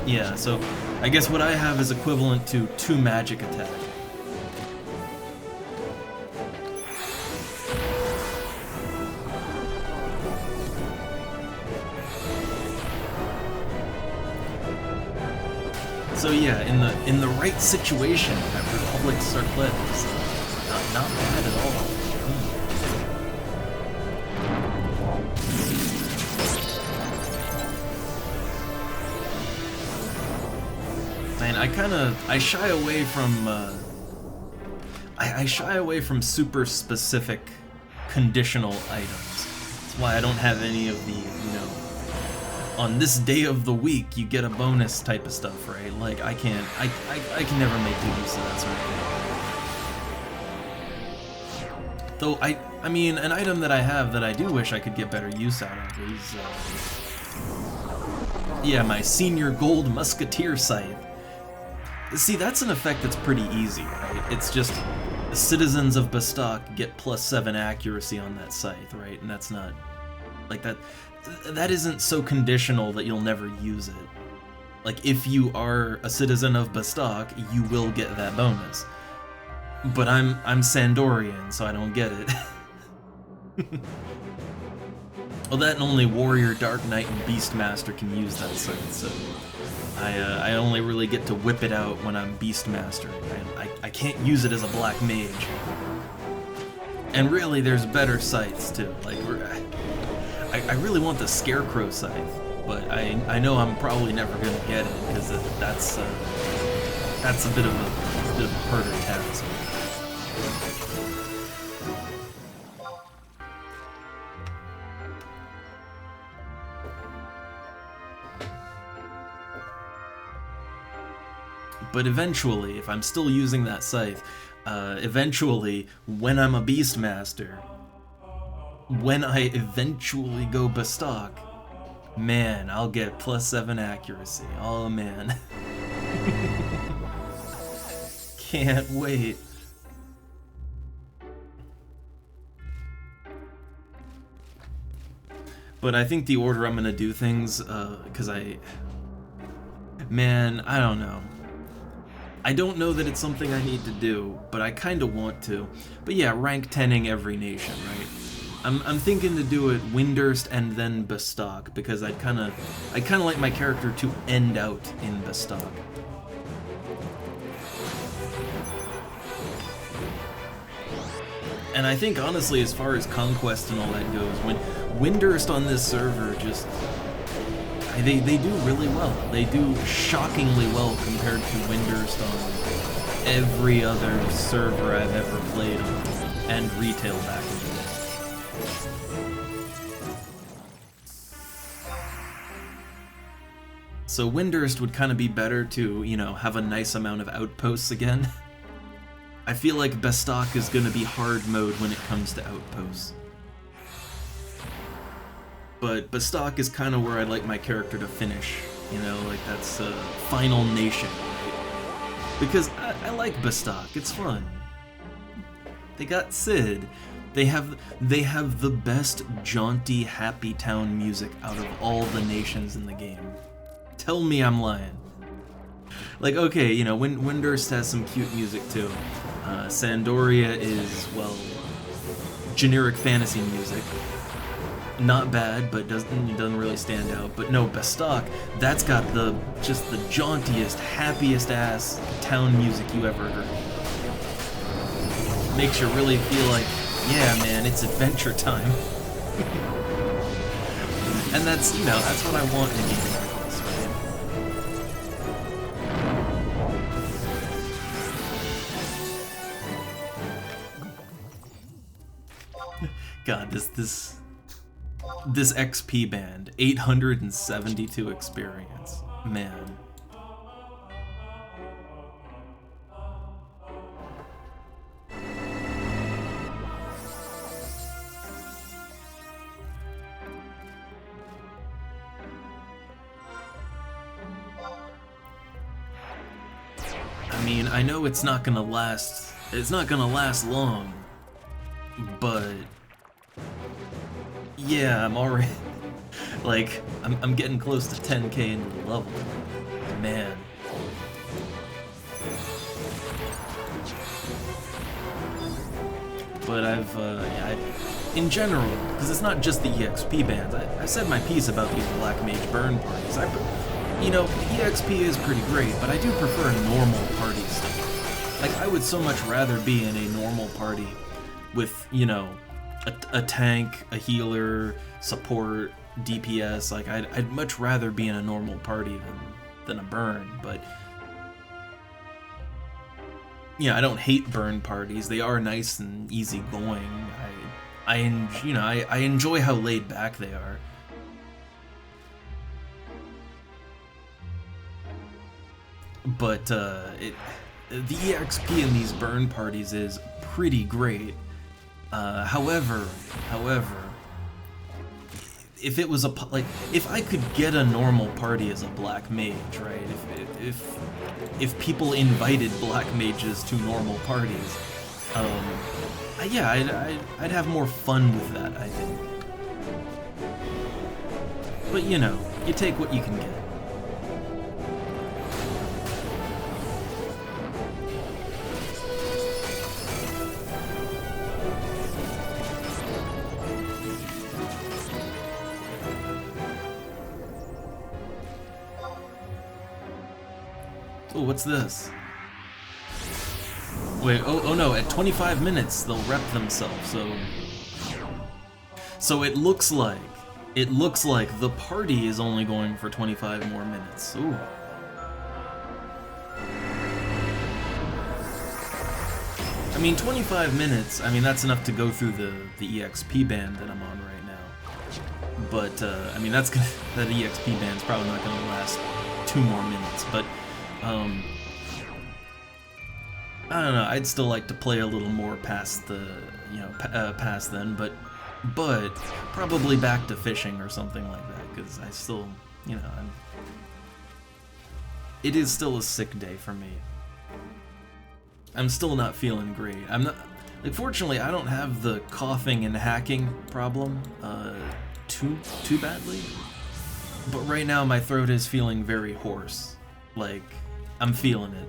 Yeah, so I guess what I have is equivalent to 2 magic attack. So yeah, in the right situation, that Republic circlet is not bad at all. Man, I shy away from I shy away from super specific conditional items. That's why I don't have any of the, you know, on this day of the week you get a bonus type of stuff, right? Like I can never make good use of that sort of thing. Though I mean, an item that I have that I do wish I could get better use out of is yeah, my Senior Gold Musketeer Scythe. See, that's an effect that's pretty easy, right? It's just citizens of Bestock get +7 accuracy on that scythe, right? And that's not like that. That isn't so conditional that you'll never use it. Like, if you are a citizen of Bestock, you will get that bonus. But I'm Sandorian, so I don't get it. Well, that and only Warrior, Dark Knight, and Beastmaster can use that scythe, so I only really get to whip it out when I'm Beastmaster. I can't use it as a black mage. And really, there's better scythes too. Like, I really want the Scarecrow scythe, but I know I'm probably never gonna get it because that's a bit of a harder task. But eventually, if I'm still using that scythe, eventually, when I'm a Beastmaster, when I eventually go Bestock, man, I'll get +7 accuracy. Oh man. Can't wait. But I think the order I'm gonna do things, because man, I don't know. I don't know that it's something I need to do, but I kind of want to. But yeah, rank 10ing every nation, right? I'm thinking to do it Windurst and then Bestock, because I'd kind of like my character to end out in Bestock. And I think, honestly, as far as conquest and all that goes, when Windurst on this server just... They do really well. They do shockingly well compared to Windurst on every other server I've ever played on, and retail back in the day. So Windurst would kind of be better to, you know, have a nice amount of outposts again. I feel like Bestock is going to be hard mode when it comes to outposts. But Bestock is kind of where I'd like my character to finish, you know, like that's final nation, right? Because I like Bestock, it's fun. They got Sid. They have the best jaunty, happy town music out of all the nations in the game. Tell me I'm lying. Like, okay, you know, Windurst has some cute music too. Sandoria is, well, generic fantasy music. Not bad, but doesn't really stand out. But no, Bestock, that's got just the jauntiest, happiest ass town music you ever heard. Makes you really feel like, yeah, man, it's adventure time. And that's, you know, that's what I want in a game like this, right? God, this XP band, 872 experience, man. I mean, I know it's not gonna last long, but yeah, I'm already, like, I'm getting close to 10k into the level, man. But in general, because it's not just the EXP bands, I said my piece about these Black Mage burn parties. You know, the EXP is pretty great, but I do prefer normal party stuff. Like, I would so much rather be in a normal party with, you know, a tank, a healer, support, DPS. Like, I'd much rather be in a normal party than a burn, but yeah, I don't hate burn parties. They are nice and easygoing. I enjoy how laid back they are. But the EXP in these burn parties is pretty great. However, if it was if I could get a normal party as a black mage, right? If people invited black mages to normal parties, yeah, I'd have more fun with that, I think. But you know, you take what you can get. Oh, what's this? Wait, oh no, at 25 minutes they'll rep themselves, so it looks like the party is only going for 25 more minutes. Ooh. I mean, 25 minutes, I mean, that's enough to go through the EXP band that I'm on right now. But, I mean, that EXP band's probably not gonna last 2 more minutes, but I don't know, I'd still like to play a little more past the, you know, past then, but probably back to fishing or something like that, because I still, you know, it is still a sick day for me. I'm still not feeling great. I'm not, like, fortunately, I don't have the coughing and hacking problem too badly, but right now my throat is feeling very hoarse. Like, I'm feeling it.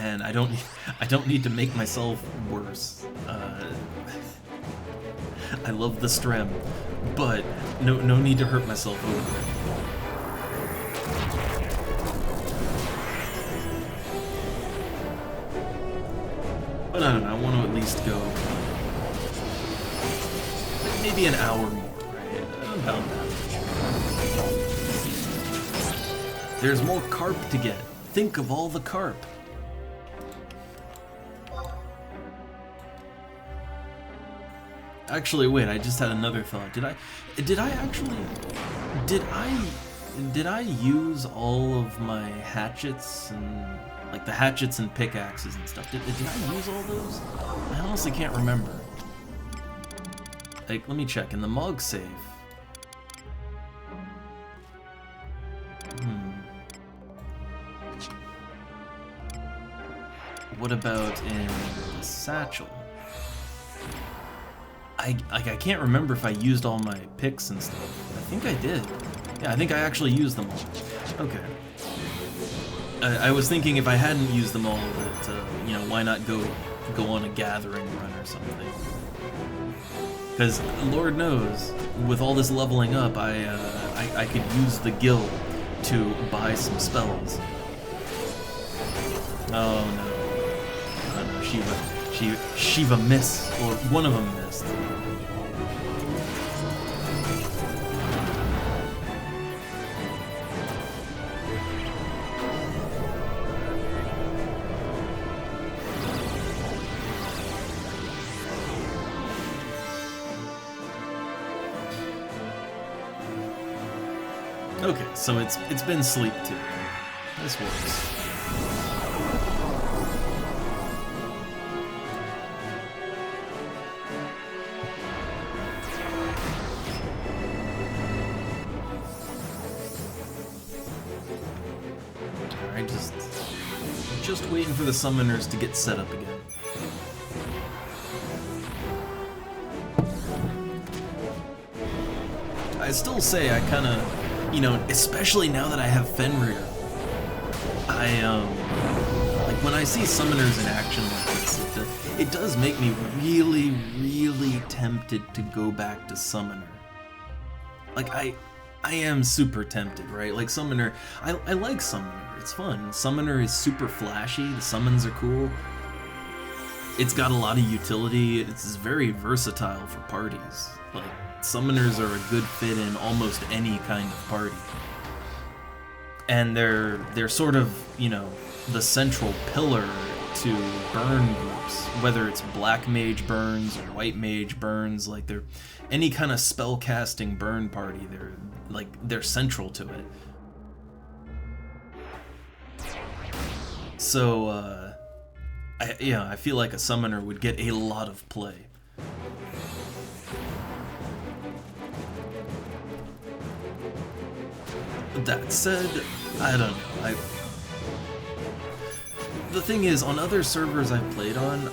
and I don't need to make myself worse. I love the strem, but no need to hurt myself over it. But I don't know, I want to at least go maybe an hour more, right? About that. There's more carp to get. Think of all the carp. Actually, wait, I just had another thought. Did I use all of my hatchets and like the hatchets and pickaxes and stuff? Did I use all those? I honestly can't remember. Like, let me check in the Mog save. What about in the satchel? I can't remember if I used all my picks and stuff. I think I did. Yeah, I think I actually used them all. Okay. I was thinking if I hadn't used them all, that you know, why not go on a gathering run or something? Because Lord knows, with all this leveling up, I could use the guild to buy some spells. Oh no. Oh no, Shiva missed, or one of them missed. Okay, so it's been sleep too. This works. Alright, just waiting for the summoners to get set up again. I still say I kinda, you know, especially now that I have Fenrir, like when I see summoners in action like this, it does make me really, really tempted to go back to Summoner. Like, I am super tempted, right? Like, Summoner, I like Summoner, it's fun. Summoner is super flashy, the summons are cool. It's got a lot of utility, it's very versatile for parties. Like, summoners are a good fit in almost any kind of party. And they're sort of, you know, the central pillar to burn groups, whether it's black mage burns or white mage burns. Like, they're any kind of spell casting burn party, they're central to it. So I feel like a summoner would get a lot of play. That said, I don't know. The thing is, on other servers I've played on,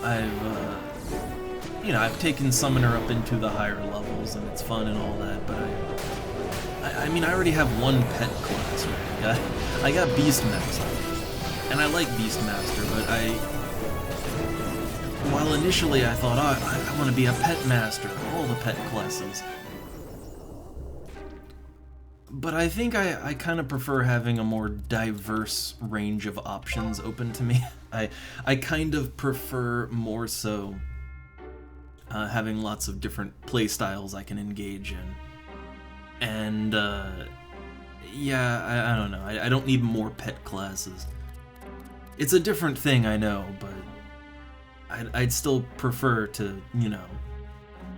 I've taken Summoner up into the higher levels, and it's fun and all that. But I mean, I already have one pet class, right? I got Beastmaster, and I like Beastmaster, but while initially I thought, oh, I want to be a pet master, all the pet classes. But I think I kind of prefer having a more diverse range of options open to me. I kind of prefer more so having lots of different play styles I can engage in. And yeah, I don't know. I don't need more pet classes. It's a different thing, I know, but I'd still prefer to, you know,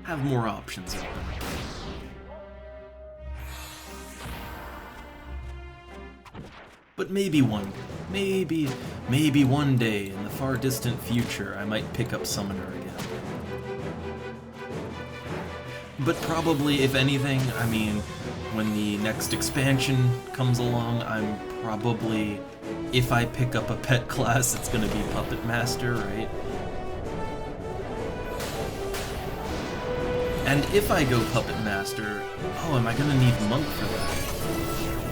have more options open. But maybe one day in the far distant future, I might pick up Summoner again. But probably, if anything, I mean, when the next expansion comes along, I'm probably, if I pick up a pet class, it's gonna be Puppet Master, right? And if I go Puppet Master, oh, am I gonna need Monk for that?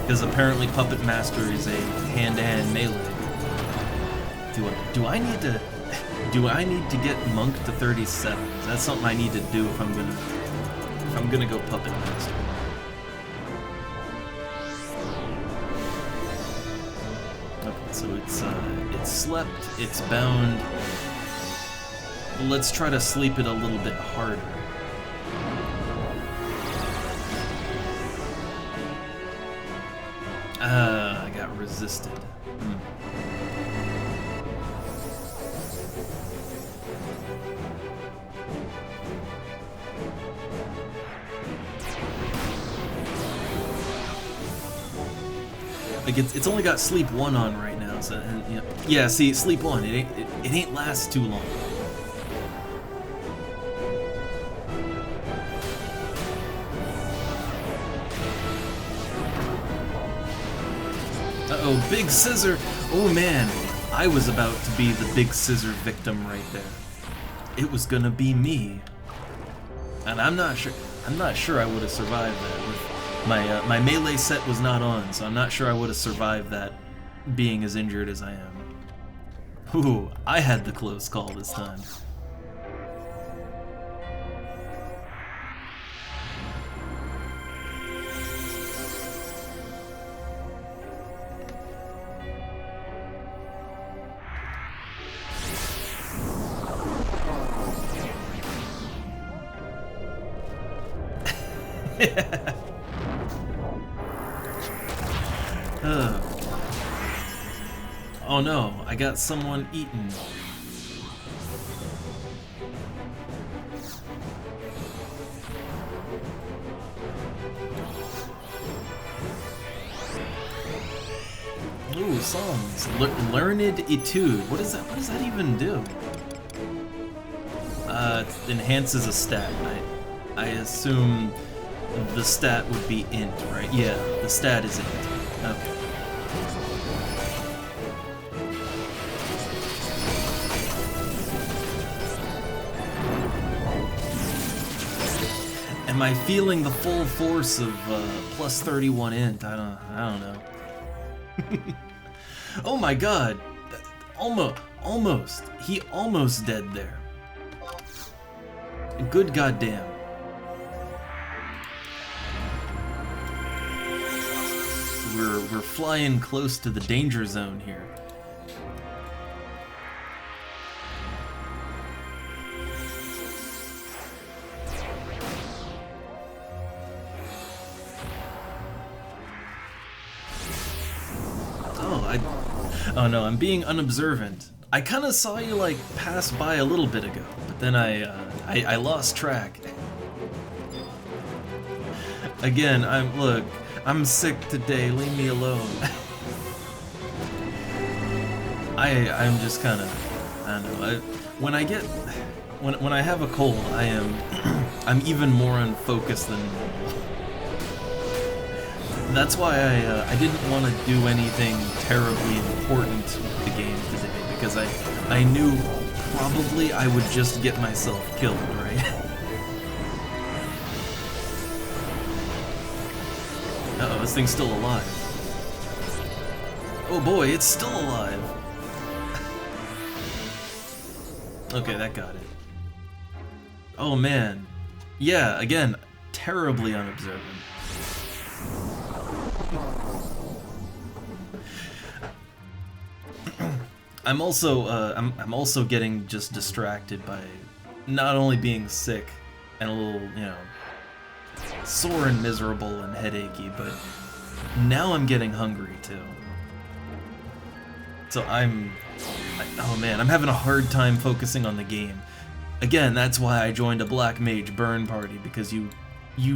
Because apparently Puppet Master is a hand-to-hand melee. Do I need to get Monk to 37? That's something I need to do if I'm gonna go Puppet Master. Okay, so it's slept, it's bound. Let's try to sleep it a little bit harder. I got resisted. Like it's only got sleep 1 on right now, so and, you know, yeah. See, sleep 1, it ain't last too long. Uh-oh, Big Scissor! Oh man, I was about to be the Big Scissor victim right there. It was gonna be me. And I'm not sure I would have survived that. My melee set was not on, so I'm not sure I would have survived that being as injured as I am. Ooh, I had the close call this time. Oh no, I got someone eaten. Ooh, songs. Learned Etude. What does that even do? It enhances a stat. I assume the stat would be int, right? Yeah, the stat is int. Okay. Am I feeling the full force of plus 31 int? I don't know. Oh my god! Almost. He almost dead there. Good goddamn. We're flying close to the danger zone here. Oh no, I'm being unobservant. I kind of saw you like pass by a little bit ago, but then I lost track. Again, I'm sick today. Leave me alone. I'm just kind of, I don't know. When I have a cold, I'm even more unfocused than normal. That's why I didn't want to do anything terribly important with the game today, because I knew probably I would just get myself killed, right? Uh-oh, this thing's still alive. Oh boy, it's still alive! Okay, that got it. Oh man. Yeah, again, terribly unobservant. I'm also getting just distracted by not only being sick and a little, you know, sore and miserable and headachy, but now I'm getting hungry too. So oh man, I'm having a hard time focusing on the game. Again, that's why I joined a Black Mage burn party, because you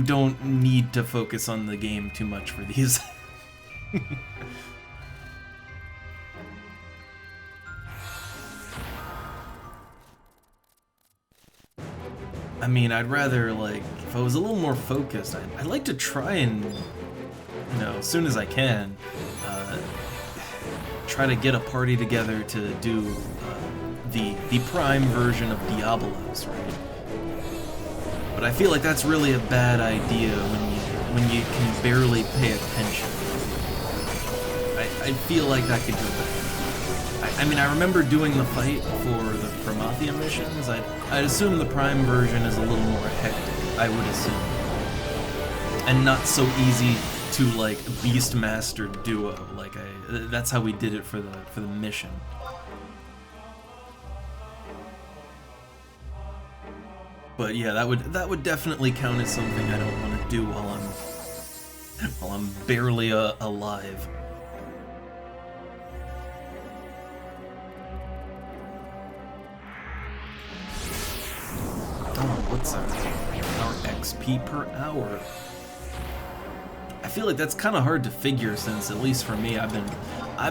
don't need to focus on the game too much for these. I mean, I'd rather, like, if I was a little more focused, I'd like to try and, you know, as soon as I can, try to get a party together to do the prime version of Diabolos, right? But I feel like that's really a bad idea when you can barely pay attention. I feel like that could go better. I mean, I remember doing the fight for the Promethean missions. I'd assume the Prime version is a little more hectic, I would assume. And not so easy to, like, Beastmaster duo. Like, that's how we did it for the mission. But yeah, that would definitely count as something I don't want to do while I'm barely alive. Oh, what's our XP per hour? I feel like that's kind of hard to figure since, at least for me, I've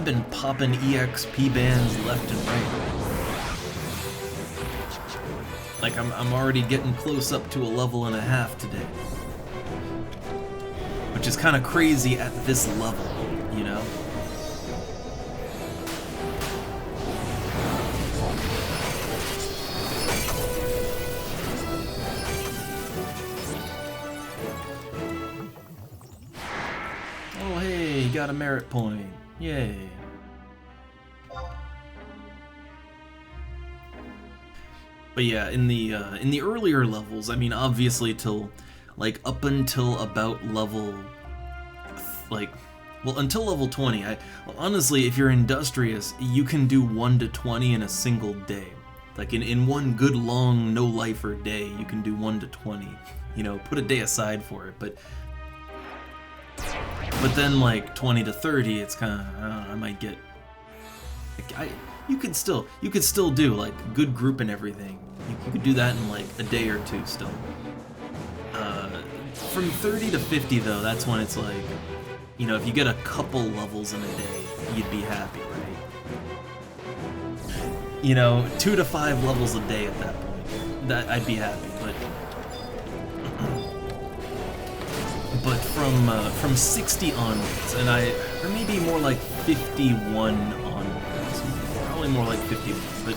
been popping EXP bands left and right. Like I'm already getting close up to a level and a half today, which is kind of crazy at this level, you know. Oh hey, you got a merit point. Yay. But yeah, in the earlier levels, I mean, obviously till like up until about level until level 20. Honestly, if you're industrious, you can do 1 to 20 in a single day. Like in one good long no-lifer day, you can do 1 to 20. You know, put a day aside for it, but then like 20 to 30, it's kind of, I don't know, I might get you could still do like good group and everything. You could do that in like a day or two still. From 30 to 50 though, that's when it's like, you know, if you get a couple levels in a day, you'd be happy, right? You know, 2 to 5 levels a day at that point, that I'd be happy. But from 60 onwards, and or maybe more like 51 onwards, probably more like 51, but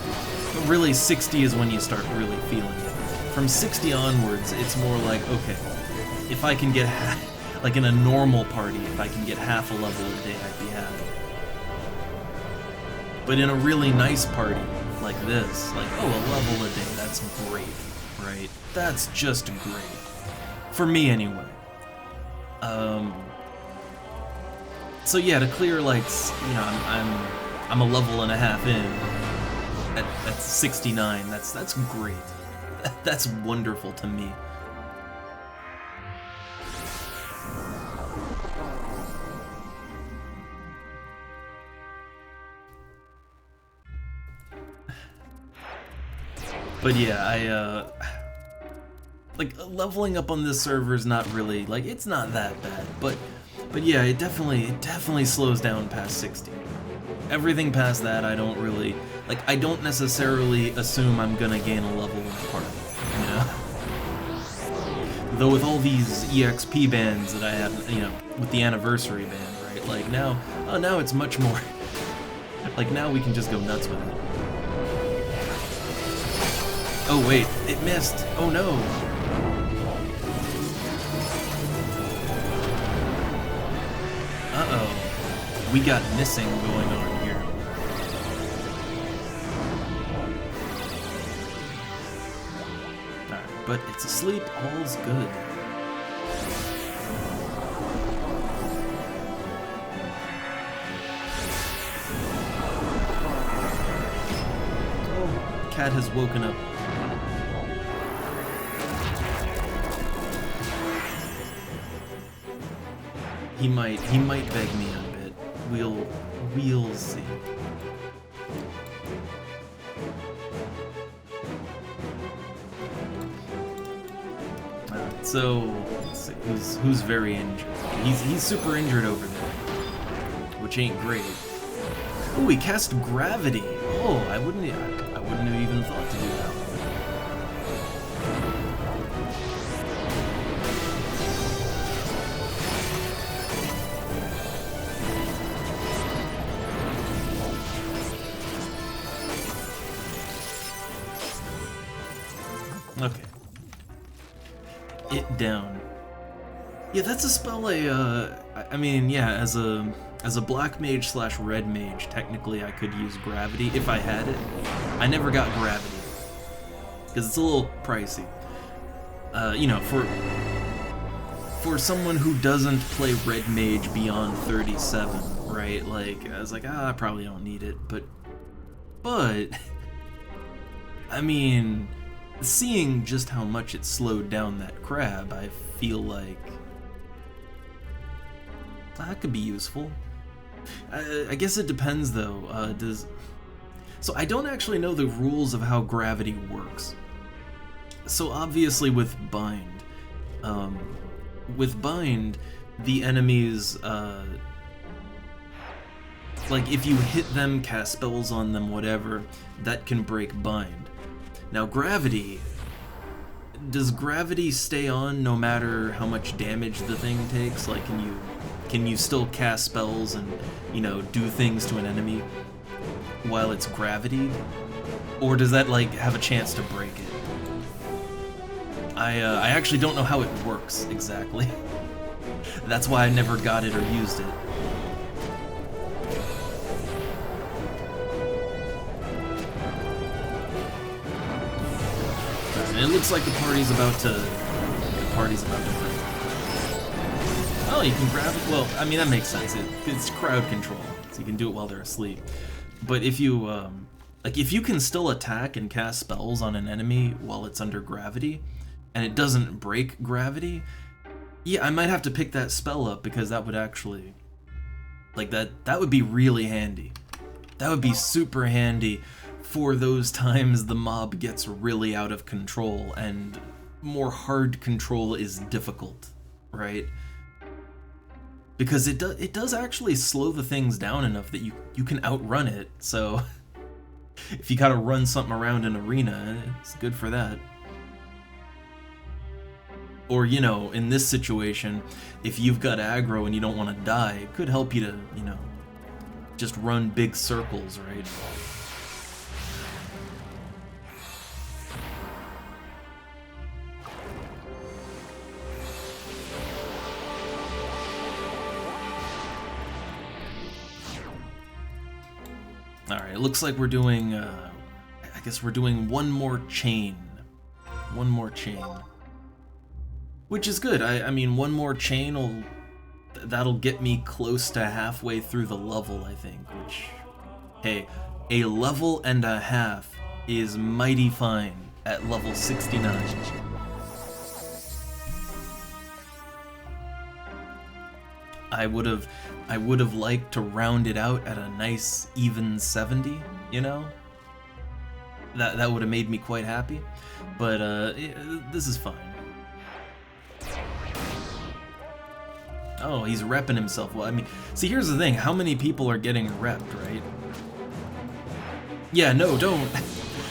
really 60 is when you start really feeling it. From 60 onwards, it's more like, okay, if I can get like in a normal party, if I can get half a level a day, I'd be happy. But in a really nice party like this, like, oh, a level a day, that's great, right? That's just great. For me, anyway. So yeah, to clear, like, you know, I'm a level and a half in at 69. That's great. That's wonderful to me. But yeah, like, leveling up on this server is not really, like, it's not that bad, but yeah, it definitely slows down past 60. Everything past that, I don't really, like, I don't necessarily assume I'm gonna gain a level in the party, you know? Though with all these EXP bands that I have, you know, with the anniversary band, right, like, now it's much more, like, now we can just go nuts with it. Oh wait, it missed, oh no! Uh-oh. We got missing going on here. Alright, but it's asleep, all's good. Oh, cat has woken up. He might beg me a bit. We'll see. Alright, so let's see who's very injured. He's super injured over there, which ain't great. Oh, he cast gravity. Oh, I wouldn't have even thought to do that. Okay. It down. Yeah, that's a spell I mean, yeah, as a As a black mage slash red mage, technically I could use gravity if I had it. I never got gravity because it's a little pricey. You know, for someone who doesn't play red mage beyond 37, right? Like, I was like, I probably don't need it, but I mean, seeing just how much it slowed down that crab, I feel like that could be useful. I guess it depends though. So I don't actually know the rules of how gravity works. So obviously with bind, the enemies, like if you hit them, cast spells on them, whatever, that can break bind. Now gravity, does gravity stay on no matter how much damage the thing takes? Like can you still cast spells and, you know, do things to an enemy while it's gravitied? Or does that like have a chance to break it? I actually don't know how it works exactly. That's why I never got it or used it. And it looks like the party's about to break. Oh, you can grab it. Well, I mean that makes sense. It's crowd control, so you can do it while they're asleep. But if you like, if you can still attack and cast spells on an enemy while it's under gravity, and it doesn't break gravity, yeah, I might have to pick that spell up because that would actually, like that would be really handy. That would be super handy for those times the mob gets really out of control and more hard control is difficult, right? Because it does actually slow the things down enough that you can outrun it. So if you gotta run something around an arena, it's good for that. Or, you know, in this situation, if you've got aggro and you don't want to die, it could help you to, you know, just run big circles, right? Alright, it looks like we're doing, I guess we're doing one more chain. One more chain. Which is good. I mean, one more chain that'll get me close to halfway through the level, I think, which, hey, a level and a half is mighty fine at level 69. I would have liked to round it out at a nice even 70, you know? That would have made me quite happy, but this is fine. Oh, he's repping himself. Well, I mean, see, here's the thing. How many people are getting repped, right? Yeah, no, don't.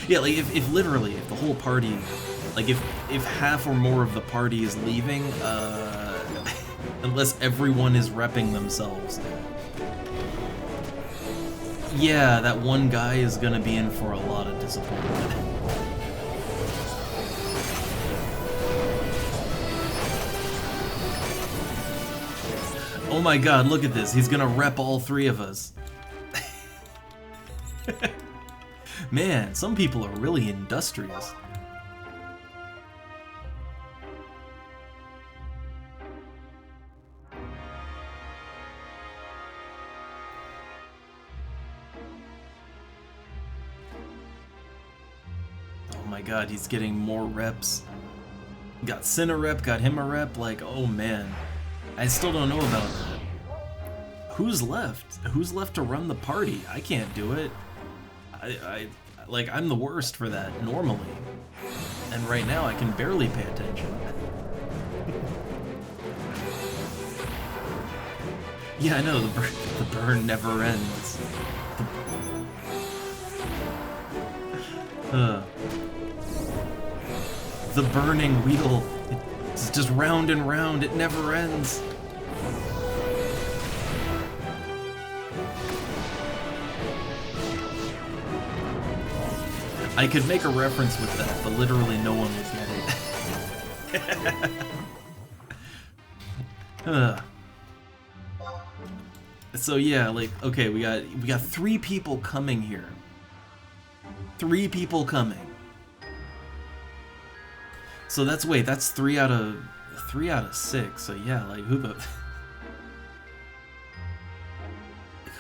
Yeah, like, if literally, if the whole party, like, if half or more of the party is leaving, unless everyone is repping themselves, yeah, that one guy is gonna be in for a lot of disappointment. Oh my god, look at this. He's gonna rep all three of us. Man, some people are really industrious. Oh my god, he's getting more reps. Got Sin a rep, got him a rep, like, oh man. I still don't know about that. Who's left? Who's left to run the party? I can't do it. Like, I'm the worst for that, normally. And right now, I can barely pay attention. Yeah, I know, the burn never ends. The burning wheel. It's just round and round, it never ends. I could make a reference with that, but literally no one would get it. So yeah, like, okay, we got 3 people coming here. 3 people coming. So that's, wait, that's 3 out of 6. So yeah, like,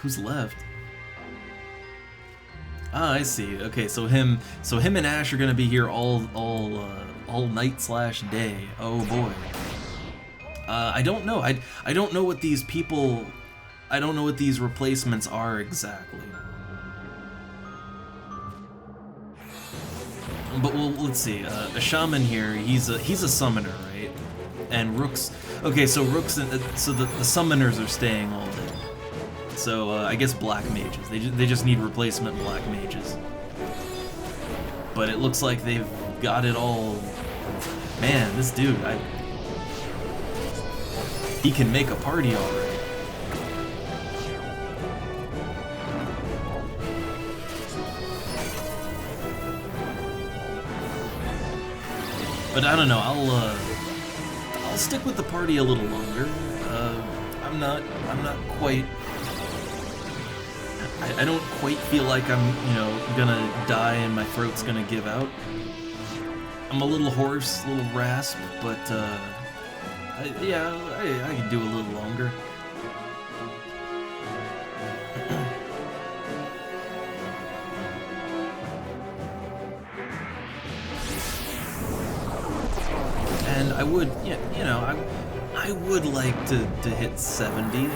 who's left? Ah, I see. Okay, so him and Ash are gonna be here all night/day. Oh boy. I don't know. I don't know what these people. I don't know what these replacements are exactly. But let's see. A shaman here. He's a summoner, right? And Rooks. Okay, so Rooks. So the summoners are staying all day. So I guess black mages. They just need replacement black mages. But it looks like they've got it all. Man, this dude, he can make a party already. But I don't know. I'll stick with the party a little longer. I'm not quite. I don't quite feel like I'm, gonna die and my throat's gonna give out. I'm a little hoarse, a little rasp, but I can do a little longer. And I would, I would like to hit 70.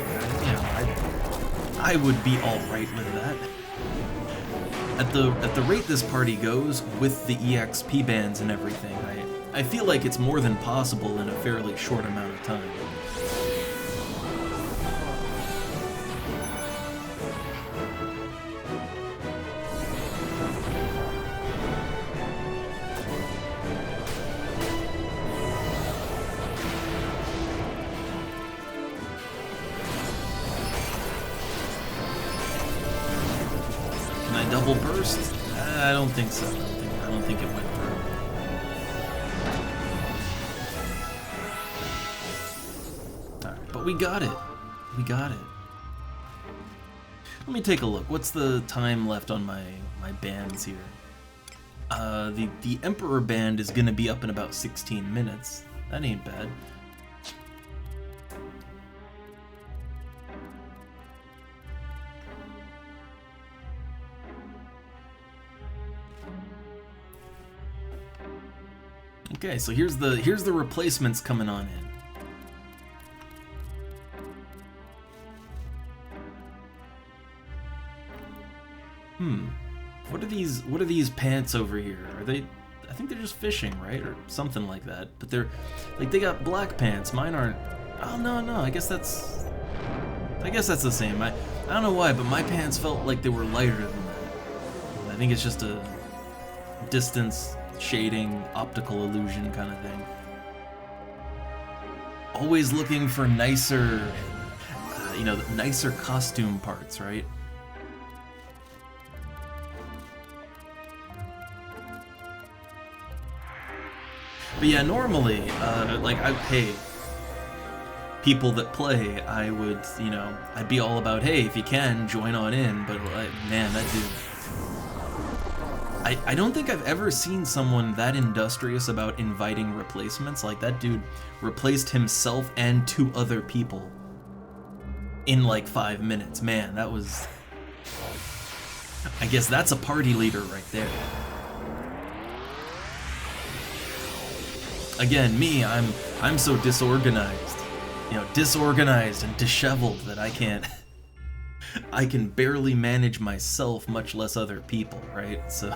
I would be all right with that. At the rate this party goes, with the EXP bands and everything, I feel like it's more than possible in a fairly short amount of time. Double burst? I don't think so. I don't think it went through. Alright, but we got it. We got it. Let me take a look. What's the time left on my bands here? The Emperor band is gonna be up in about 16 minutes. That ain't bad. Okay, so here's the replacements coming on in. What are these pants over here? Are they? I think they're just fishing, right, or something like that. But they're like, they got black pants. Mine aren't. Oh no, I guess that's the same. I don't know why, but my pants felt like they were lighter than that. I think it's just a distance shading, optical illusion kind of thing. Always looking for nicer, nicer costume parts, right? But yeah, normally, hey, people that play, I would, I'd be all about, hey, if you can, join on in, but man, that dude. I don't think I've ever seen someone that industrious about inviting replacements. Like, that dude replaced himself and 2 other people in like 5 minutes. Man, that was... I guess that's a party leader right there. Again, me, I'm so disorganized. Disorganized and disheveled that I can't... I can barely manage myself, much less other people, right? So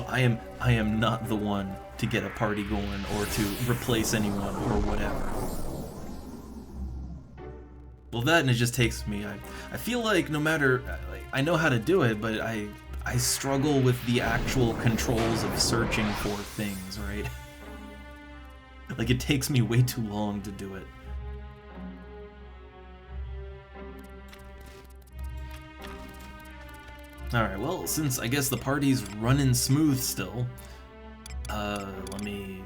I am not the one to get a party going or to replace anyone or whatever. Well, that, and it just takes me. I feel like no matter, I know how to do it, but I struggle with the actual controls of searching for things, right? Like, it takes me way too long to do it. Alright, well, since I guess the party's running smooth still, let me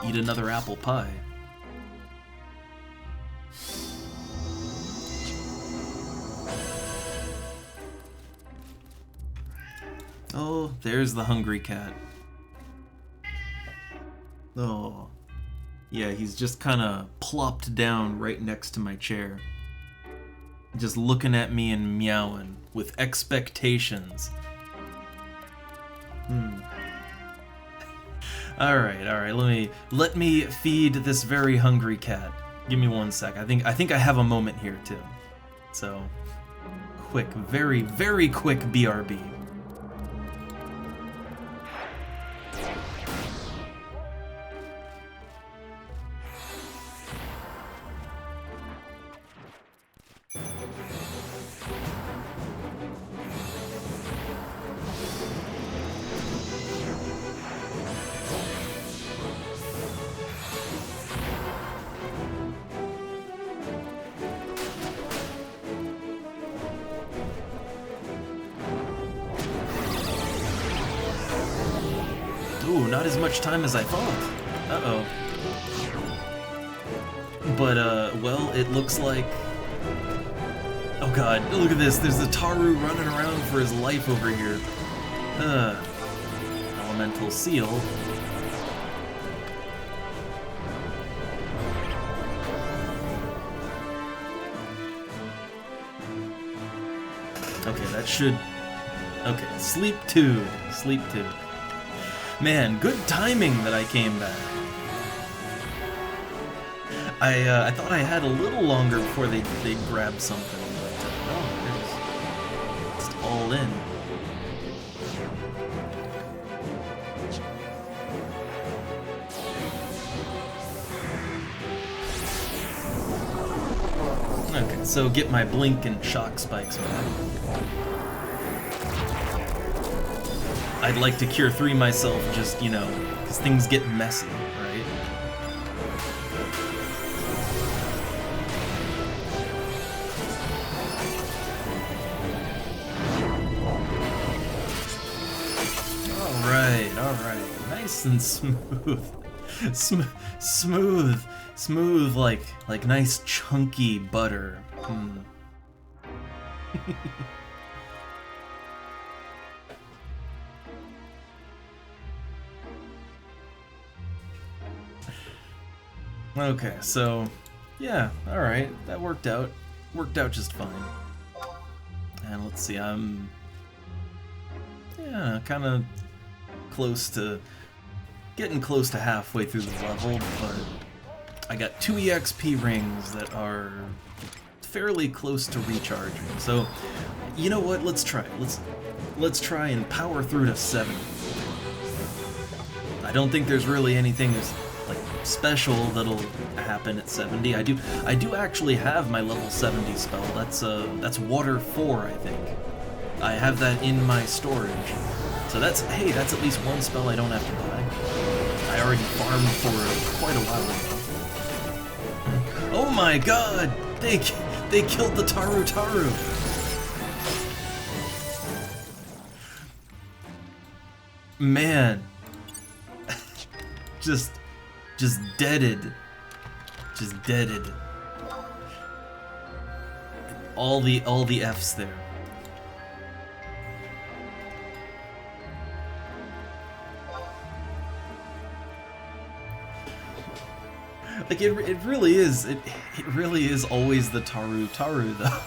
eat another apple pie. go. There's the hungry cat. Oh. Yeah, he's just kind of plopped down right next to my chair. Just looking at me and meowing with expectations. Alright, let me feed this very hungry cat. Give me 1 sec. I think I have a moment here too. So quick, very, very quick BRB. Ooh, not as much time as I thought. Uh-oh. But, well, it looks like... Oh god, look at this. There's the Taru running around for his life over here. Elemental Seal. Okay, that should... Okay, Sleep 2. Sleep 2. Man, good timing that I came back. I thought I had a little longer before they grabbed something, but no, it's all in. Okay, so get my blink and shock spikes back. I'd like to cure 3 myself, just, you know, because things get messy, right? Alright. Nice and smooth. Smooth, like nice chunky butter. Okay, so, yeah, alright, that worked out. Worked out just fine. And let's see, I'm... yeah, kind of getting close to halfway through the level, but I got 2 EXP rings that are fairly close to recharging. So, you know what, let's try it. Let's try and power through to 70. I don't think there's really anything that's like special that'll happen at 70. I do actually have my level 70 spell. That's Water 4, I think. I have that in my storage. So that's at least one spell I don't have to buy. I already farmed for quite a while ago. Oh my god! They killed the Taru. Man. Just deaded. Just deaded. All the F's there. Like it really is. It really is always the Taru though.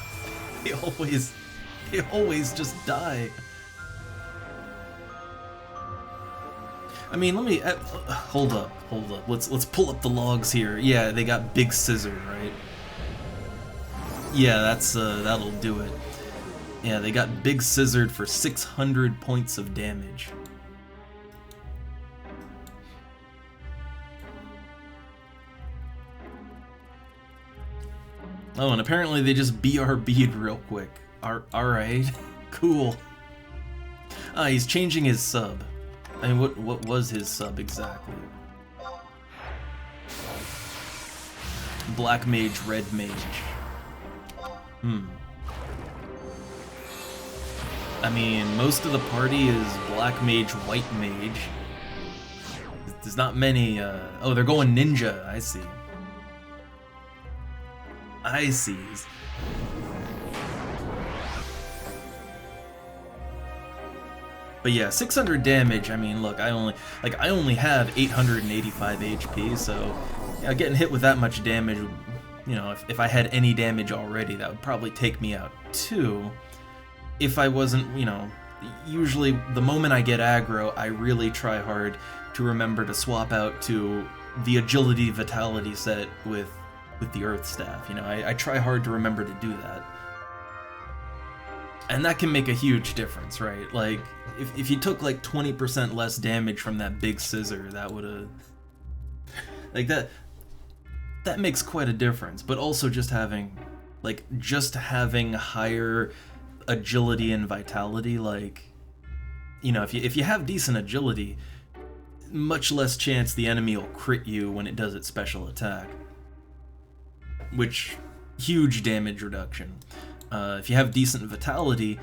They always just die. I mean, let me hold up. Let's pull up the logs here. Yeah, they got Big Scissor, right? Yeah, that'll do it. Yeah, they got Big Scissored for 600 points of damage. Oh, and apparently they just BRB'd real quick. Alright, cool. He's changing his sub. I mean, what was his sub exactly? Black Mage, Red Mage. I mean, most of the party is Black Mage, White Mage. There's not many, oh, they're going Ninja, I see. But yeah, 600 damage. I mean, look, I only have 885 HP, so yeah, getting hit with that much damage, you know, if I had any damage already, that would probably take me out too. If I wasn't, you know, usually the moment I get aggro, I really try hard to remember to swap out to the agility vitality set with the earth staff. You know, I try hard to remember to do that. And that can make a huge difference, right? Like, if you took like 20% less damage from that big scissor, that would've... Like, that makes quite a difference. But also just having higher agility and vitality, like, you know, if you have decent agility, much less chance the enemy will crit you when it does its special attack. Which, huge damage reduction. If you have decent vitality,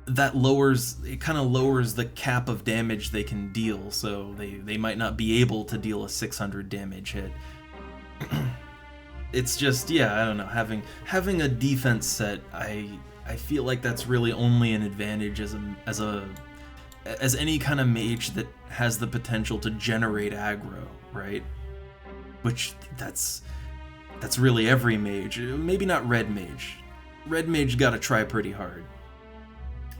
that kind of lowers the cap of damage they can deal, so they might not be able to deal a 600 damage hit. It's just, yeah, I don't know, having a defense set, I feel like that's really only an advantage as any kind of mage that has the potential to generate aggro, right? Which that's really every mage. Maybe not red mage. Red mage gotta try pretty hard.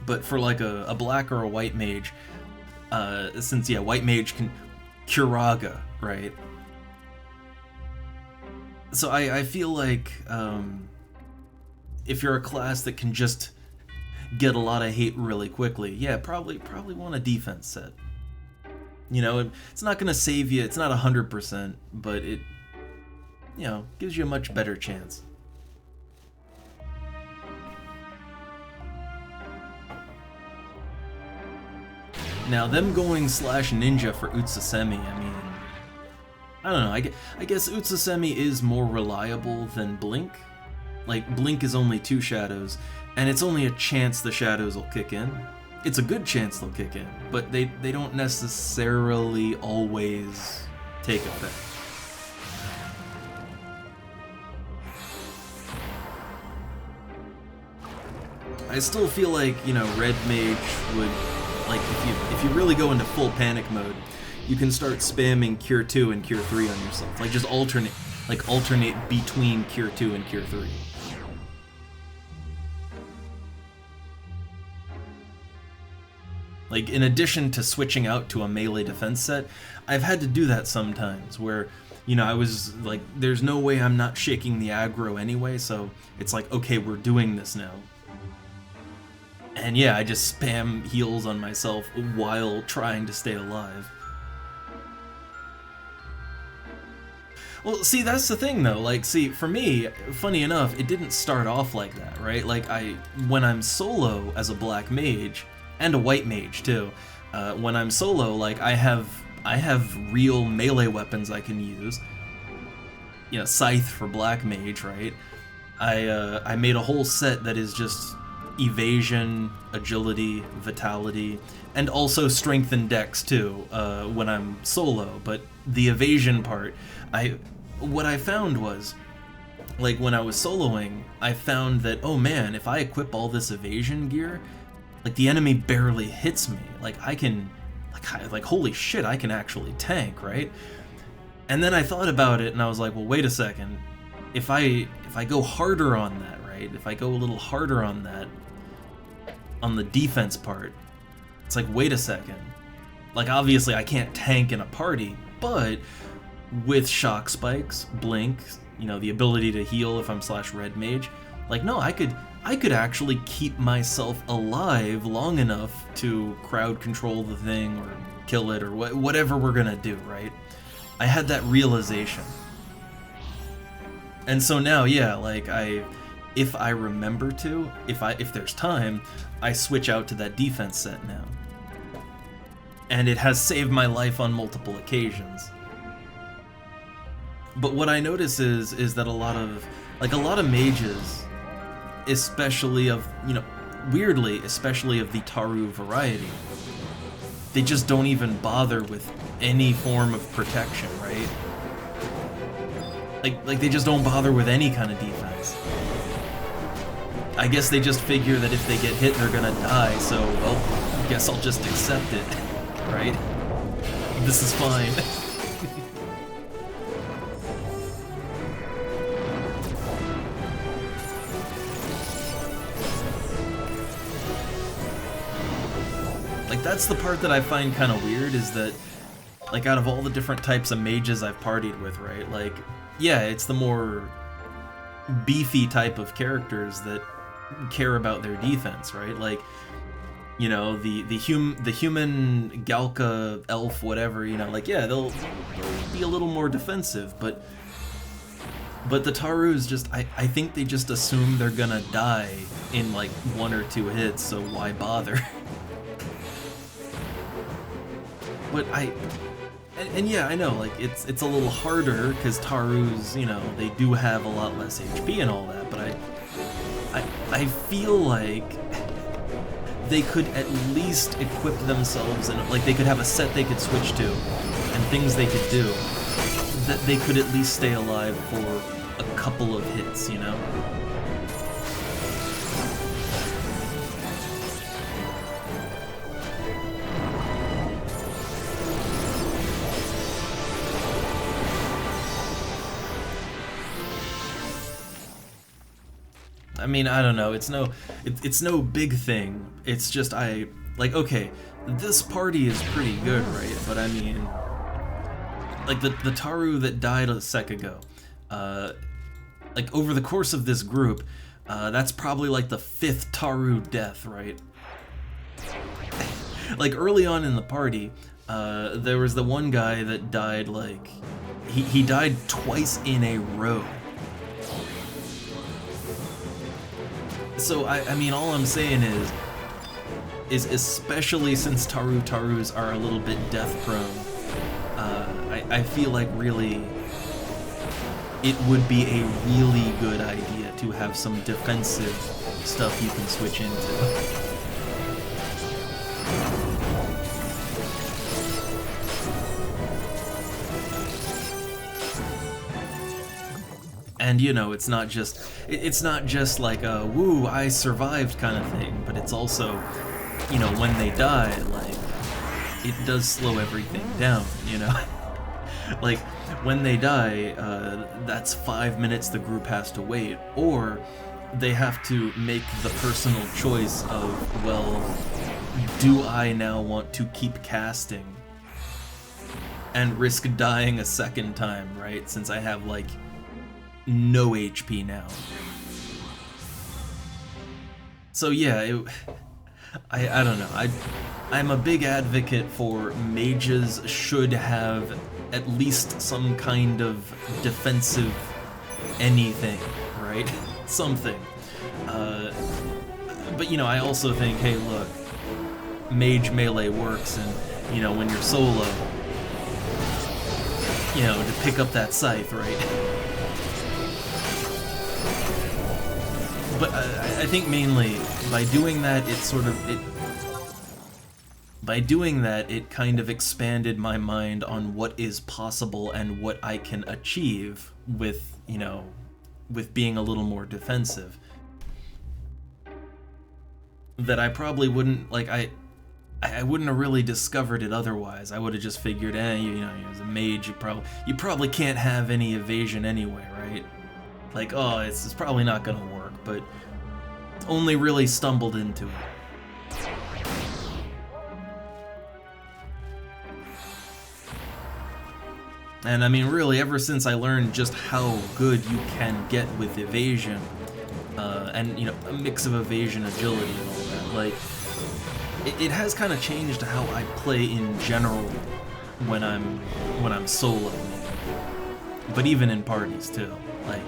But for like a black or a white mage, since, yeah, white mage can Curaga, right? So I feel like if you're a class that can just get a lot of hate really quickly, yeah, probably want a defense set. You know, it's not gonna save you, it's not 100%, but it, you know, gives you a much better chance. Now, them going /ninja for Utsasemi, I mean, I don't know, I guess Utsasemi is more reliable than Blink. Like, Blink is only 2 shadows, and it's only a chance the shadows will kick in. It's a good chance they'll kick in, but they don't necessarily always take effect. I still feel like, you know, red mage would... Like, if you really go into full panic mode, you can start spamming Cure 2 and Cure 3 on yourself. Like, just alternate between Cure 2 and Cure 3. Like, in addition to switching out to a melee defense set, I've had to do that sometimes, where, you know, I was like, there's no way I'm not shaking the aggro anyway, so it's like, okay, we're doing this now. And yeah, I just spam heals on myself while trying to stay alive. Well, see, that's the thing though, like, see, for me, funny enough, it didn't start off like that, right? Like, when I'm solo as a black mage, and a white mage too, when I'm solo, like, I have real melee weapons I can use. You know, Scythe for black mage, right? I made a whole set that is just evasion, agility, vitality, and also strength and dex too, when I'm solo. But the evasion part, what I found was, like, when I was soloing, I found that, oh man, if I equip all this evasion gear, like, the enemy barely hits me. Like, I can, like holy shit, I can actually tank, right? And then I thought about it and I was like, well, wait a second, if I go harder on that, right? If I go a little harder on that, on the defense part, it's like, wait a second. Like, obviously I can't tank in a party, but with shock spikes, blink, you know, the ability to heal if I'm /red mage, like, no, I could actually keep myself alive long enough to crowd control the thing or kill it or whatever we're gonna do, right? I had that realization. And so now, yeah, like, if I remember to, if there's time, I switch out to that defense set now. And it has saved my life on multiple occasions. But what I notice is that a lot of mages, especially of, you know, weirdly, especially of the Taru variety, they just don't even bother with any form of protection, right? Like they just don't bother with any kind of defense. I guess they just figure that if they get hit, they're gonna die, so, well, guess I'll just accept it, right? This is fine. Like, that's the part that I find kind of weird, is that, like, out of all the different types of mages I've partied with, right, like, yeah, it's the more beefy type of characters that care about their defense, right? Like, you know, the human Galka elf, whatever, you know, like, yeah, they'll be a little more defensive, but the Tarus just, I think they just assume they're gonna die in, like, 1 or 2 hits, so why bother? But and yeah, I know, like, it's a little harder, because Tarus, you know, they do have a lot less HP and all that, but I feel like they could at least equip themselves, and, like, they could have a set they could switch to, and things they could do, that they could at least stay alive for a couple of hits, you know? I mean, I don't know, it's no big thing. It's just like, okay, this party is pretty good, right? But I mean, like, the Taru that died a sec ago, like, over the course of this group, that's probably like the 5th Taru death, right? Like, early on in the party, there was the one guy that died, like, he died twice in a row. So, I mean, all I'm saying is especially since Tarus are a little bit death-prone, I feel like really it would be a really good idea to have some defensive stuff you can switch into. And, you know, it's not just like a woo, I survived kind of thing, but it's also, you know, when they die, like, it does slow everything down, you know? Like, when they die, that's 5 minutes the group has to wait, or they have to make the personal choice of, well, do I now want to keep casting and risk dying a second time, right? Since I have, like, no HP now. So yeah, I don't know. I'm a big advocate for mages should have at least some kind of defensive anything, right? Something. But, you know, I also think, hey, look, mage melee works, and, you know, when you're solo, you know, to pick up that scythe, right? But I think mainly by doing that, it kind of expanded my mind on what is possible and what I can achieve with, you know, with being a little more defensive. That I probably wouldn't, like, I wouldn't have really discovered it otherwise. I would have just figured, you know, as a mage, you probably can't have any evasion anyway, right? Like, oh, it's probably not gonna work, but only really stumbled into it. And I mean, really, ever since I learned just how good you can get with evasion, and, you know, a mix of evasion, agility, and all that, like, it has kind of changed how I play in general when I'm solo, but even in parties too. Like,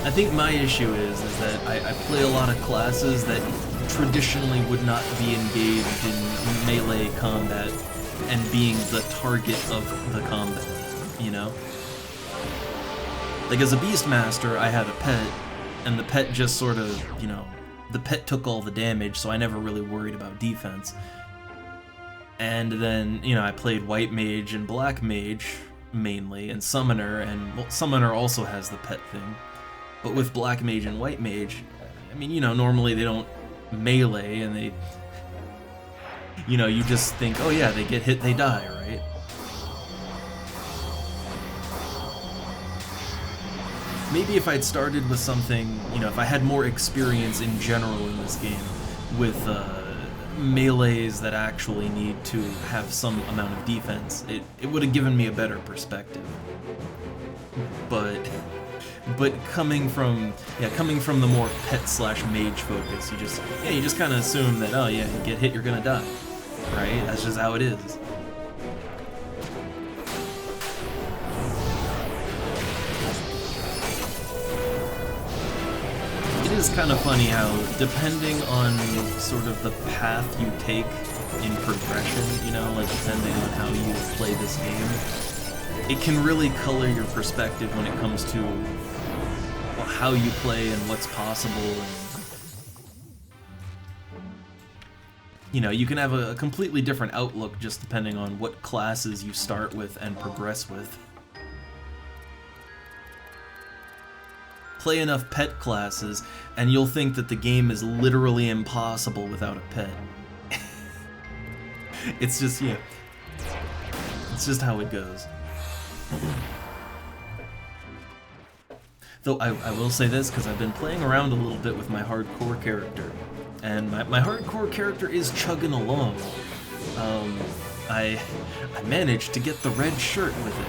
I think my issue is that I play a lot of classes that traditionally would not be engaged in melee combat and being the target of the combat, you know? Like, as a Beastmaster, I had a pet, and the pet just sort of, you know, the pet took all the damage, so I never really worried about defense. And then, you know, I played White Mage and Black Mage, mainly, and Summoner, and, well, Summoner also has the pet thing. But with Black Mage and White Mage, I mean, you know, normally they don't melee, and they, you know, you just think, oh yeah, they get hit, they die, right? Maybe if I'd started with something, you know, if I had more experience in general in this game with melees that actually need to have some amount of defense, it would have given me a better perspective. But coming from the more pet/mage focus, you just kind of assume that, oh yeah, you get hit, you're gonna die, right? That's just how it is. It is kind of funny how, depending on sort of the path you take in progression, you know, like depending on how you play this game, it can really color your perspective when it comes to, well, how you play and what's possible. And, you know, you can have a completely different outlook just depending on what classes you start with and progress with. Play enough pet classes, and you'll think that the game is literally impossible without a pet. It's just, yeah. It's just how it goes. Though I will say this, because I've been playing around a little bit with my hardcore character, and my hardcore character is chugging along. I managed to get the red shirt with it.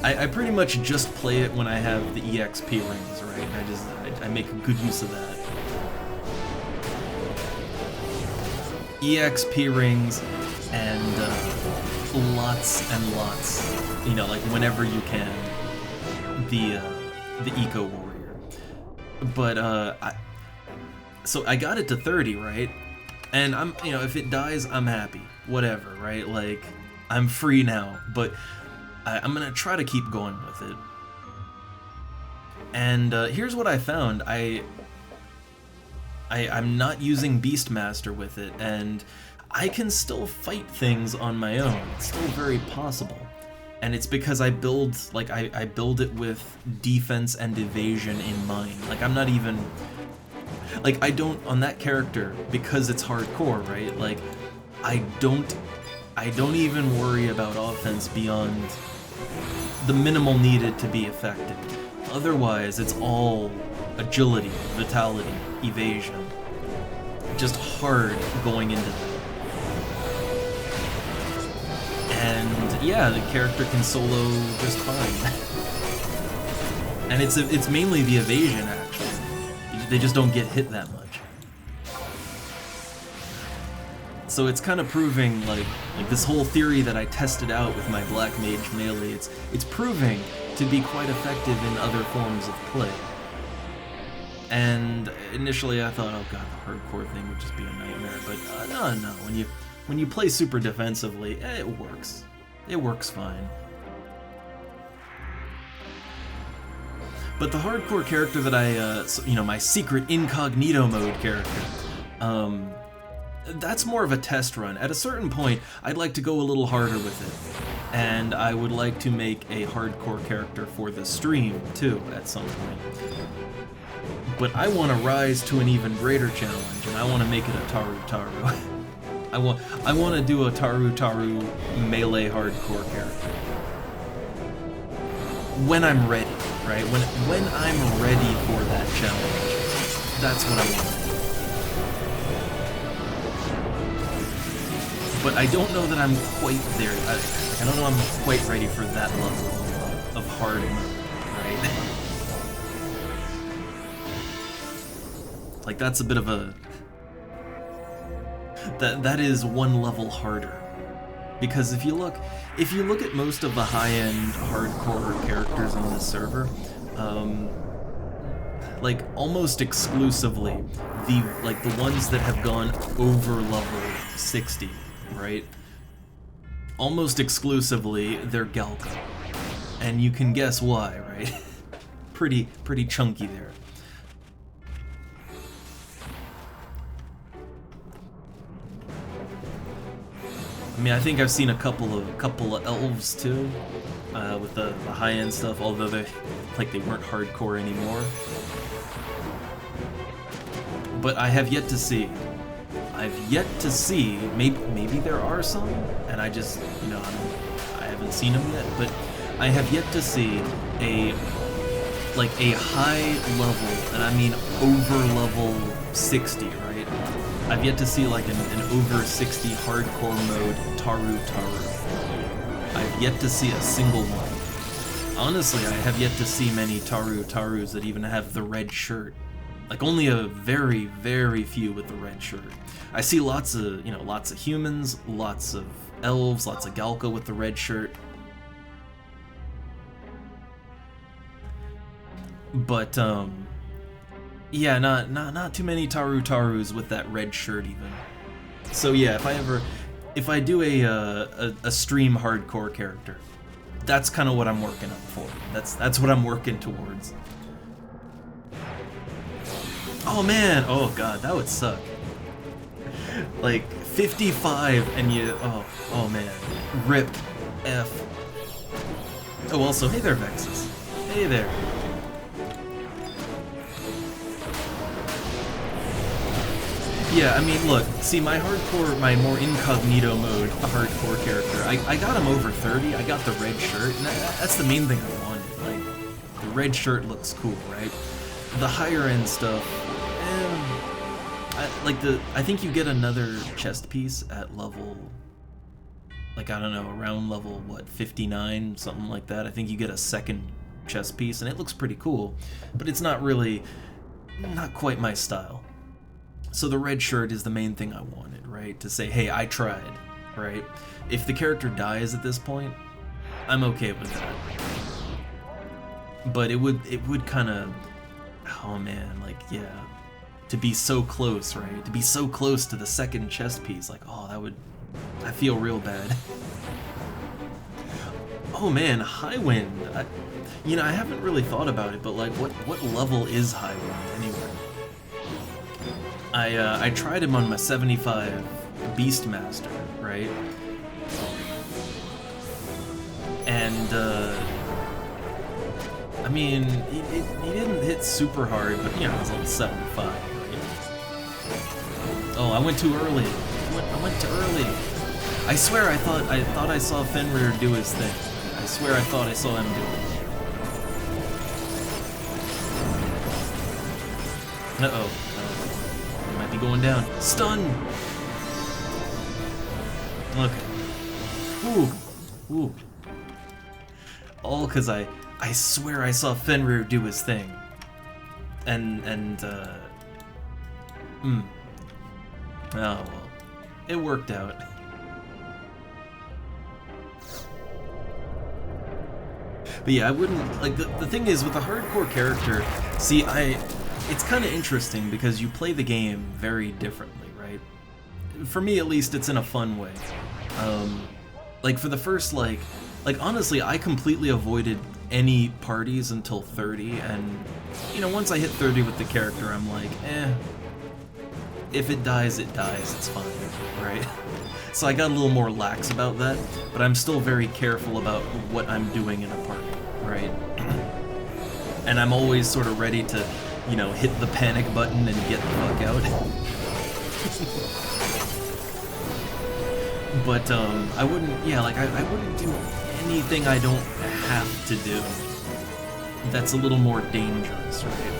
I pretty much just play it when I have the EXP rings, right? I make good use of that. EXP rings and lots and lots, you know, like whenever you can, the Eco Warrior. But so I got it to 30, right? And I'm, you know, if it dies, I'm happy, whatever, right? Like, I'm free now, but I'm gonna try to keep going with it. And here's what I found. I'm not using Beastmaster with it, and I can still fight things on my own. It's still very possible. And it's because I build, like, I build it with defense and evasion in mind. Like, I'm not even, like, I don't, on that character, because it's hardcore, right? Like, I don't even worry about offense beyond the minimal needed to be effective. Otherwise, it's all agility, vitality, evasion. Just hard going into that. And yeah, the character can solo just fine. And it's mainly the evasion, actually. They just don't get hit that much. So it's kind of proving, like this whole theory that I tested out with my Black Mage melee, it's proving to be quite effective in other forms of play. And initially I thought, oh god, the hardcore thing would just be a nightmare, but no, when you play super defensively, it works. It works fine. But the hardcore character that you know, my secret incognito mode character, that's more of a test run. At a certain point, I'd like to go a little harder with it. And I would like to make a hardcore character for the stream, too, at some point. But I want to rise to an even greater challenge, and I want to make it a Taru. I want to do a Taru melee hardcore character. When I'm ready, right? When I'm ready for that challenge, that's what I want to do. But I don't know that I'm quite there. I don't know I'm quite ready for that level of hard, right? Like, that's a bit of a... That is one level harder. Because if you look at most of the high-end hardcore characters on this server, like almost exclusively the ones that have gone over level 60, right? Almost exclusively they're Galka. And you can guess why, right? pretty chunky there. I mean, I think I've seen a couple of elves too, with the high-end stuff, although they weren't hardcore anymore. but I have yet to see. I've yet to see. Maybe there are some, and I just I haven't seen them yet. But I have yet to see a high level, and I mean over level 60, right? I've yet to see like an over 60 hardcore mode Taru. I've yet to see a single one. Honestly, I have yet to see many Tarus that even have the red shirt. Like only a very, very few with the red shirt. I see lots of humans, lots of elves, lots of Galka with the red shirt. But yeah, not too many Tarus with that red shirt even. So yeah, if I do a stream hardcore character, that's kind of what I'm working up for. That's what I'm working towards. Oh man, oh god, that would suck. Like 55 and oh man, rip F. Oh, also, hey there, Vexus. Hey there. Yeah, I mean, look, see, my more incognito mode hardcore character, I got him over 30, I got the red shirt, and that's the main thing I wanted. Like, the red shirt looks cool, right? The higher end stuff, I think you get another chest piece at level, like, I don't know, around level, what, 59, something like that. I think you get a second chest piece, and it looks pretty cool, but it's not quite my style. So the red shirt is the main thing I wanted, right? To say, hey, I tried, right? If the character dies at this point, I'm okay with that. But it would kind of, oh man, like, yeah, to be so close, right? To be so close to the second chest piece, like, oh, I feel real bad. Oh man, High Wind. I haven't really thought about it, but like, what level is High Wind anyway? I tried him on my 75 Beastmaster, right? And, I mean, he didn't hit super hard, but, it was level 75, right? Oh, I went too early. I went too early. I swear I thought I saw Fenrir do his thing. I swear I thought I saw him do it. Uh-oh. Might be going down. Stun! Okay. Ooh. All because I swear I saw Fenrir do his thing. Oh, well. It worked out. But yeah, I wouldn't, like, the thing is, with a hardcore character, see, it's kind of interesting because you play the game very differently, right? For me, at least, it's in a fun way. Like, for the first, like, honestly, I completely avoided any parties until 30, and, once I hit 30 with the character, I'm like, if it dies, it's fine, right? So I got a little more lax about that, but I'm still very careful about what I'm doing in a party, right? And I'm always sort of ready to, hit the panic button and get the fuck out. But, I wouldn't, I wouldn't do anything I don't have to do. That's a little more dangerous, right?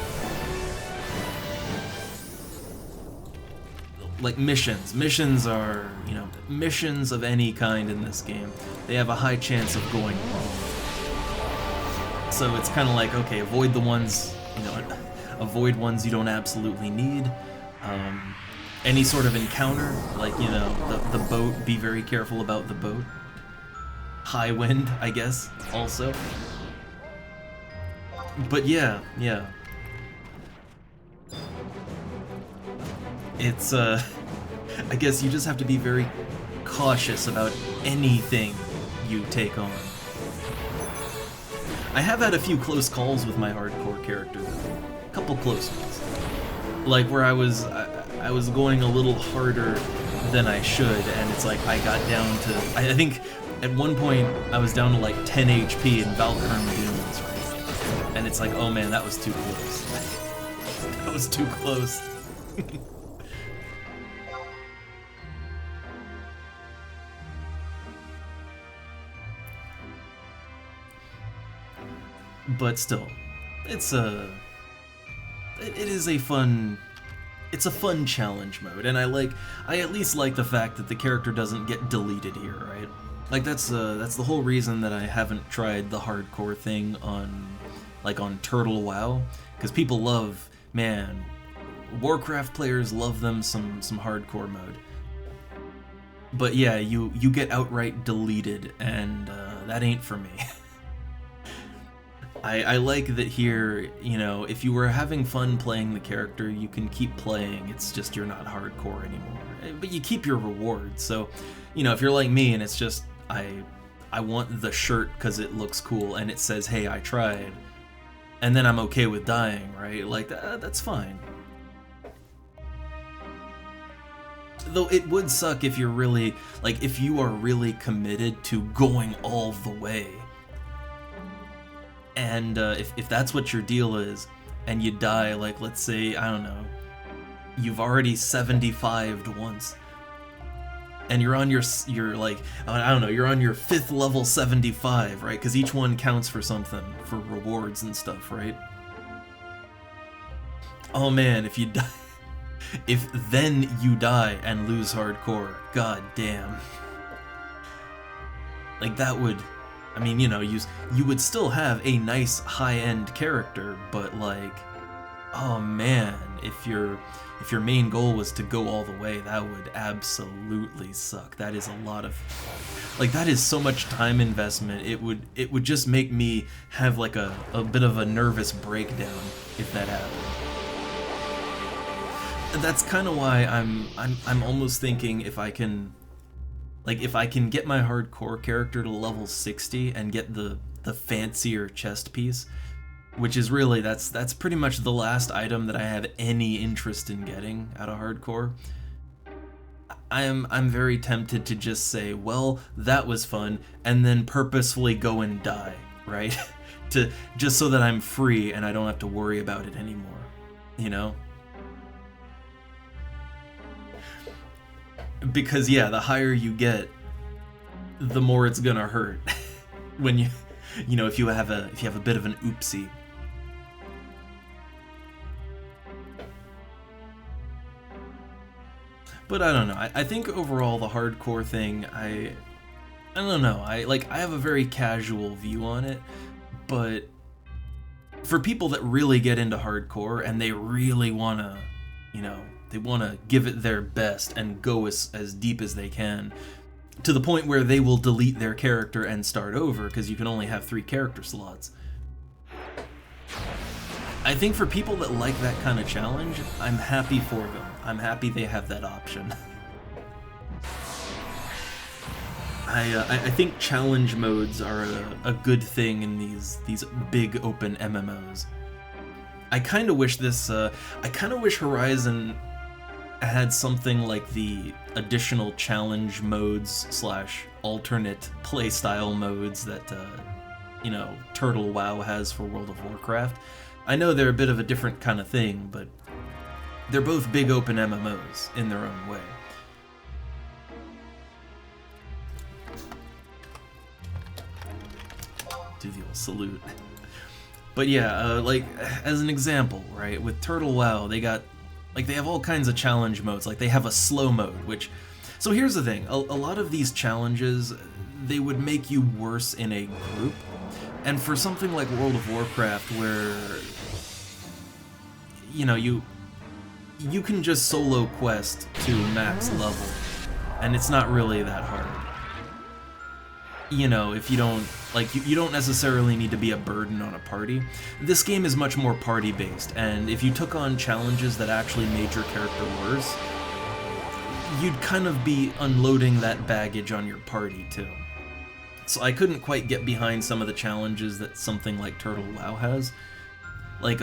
Like missions. Missions are, missions of any kind in this game. They have a high chance of going wrong. So it's kind of like, okay, avoid the ones, avoid ones you don't absolutely need. Any sort of encounter, like, the boat, be very careful about the boat. High Wind, I guess, also. But yeah. It's, I guess you just have to be very cautious about anything you take on. I have had a few close calls with my hardcore character, though. A couple close ones. Like, where I was going a little harder than I should, and it's like, I got down to, I think, at one point, I was down to like 10 HP in Valkyrie Dunes, right? And it's like, oh man, that was too close. That was too close. But still, it's a... It is a fun... It's a fun challenge mode, and I at least like the fact that the character doesn't get deleted here, right? Like that's the whole reason that I haven't tried the hardcore thing on Turtle WoW, because people love, man, Warcraft players love them some hardcore mode. But yeah, you get outright deleted, and that ain't for me. I like that here, you know, if you were having fun playing the character, you can keep playing, it's just you're not hardcore anymore. But you keep your rewards, so, you know, if you're like me and it's just, I want the shirt because it looks cool and it says, hey, I tried, and then I'm okay with dying, right? Like, that's fine. Though it would suck if you're really, like, if you are really committed to going all the way. And if that's what your deal is, and you die, like, let's say, I don't know, you've already 75'd once, and you're on your like, I don't know, you're on your 5th level 75, right? Because each one counts for something, for rewards and stuff, right? Oh man, if you die, if then you die and lose hardcore, god damn. Like, that would... I mean, you know, you would still have a nice high-end character, but like, oh man, if your main goal was to go all the way, that would absolutely suck. That is a lot of, like, that is so much time investment. It would just make me have like a bit of a nervous breakdown if that happened. That's kind of why I'm almost thinking if I can. Like, if I can get my hardcore character to level 60 and get the fancier chest piece, which is really, that's pretty much the last item that I have any interest in getting out of hardcore, I'm very tempted to just say, well, that was fun, and then purposefully go and die, right? Just so that I'm free and I don't have to worry about it anymore, you know? Because yeah, the higher you get, the more it's gonna hurt when you know, if you have a bit of an oopsie. But I don't know. I think overall the hardcore thing, I don't know. I have a very casual view on it, but for people that really get into hardcore and they really wanna, you know, they want to give it their best and go as deep as they can, to the point where they will delete their character and start over, because you can only have 3 character slots. I think for people that like that kind of challenge, I'm happy for them. I'm happy they have that option. I think challenge modes are a good thing in these big open MMOs. I kind of wish Horizon had something like the additional challenge modes / alternate playstyle modes that, you know, Turtle WoW has for World of Warcraft. I know they're a bit of a different kind of thing, but they're both big open MMOs in their own way. Do the old salute. But yeah, like, as an example, right, with Turtle WoW, they got, like, they have all kinds of challenge modes. Like, they have a slow mode, which... So here's the thing, a lot of these challenges, they would make you worse in a group. And for something like World of Warcraft, where, you know, you can just solo quest to max level, and it's not really that hard. You know, if you don't, like, you don't necessarily need to be a burden on a party. This game is much more party-based, and if you took on challenges that actually made your character worse, you'd kind of be unloading that baggage on your party, too. So I couldn't quite get behind some of the challenges that something like Turtle WoW has. Like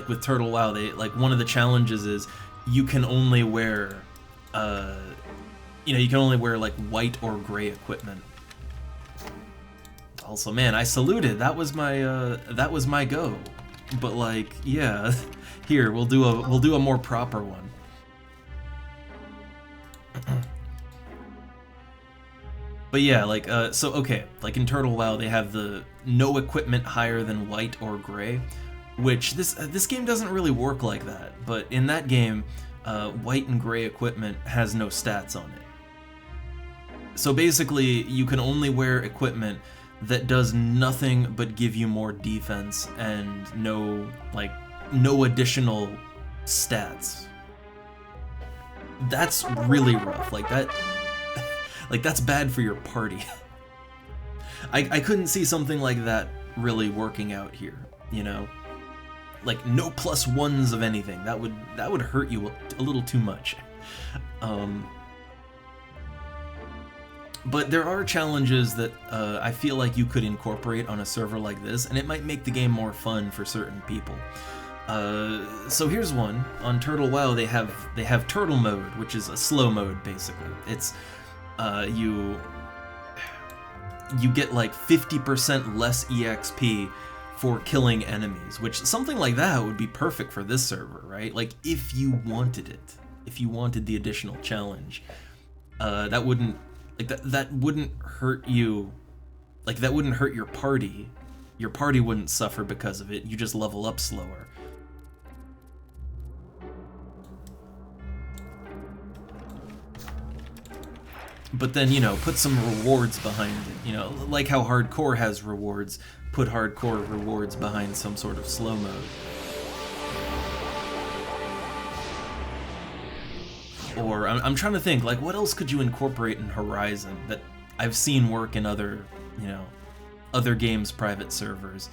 with Turtle WoW, one of the challenges is you can only wear, you can only wear, like, white or gray equipment. Also, man, I saluted. That was my go. But like, yeah, here we'll do a more proper one. But yeah, like, so okay, like in Turtle WoW, they have the no equipment higher than white or gray, which this game doesn't really work like that. But in that game, white and gray equipment has no stats on it. So basically, you can only wear equipment that does nothing but give you more defense and no additional stats. That's really rough. Like that. Like, that's bad for your party. I couldn't see something like that really working out here, you know? Like, no +1s of anything. That would hurt you a little too much. But there are challenges that I feel like you could incorporate on a server like this, and it might make the game more fun for certain people. So here's one. On Turtle WoW, they have Turtle Mode, which is a slow mode, basically. It's you get like 50% less EXP for killing enemies, which something like that would be perfect for this server, right? Like if you wanted it, if you wanted the additional challenge, that wouldn't hurt you, like that wouldn't hurt your party. Your party wouldn't suffer because of it. You just level up slower. But then, you know, put some rewards behind it. You know, like how hardcore has rewards, put hardcore rewards behind some sort of slow mode. Or I'm trying to think, like, what else could you incorporate in Horizon that I've seen work in other, you know, other games' private servers?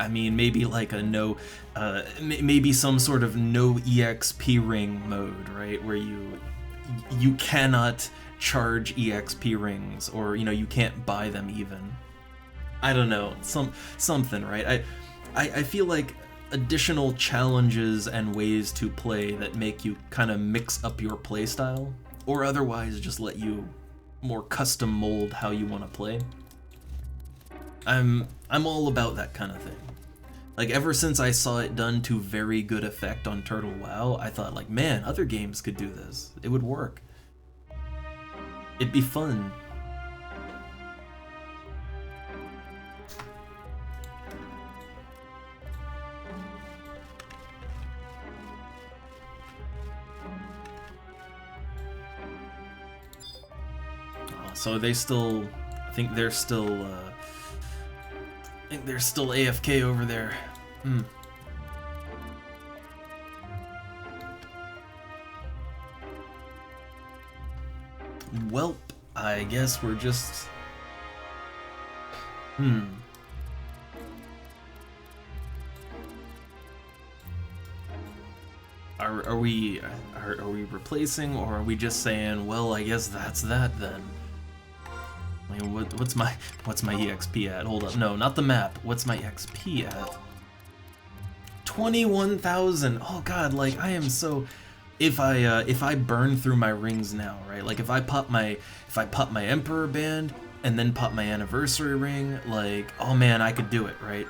I mean, maybe like a maybe some sort of no EXP ring mode, right? Where you cannot charge EXP rings, or you know, you can't buy them even. I don't know, something, right? I feel like additional challenges and ways to play that make you kind of mix up your playstyle, or otherwise just let you more custom mold how you want to play. I'm all about that kind of thing. Like, ever since I saw it done to very good effect on Turtle WoW, I thought, like, man, other games could do this. It would work. It'd be fun. So they still, I think they're still AFK over there. Welp, I guess we're just... Are we replacing, or are we just saying, well, I guess that's that then? I mean, what's my EXP at? Hold up, no, not the map. What's my XP at? 21,000. Oh god, like I am so. If I burn through my rings now, right? Like if I pop my Emperor band and then pop my anniversary ring, like, oh man, I could do it, right?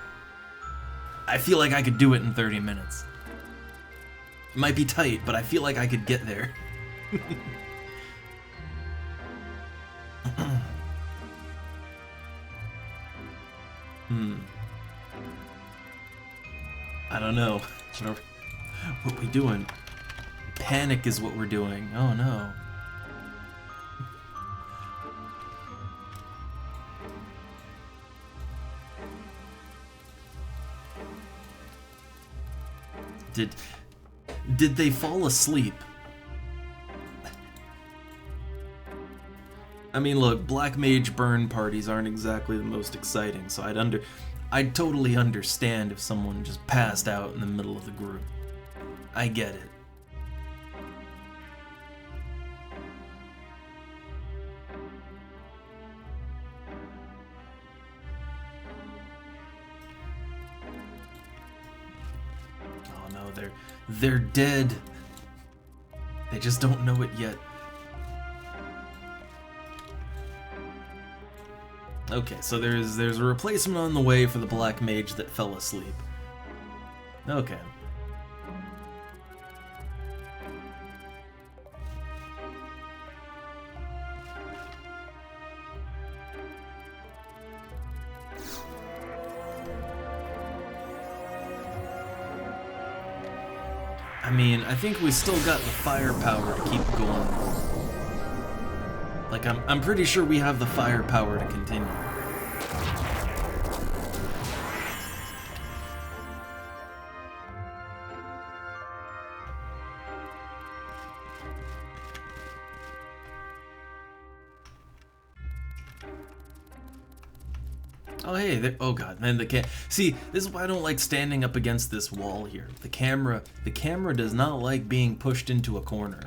I feel like I could do it in 30 minutes. It might be tight, but I feel like I could get there. I don't know. What we doing? Panic is what we're doing. Oh no. Did they fall asleep? I mean, look, Black Mage burn parties aren't exactly the most exciting, so I'd totally understand if someone just passed out in the middle of the group. I get it. Oh no, they're dead. They just don't know it yet. Okay, so there's a replacement on the way for the black mage that fell asleep. Okay. I mean, I think we still got the firepower to keep going. Like, I'm pretty sure we have the firepower to continue. Oh hey, oh god, man, see, this is why I don't like standing up against this wall here. The camera does not like being pushed into a corner.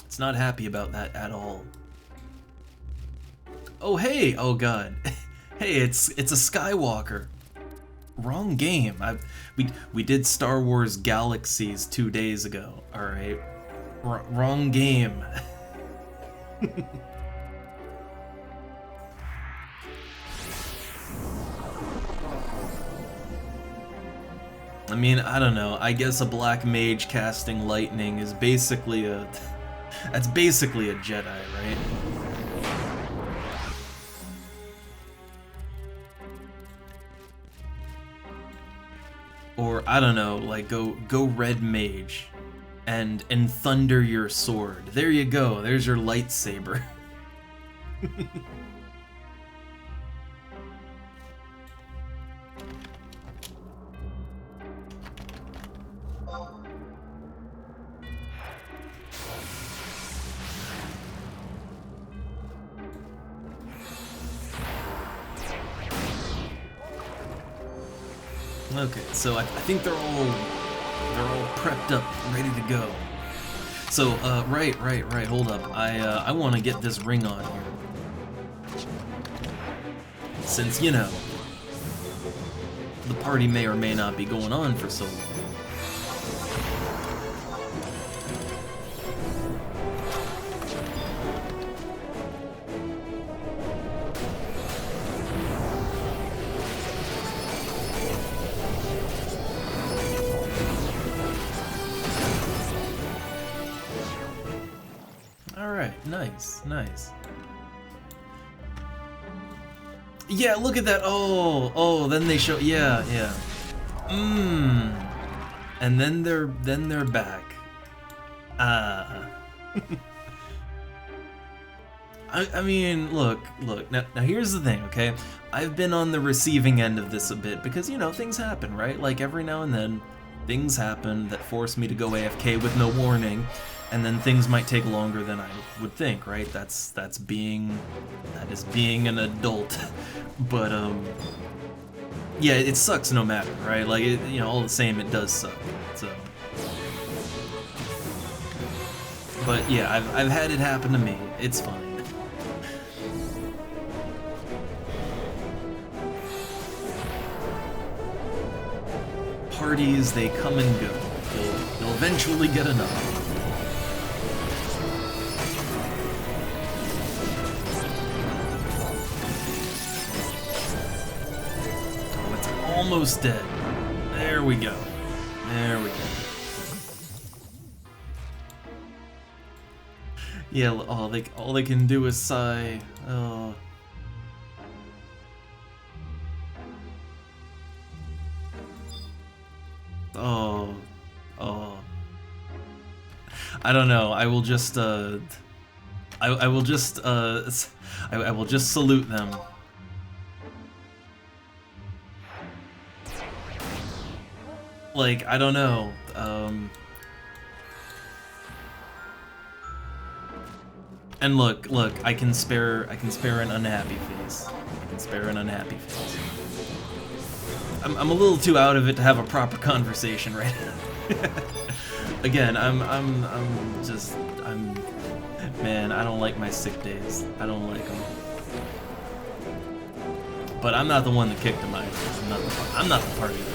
It's not happy about that at all. Oh hey, oh god. Hey, it's a Skywalker. Wrong game. We did Star Wars Galaxies 2 days ago, alright? Wrong game. I mean, I don't know. I guess a black mage casting lightning is basically a... That's basically a Jedi, right? Or, I don't know, like, go red mage and thunder your sword. There you go. There's your lightsaber. Okay, so I think they're all prepped up, ready to go. So, right, hold up. I want to get this ring on here. Since, you know, the party may or may not be going on for so long. Alright, nice. Yeah, look at that. Oh, then they show, yeah. And then they're back. I mean, look, now here's the thing, okay? I've been on the receiving end of this a bit because, you know, things happen, right? Like, every now and then, things happen that force me to go AFK with no warning, and then things might take longer than I would think, right? That is being an adult. But, yeah, it sucks no matter, right? Like, you know, all the same, it does suck, so... But, yeah, I've had it happen to me. It's fine. Parties, they come and go. You'll eventually get enough. Oh, it's almost dead. There we go. Yeah, all they can do is sigh. Oh. Oh. I don't know. I will just I will just salute them. Like, I don't know. And look, I can spare an unhappy face. I'm a little too out of it to have a proper conversation right now. Again, man, I don't like my sick days. I don't like them. But I'm not the one that kicked him either. I'm not the party leader.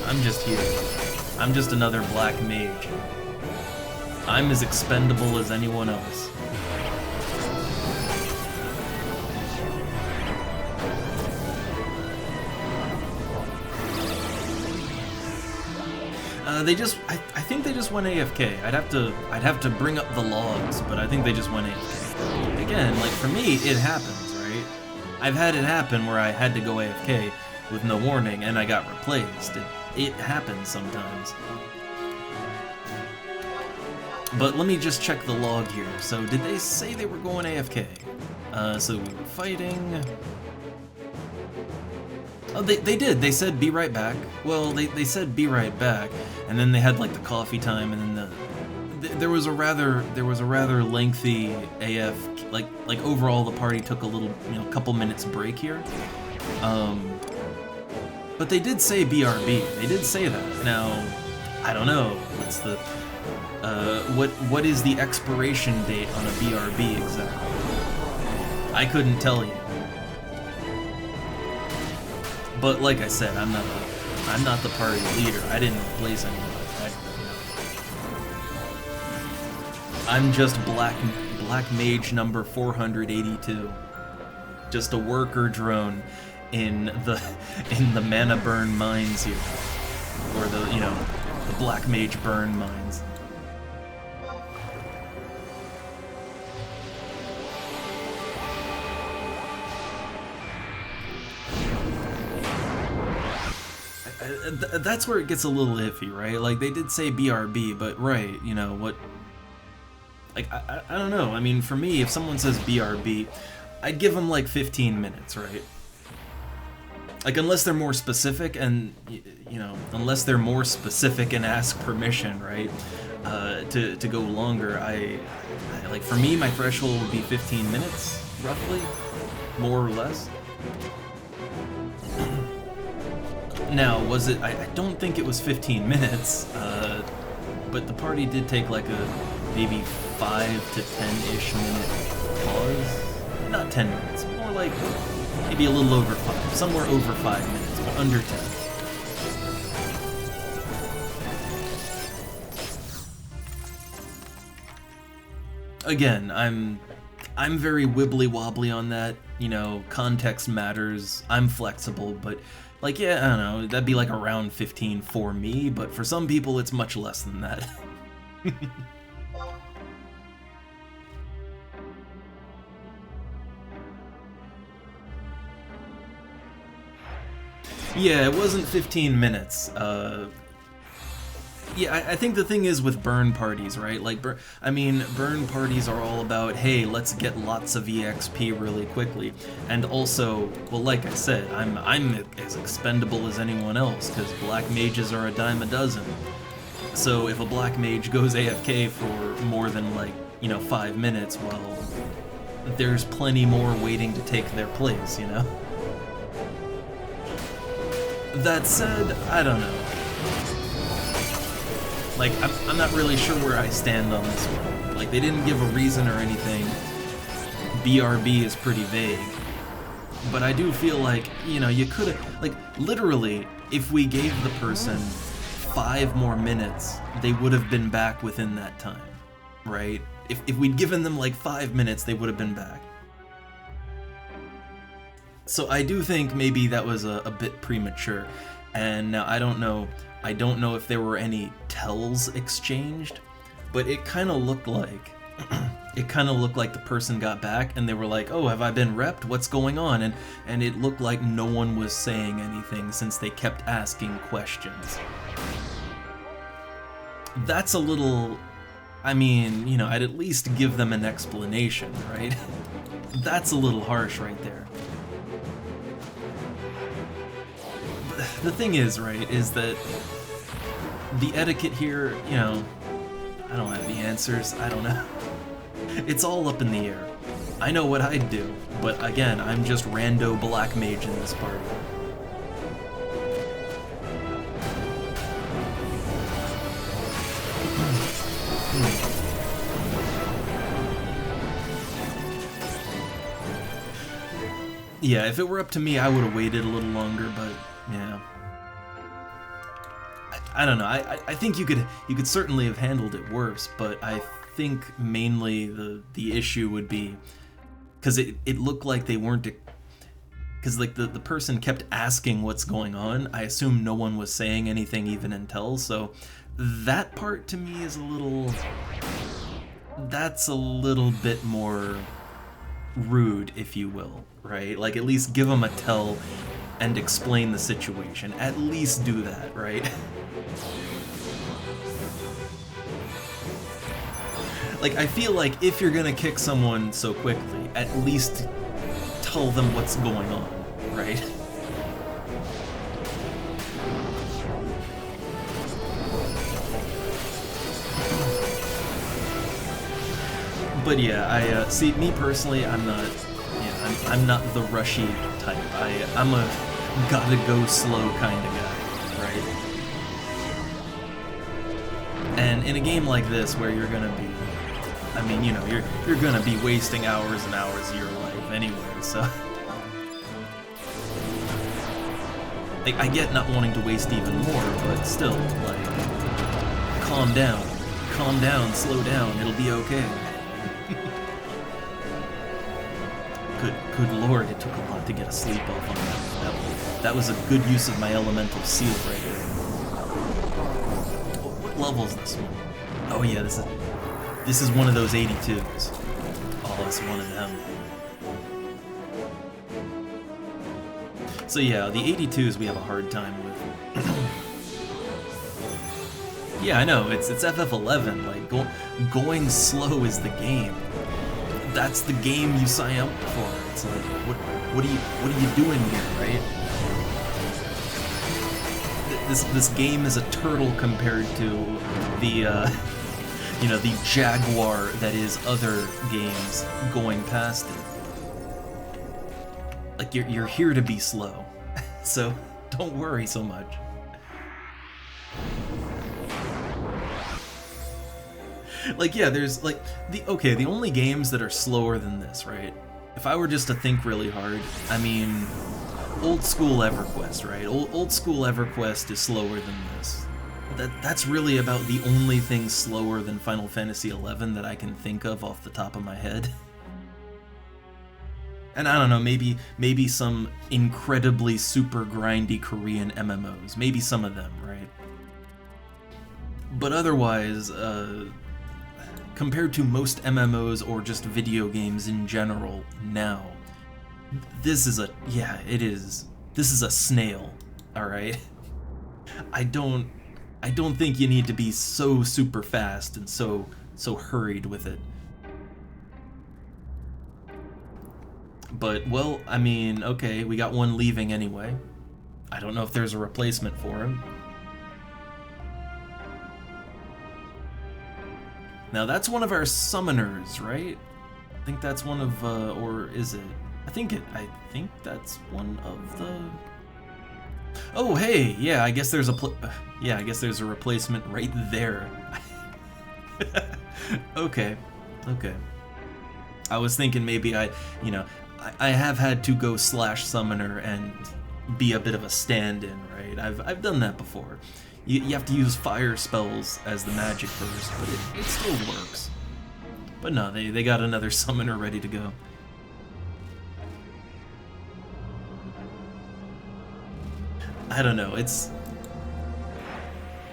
I'm just here. I'm just another black mage. I'm as expendable as anyone else. I think they just went AFK. I'd have to bring up the logs, but I think they just went AFK. Again, like for me, it happens, right? I've had it happen where I had to go AFK with no warning and I got replaced. It happens sometimes. But let me just check the log here. So did they say they were going AFK? So we were fighting. Oh, they did. They said be right back. Well, they said be right back, and then they had like the coffee time, and then there was a rather lengthy AF. Like overall, the party took a little, couple minutes break here. But they did say BRB. They did say that. Now, I don't know. What's the what is the expiration date on a BRB exactly? I couldn't tell you. But like I said, I'm not the party leader. I didn't replace anyone. I'm just black mage number 482. Just a worker drone in the mana burn mines here, or the black mage burn mines. That's where it gets a little iffy, right? Like, they did say BRB, but right, what... Like, I don't know. I mean, for me, if someone says BRB, I'd give them, like, 15 minutes, right? Like, unless they're more specific and, unless they're more specific and ask permission, right? To go longer, like, for me, my threshold would be 15 minutes, roughly, more or less. Now, was it... I don't think it was 15 minutes, but the party did take like a maybe 5 to 10-ish minute pause. Not 10 minutes, more like maybe a little over 5. Somewhere over 5 minutes, but under 10. Again, I'm very wibbly-wobbly on that, context matters, I'm flexible, but... Like, yeah, I don't know, that'd be like around 15 for me, but for some people it's much less than that. Yeah, it wasn't 15 minutes. Yeah, I think the thing is with burn parties, right? Like, burn parties are all about, hey, let's get lots of EXP really quickly. And also, well, like I said, I'm as expendable as anyone else, because black mages are a dime a dozen. So if a black mage goes AFK for more than, 5 minutes, well, there's plenty more waiting to take their place, That said, I don't know. Like, I'm not really sure where I stand on this one. Like, they didn't give a reason or anything. BRB is pretty vague. But I do feel like, you could've... Like, literally, if we gave the person 5 more minutes, they would have been back within that time. Right? If we'd given them, 5 minutes, they would have been back. So I do think maybe that was a bit premature. And now, I don't know if there were any tells exchanged, but it kind of looked like the person got back and they were like, oh, have I been repped? What's going on? And it looked like no one was saying anything since they kept asking questions. That's a little... I mean, I'd at least give them an explanation, right? That's a little harsh right there. The thing is, right, is that the etiquette here, I don't have the answers, I don't know. It's all up in the air. I know what I'd do, but again, I'm just rando black mage in this party. Yeah, if it were up to me, I would have waited a little longer, but yeah. I don't know. I think you could certainly have handled it worse, but I think mainly the issue would be because it looked like they weren't because like the person kept asking what's going on. I assume no one was saying anything even until, so that part to me is that's a little bit more rude, if you will, right? Like, at least give them a tell and explain the situation. At least do that, right? Like, I feel like if you're gonna kick someone so quickly, at least tell them what's going on, right? But yeah, I see, me personally, I'm not, yeah, I'm not the rushy type. I'm a gotta go slow kind of guy, right? And in a game like this, where you're gonna be, I mean, you know, you're gonna be wasting hours and hours of your life anyway, so like, I get not wanting to waste even more, but still, like, calm down, slow down, it'll be okay. Good lord, it took a lot to get a sleep off on that. That was a good use of my elemental seal right there. What level is this one? Oh yeah, this is one of those 82s. Oh, it's one of them. So yeah, the 82s we have a hard time with. Yeah, I know, it's FF11, like, going slow is the game. That's the game you sign up for. It's like, what are you doing here, right? This game is a turtle compared to the you know, the jaguar that is other games going past it. Like, you're here to be slow, so don't worry so much. Like, yeah, there's, like, the only games that are slower than this, right? If I were just to think really hard, I mean, old school EverQuest, right? Old school EverQuest is slower than this. That's really about the only thing slower than Final Fantasy XI that I can think of off the top of my head. And I don't know, maybe some incredibly super grindy Korean MMOs. Maybe some of them, right? But otherwise, compared to most MMOs or just video games in general now, this is this is a snail, alright? I don't think you need to be so super fast and so hurried with it. But, well, I mean, okay, we got one leaving anyway. I don't know if there's a replacement for him. Now that's one of our summoners, right? I think that's one of, or is it? I think that's one of the... Oh, hey, yeah, I guess there's a replacement right there. Okay. I was thinking maybe I have had to go /summoner and be a bit of a stand-in, right? I've done that before. You have to use fire spells as the magic burst, but it still works. But no, they got another summoner ready to go. I don't know, it's...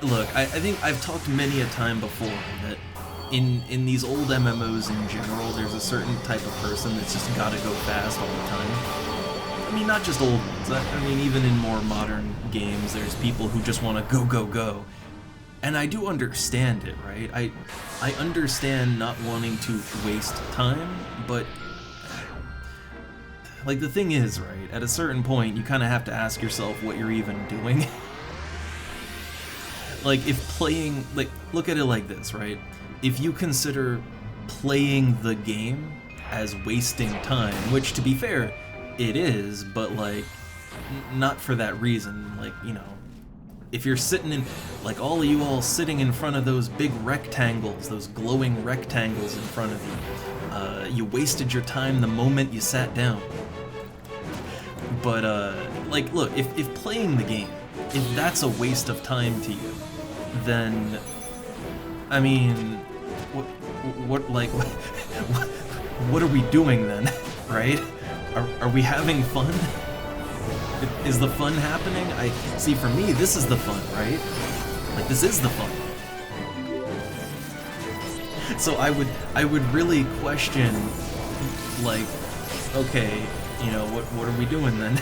Look, I think I've talked many a time before that in these old MMOs in general, there's a certain type of person that's just gotta go fast all the time. I mean, not just old ones. I mean, even in more modern games, there's people who just want to go. And I do understand it, right? I understand not wanting to waste time, but... Like, the thing is, right, at a certain point, you kind of have to ask yourself what you're even doing. Like, if playing... Like, look at it like this, right? If you consider playing the game as wasting time, which, to be fair, it is, but, like, not for that reason. Like, you know, if you're sitting in, like, all of you all sitting in front of those big rectangles, those glowing rectangles in front of you, you wasted your time the moment you sat down. But, like, look, if playing the game, if that's a waste of time to you, then, I mean, what are we doing then, right? Are we having fun? Is the fun happening? I see. For me, this is the fun, right? Like this is the fun. So I would really question, like, okay, you know, what are we doing then?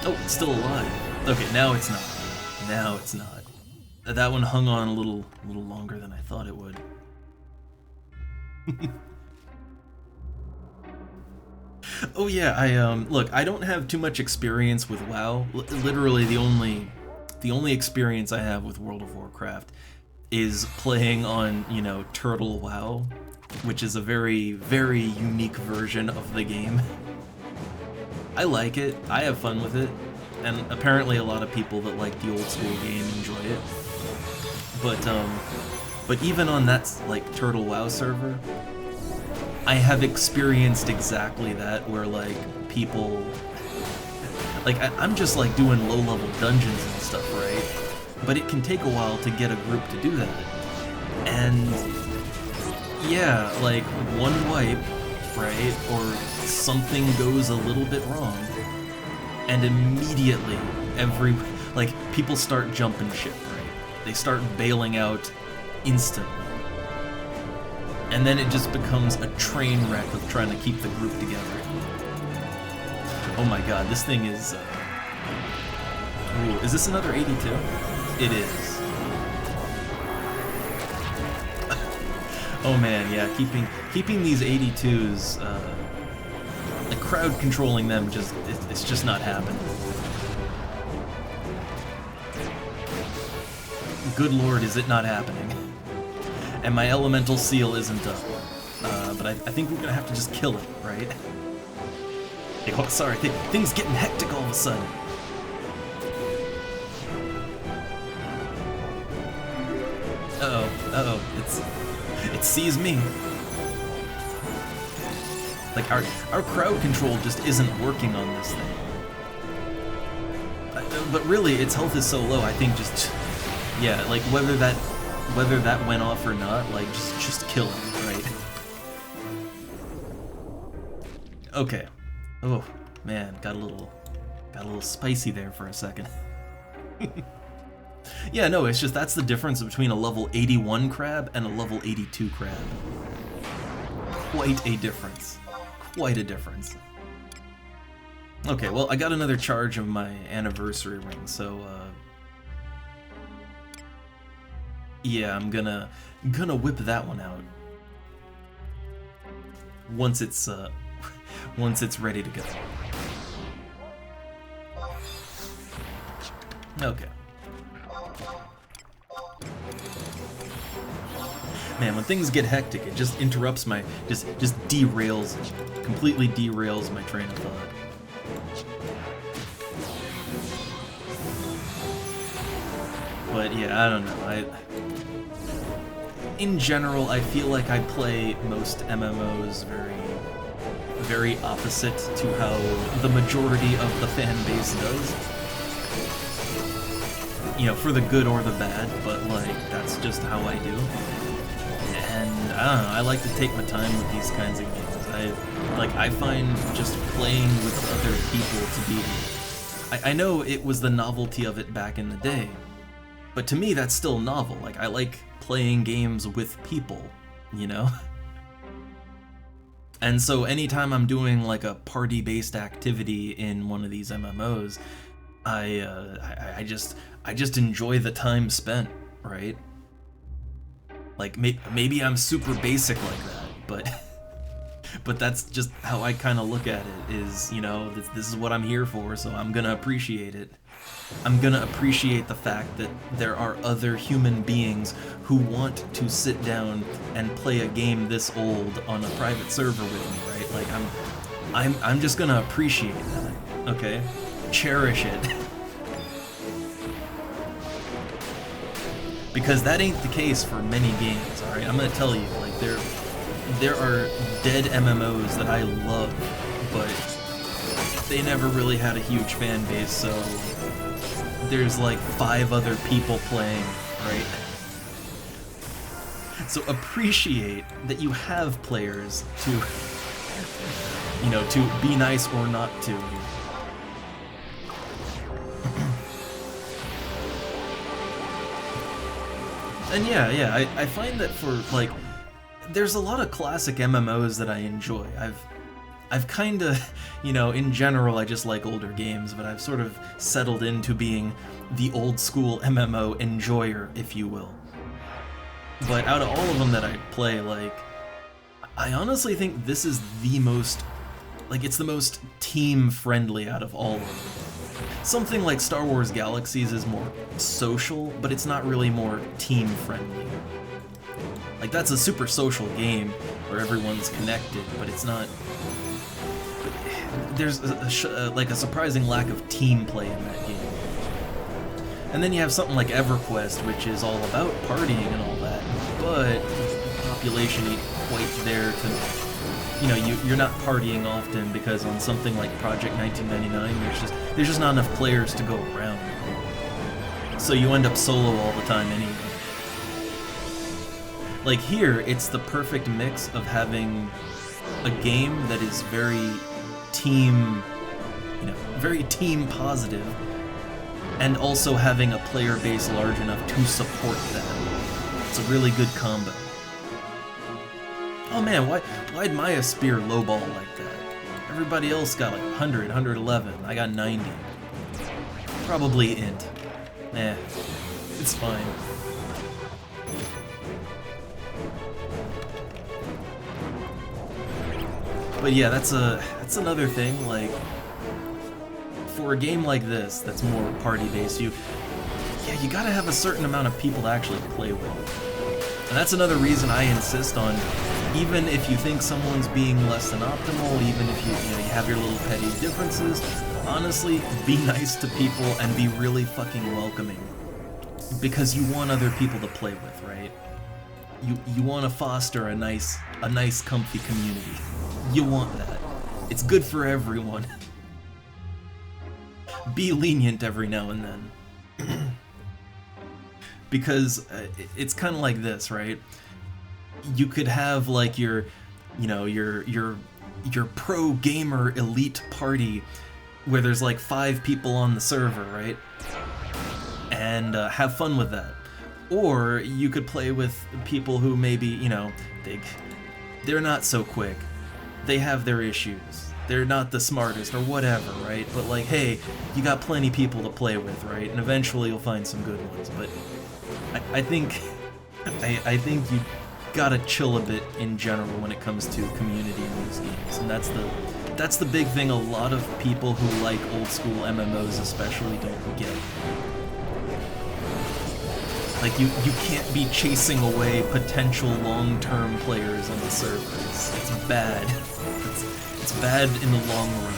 Oh, it's still alive. Okay, now it's not. Now it's not. That one hung on a little longer than I thought it would. Oh yeah, look, I don't have too much experience with WoW. Literally the only experience I have with World of Warcraft is playing on, you know, Turtle WoW, which is a very, very unique version of the game. I like it, I have fun with it, and apparently a lot of people that like the old school game enjoy it. But even on that, like, Turtle WoW server, I have experienced exactly that, where, like, people... Like, I'm just, like, doing low-level dungeons and stuff, right? But it can take a while to get a group to do that. And... yeah, like, one wipe, right, or something goes a little bit wrong, and immediately, like, people start jumping ship, right? They start bailing out instantly. And then it just becomes a train wreck of trying to keep the group together. Oh my god, this thing is... Ooh, is this another 82? It is. Oh man, yeah, keeping these 82s, the crowd controlling them it's just not happening. Good lord, is it not happening? And my elemental seal isn't up. But I think we're gonna have to just kill it, right? Hey, oh, sorry, things getting hectic all of a sudden. Uh-oh, it sees me. Like, our crowd control just isn't working on this thing. But really, its health is so low, I think just... yeah, like, whether that went off or not, like, just kill it, right? Okay. Oh, man, got a little spicy there for a second. Yeah, no, it's just that's the difference between a level 81 crab and a level 82 crab. Quite a difference. Quite a difference. Okay, well, I got another charge of my anniversary ring, so, yeah, I'm gonna whip that one out. Once it's ready to go. Okay. Man, when things get hectic, it just interrupts my, just derails, completely derails my train of thought. But yeah, I don't know, in general, I feel like I play most MMOs very opposite to how the majority of the fan base does. You know, for the good or the bad, but like, that's just how I do. And I don't know, I like to take my time with these kinds of games. I find just playing with other people to be... I know it was the novelty of it back in the day, but to me that's still novel. Like, I like playing games with people, you know? And so anytime I'm doing like a party-based activity in one of these MMOs, I just enjoy the time spent, right? Like, maybe I'm super basic like that, but that's just how I kind of look at it, is, you know, this is what I'm here for, so I'm gonna appreciate it. I'm gonna appreciate the fact that there are other human beings who want to sit down and play a game this old on a private server with me, right? Like, I'm just gonna appreciate that, okay? Cherish it. Because that ain't the case for many games, alright? I'm gonna tell you, like, there are dead MMOs that I love, but they never really had a huge fan base, so there's like 5 other people playing, right? So appreciate that you have players to, you know, to be nice or not to. And yeah, I find that for, like, there's a lot of classic MMOs that I enjoy. I've kinda, you know, in general I just like older games, but I've sort of settled into being the old school MMO enjoyer, if you will. But out of all of them that I play, like, I honestly think this is the most, like, it's the most team-friendly out of all of them. Something like Star Wars Galaxies is more social, but it's not really more team-friendly. Like, that's a super social game where everyone's connected, but it's not... There's like a surprising lack of team play in that game. And then you have something like EverQuest, which is all about partying and all that, but the population ain't quite there to... You know, you're not partying often because on something like Project 1999, there's just not enough players to go around. So you end up solo all the time anyway. Like here, it's the perfect mix of having a game that is very team, you know, very team positive, and also having a player base large enough to support that. It's a really good combo. Oh man, why'd Maya spear lowball like that? Everybody else got like 100, 111. I got 90. Probably int. Eh, it's fine. But yeah, that's another thing, like, for a game like this that's more party-based, you gotta have a certain amount of people to actually play with. And that's another reason I insist on, even if you think someone's being less than optimal, even if you have your little petty differences, honestly, be nice to people and be really fucking welcoming. Because you want other people to play with, right? You want to foster a nice, comfy community. You want that. It's good for everyone. Be lenient every now and then. Because it's kind of like this, right? You could have like your pro gamer elite party where there's like 5 people on the server, right? And have fun with that. Or you could play with people who maybe, you know, they're not so quick. They have their issues. They're not the smartest or whatever, right? But like, hey, you got plenty people to play with, right? And eventually you'll find some good ones. But I think you gotta chill a bit in general when it comes to community in these games, and that's the big thing a lot of people who like old school MMOs especially don't get. Like, you can't be chasing away potential long-term players on the server. It's bad. It's bad in the long run.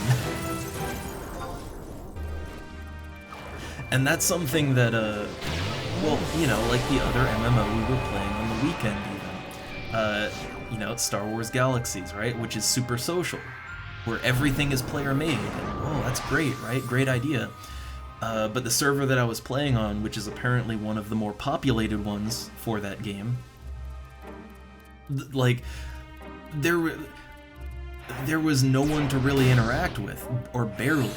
And that's something that, well, you know, like the other MMO we were playing on the weekend even. You know, Star Wars Galaxies, right? Which is super social, where everything is player-made. And, oh, that's great, right? Great idea. But the server that I was playing on, which is apparently one of the more populated ones for that game, like, there was no one to really interact with, or barely.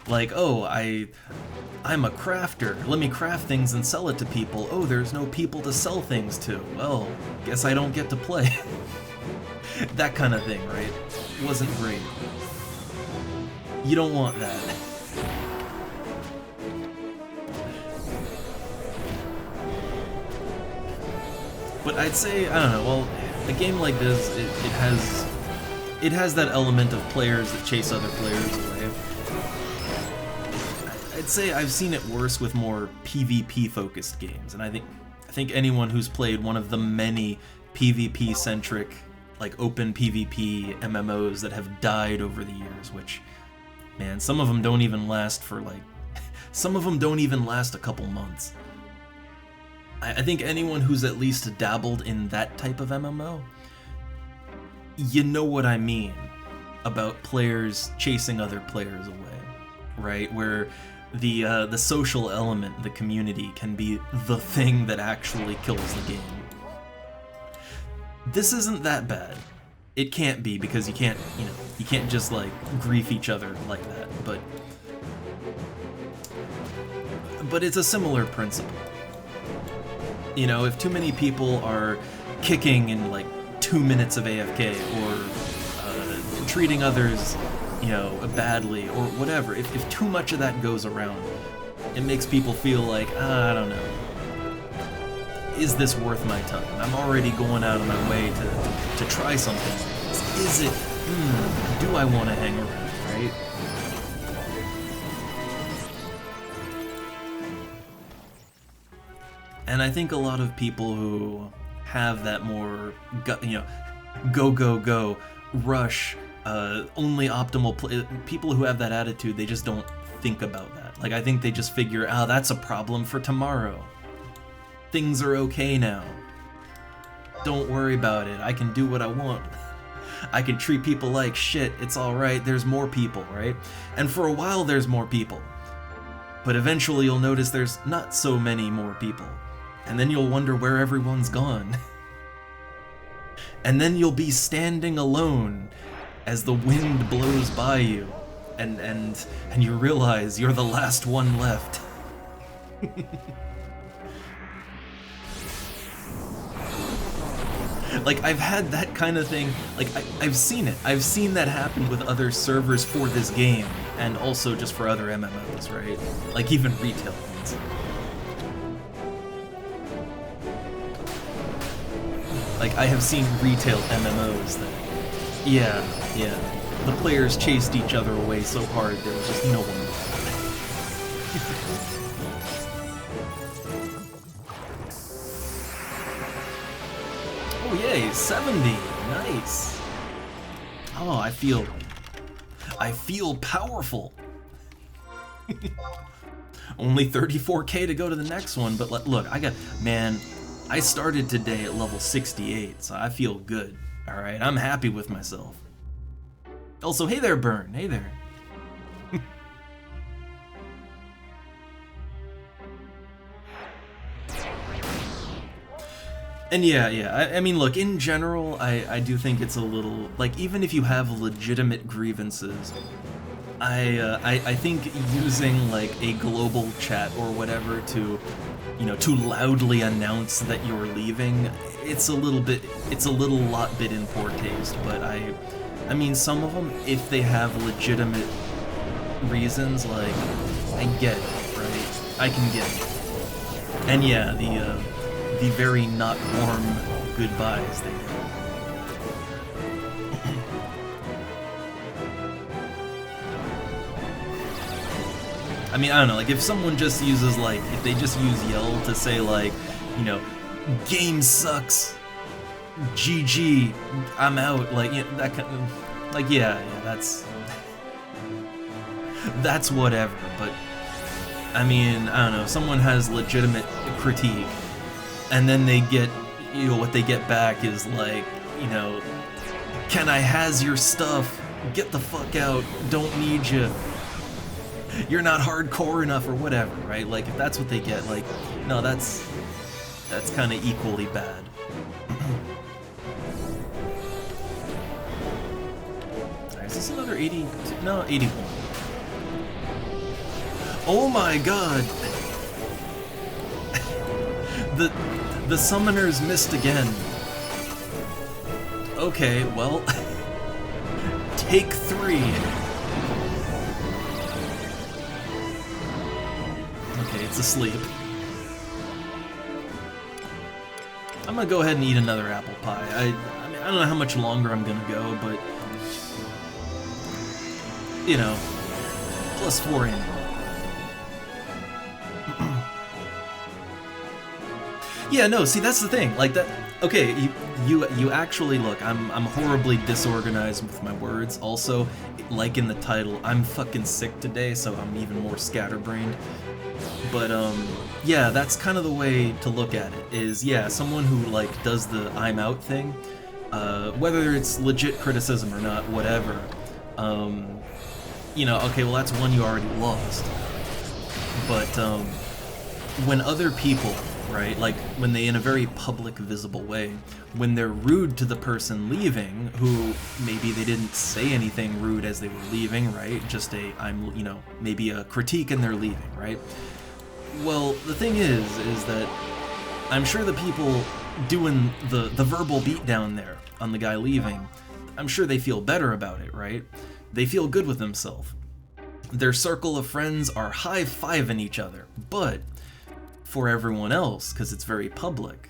Like, oh, I'm a crafter. Let me craft things and sell it to people. Oh, there's no people to sell things to. Well, guess I don't get to play. That kind of thing, right? Wasn't great. You don't want that. But I'd say, I don't know, well, a game like this, it has that element of players that chase other players away. I'd say I've seen it worse with more PvP-focused games, and I think anyone who's played one of the many PvP-centric, like open PvP MMOs that have died over the years, which, man, some of them don't even last for like, some of them don't even last a couple months. I think anyone who's at least dabbled in that type of MMO, you know what I mean about players chasing other players away, right? Where the social element, the community, can be the thing that actually kills the game. This isn't that bad. It can't be, because you can't, you can't just like grief each other like that, but it's a similar principle. You know, if too many people are kicking in like 2 minutes of AFK, or treating others, badly, or whatever, if too much of that goes around, it makes people feel like, I don't know, is this worth my time? I'm already going out of my way to try something. Is it, do I want to hang around, right? And I think a lot of people who have that more, go, rush, only optimal people who have that attitude, they just don't think about that. Like, I think they just figure, that's a problem for tomorrow. Things are okay now. Don't worry about it. I can do what I want. I can treat people like shit. It's alright. There's more people, right? And for a while, there's more people. But eventually, you'll notice there's not so many more people. And then you'll wonder where everyone's gone. And then you'll be standing alone as the wind blows by you. And you realize you're the last one left. Like, I've had that kind of thing, like, I've seen it. I've seen that happen with other servers for this game, and also just for other MMOs, right? Like, even retail ones. Like, I have seen retail MMOs that, yeah, the players chased each other away so hard there was just no one left. Oh yay, 70, nice. Oh, I feel powerful. Only 34k to go to the next one, but look, I started today at level 68, so I feel good. Alright, I'm happy with myself. Also, hey there, Burn, hey there. And yeah, I mean, look, in general, I do think it's a little, like, even if you have legitimate grievances, I think using, like, a global chat or whatever to, to loudly announce that you're leaving, it's a little lot bit in poor taste, but I mean, some of them, if they have legitimate reasons, like, I get it, right? I can get it. And yeah, the very not warm goodbyes they get. I mean, I don't know, like, if someone just uses, like, if they just use yell to say, like, game sucks, GG, I'm out, like, that kind of, like, yeah, that's whatever, but, I mean, I don't know, if someone has legitimate critique, and then they get, what they get back is like, can I has your stuff? Get the fuck out, don't need you. You're not hardcore enough or whatever, right? Like, if that's what they get, like, no, that's kind of equally bad. Is this another 80? No, 81. Oh my god! The summoners missed again. Okay, well, take 3. Okay, it's asleep. I'm gonna go ahead and eat another apple pie. I mean, I don't know how much longer I'm gonna go, but, +4 in. Yeah, no, see, that's the thing, like, that, okay, you actually, look, I'm horribly disorganized with my words, also, like in the title, I'm fucking sick today, so I'm even more scatterbrained, but, yeah, that's kind of the way to look at it, is, yeah, someone who, like, does the I'm out thing, whether it's legit criticism or not, whatever, okay, well, that's one you already lost. but when other people, right, like when they in a very public, visible way, when they're rude to the person leaving, who maybe they didn't say anything rude as they were leaving, right, just maybe a critique and they're leaving, right? Well, the thing is that I'm sure the people doing the verbal beatdown there on the guy leaving, I'm sure they feel better about it, right? They feel good with themselves. Their circle of friends are high-fiving each other, but for everyone else, because it's very public,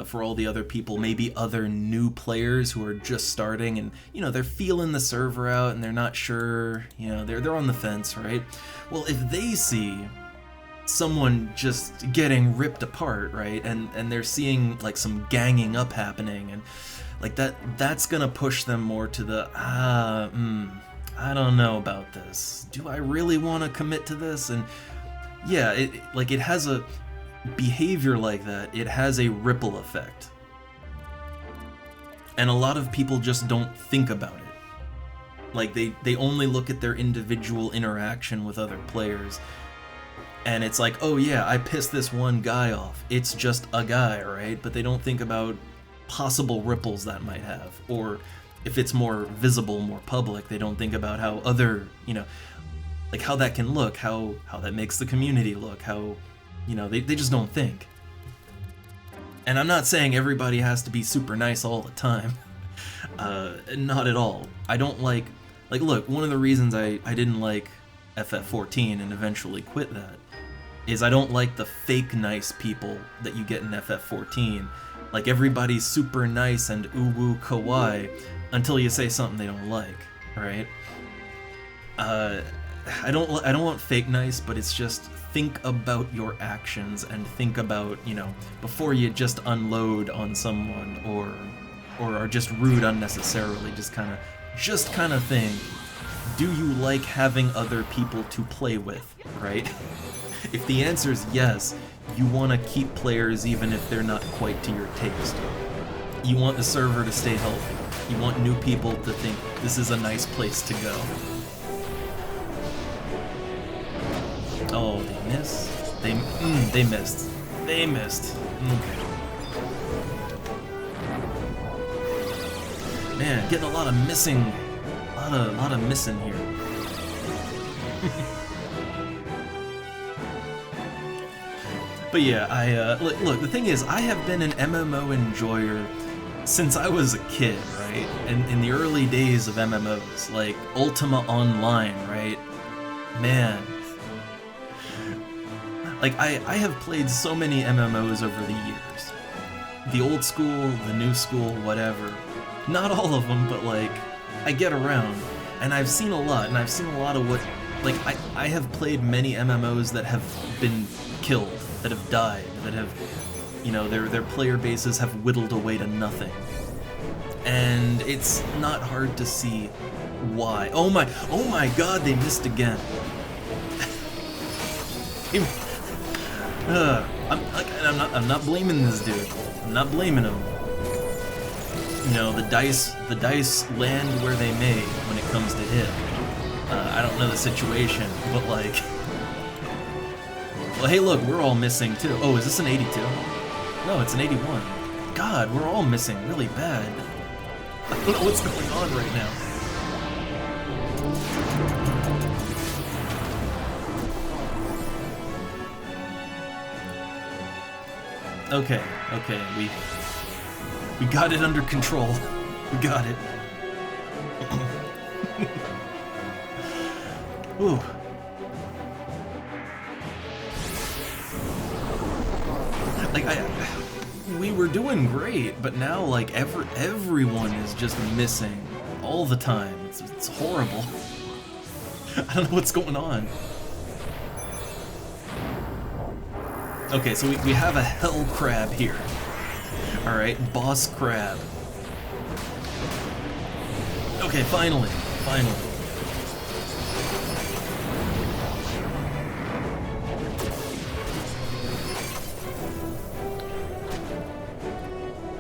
for all the other people, maybe other new players who are just starting and, they're feeling the server out and they're not sure, they're on the fence, right? Well, if they see someone just getting ripped apart, right, and they're seeing like some ganging up happening, and like that's gonna push them more to the I don't know about this. Do I really want to commit to this? And yeah, it has a behavior like that. It has a ripple effect, and a lot of people just don't think about it. Like they only look at their individual interaction with other players. And it's like, oh yeah, I pissed this one guy off. It's just a guy, right? But they don't think about possible ripples that might have. Or if it's more visible, more public, they don't think about how other, like how that can look, how that makes the community look, how, they just don't think. And I'm not saying everybody has to be super nice all the time. Not at all. I don't like, look, one of the reasons I didn't like FF14 and eventually quit that is I don't like the fake nice people that you get in FF14. Like everybody's super nice and ooh-woo kawaii until you say something they don't like, right? I don't want fake nice, but it's just think about your actions and think about, before you just unload on someone or are just rude unnecessarily, just kind of think, do you like having other people to play with, right? If the answer is yes, you want to keep players even if they're not quite to your taste. You want the server to stay healthy. You want new people to think this is a nice place to go. Oh, they missed. They missed. They missed. Okay. Man, getting a lot of missing. A lot of missing here. But yeah, look, the thing is, I have been an MMO enjoyer since I was a kid, right? And in the early days of MMOs, like Ultima Online, right? Man. Like, I have played so many MMOs over the years. The old school, the new school, whatever. Not all of them, but like, I get around, and I've seen a lot, and I've seen a lot of what, like, I have played many MMOs that have been killed, that have died, that have, their player bases have whittled away to nothing. And it's not hard to see why. Oh my god, they missed again. I'm not blaming this dude. I'm not blaming him. The dice land where they may when it comes to hit. I don't know the situation, but like, well, hey, look, we're all missing too. Oh, is this an 82? No, it's an 81. God, we're all missing really bad. I don't know what's going on right now. Okay, we got it under control. We got it. Ooh. Like, we were doing great, but now, like, everyone is just missing all the time. It's horrible. I don't know what's going on. Okay, so we have a hell crab here. Alright, boss crab. Okay, finally.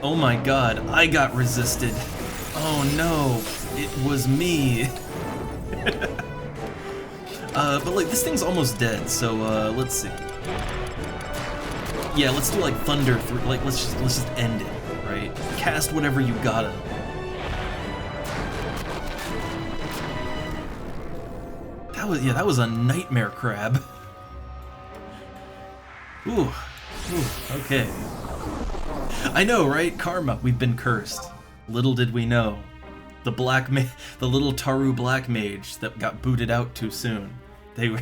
Oh my god, I got resisted. Oh no, it was me. But like this thing's almost dead, so let's see. Yeah, let's do like thunder through. Like let's just end it, right? Cast whatever you gotta. That was a nightmare crab. Ooh, okay. I know, right? Karma, we've been cursed. Little did we know. The little Taru black mage that got booted out too soon. They were...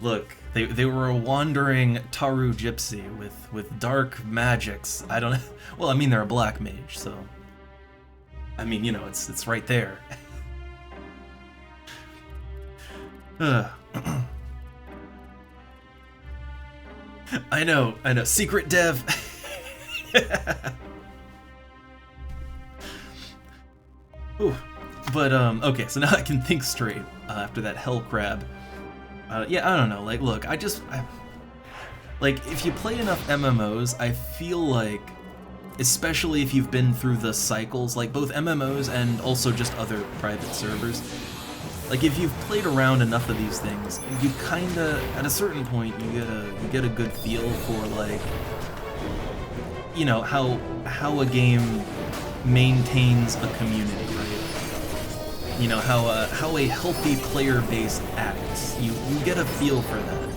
Look, they were a wandering Taru gypsy with dark magics. I don't know. Well, I mean, they're a black mage, so... I mean, you know, it's right there. I know. Secret dev. Ooh. But, okay, so now I can think straight after that hell crab. Yeah, I don't know, like, look, like, if you play enough MMOs, I feel like, especially if you've been through the cycles, like both MMOs and also just other private servers, like, if you've played around enough of these things, you kinda, at a certain point, you get a good feel for, like, you know, how a game maintains a community, right? You know, how a healthy player base acts. You get a feel for that.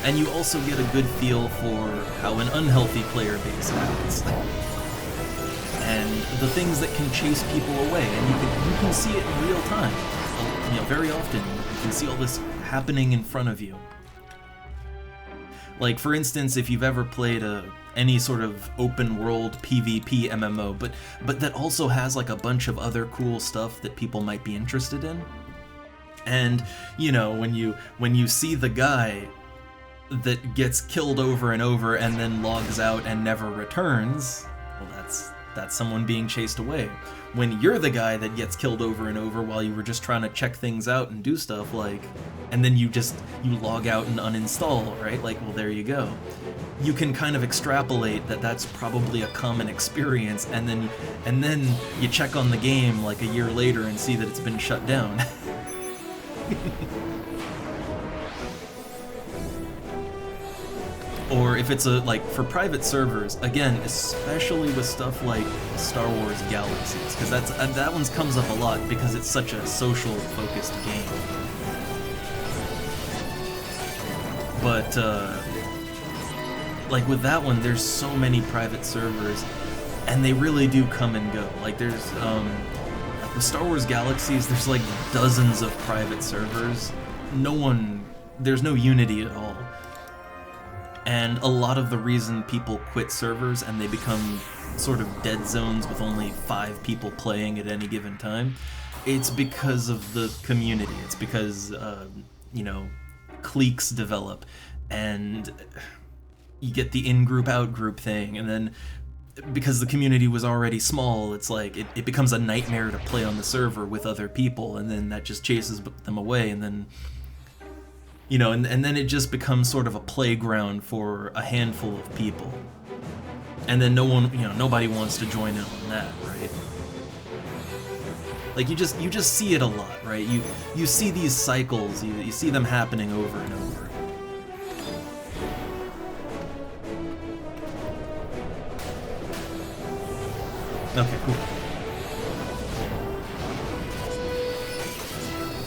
And you also get a good feel for how an unhealthy player base acts. And the things that can chase people away, and you can see it in real time. You know, very often you can see all this happening in front of you. Like, for instance, if you've ever played any sort of open world PvP MMO, but that also has like a bunch of other cool stuff that people might be interested in. And you know, when you see the guy that gets killed over and over and then logs out and never returns, well, that's someone being chased away. When you're the guy that gets killed over and over while you were just trying to check things out and do stuff, like, and then you log out and uninstall, right? Like, well, there you go. You can kind of extrapolate that that's probably a common experience, and then you check on the game like a year later and see that it's been shut down. Or if it's like, for private servers, again, especially with stuff like Star Wars Galaxies, because that one comes up a lot because it's such a social-focused game. But, like with that one, there's so many private servers, and they really do come and go. Like there's, with Star Wars Galaxies, there's like dozens of private servers. There's no unity at all. And a lot of the reason people quit servers and they become sort of dead zones with only 5 people playing at any given time, it's because of the community. It's because, you know, cliques develop, and you get the in-group, out-group thing, and then because the community was already small, it's like, it becomes a nightmare to play on the server with other people, and then that just chases them away, and then... You know, and then it just becomes sort of a playground for a handful of people. And then nobody wants to join in on that, right? Like, you just see it a lot, right? You see these cycles, you see them happening over and over. Okay, cool.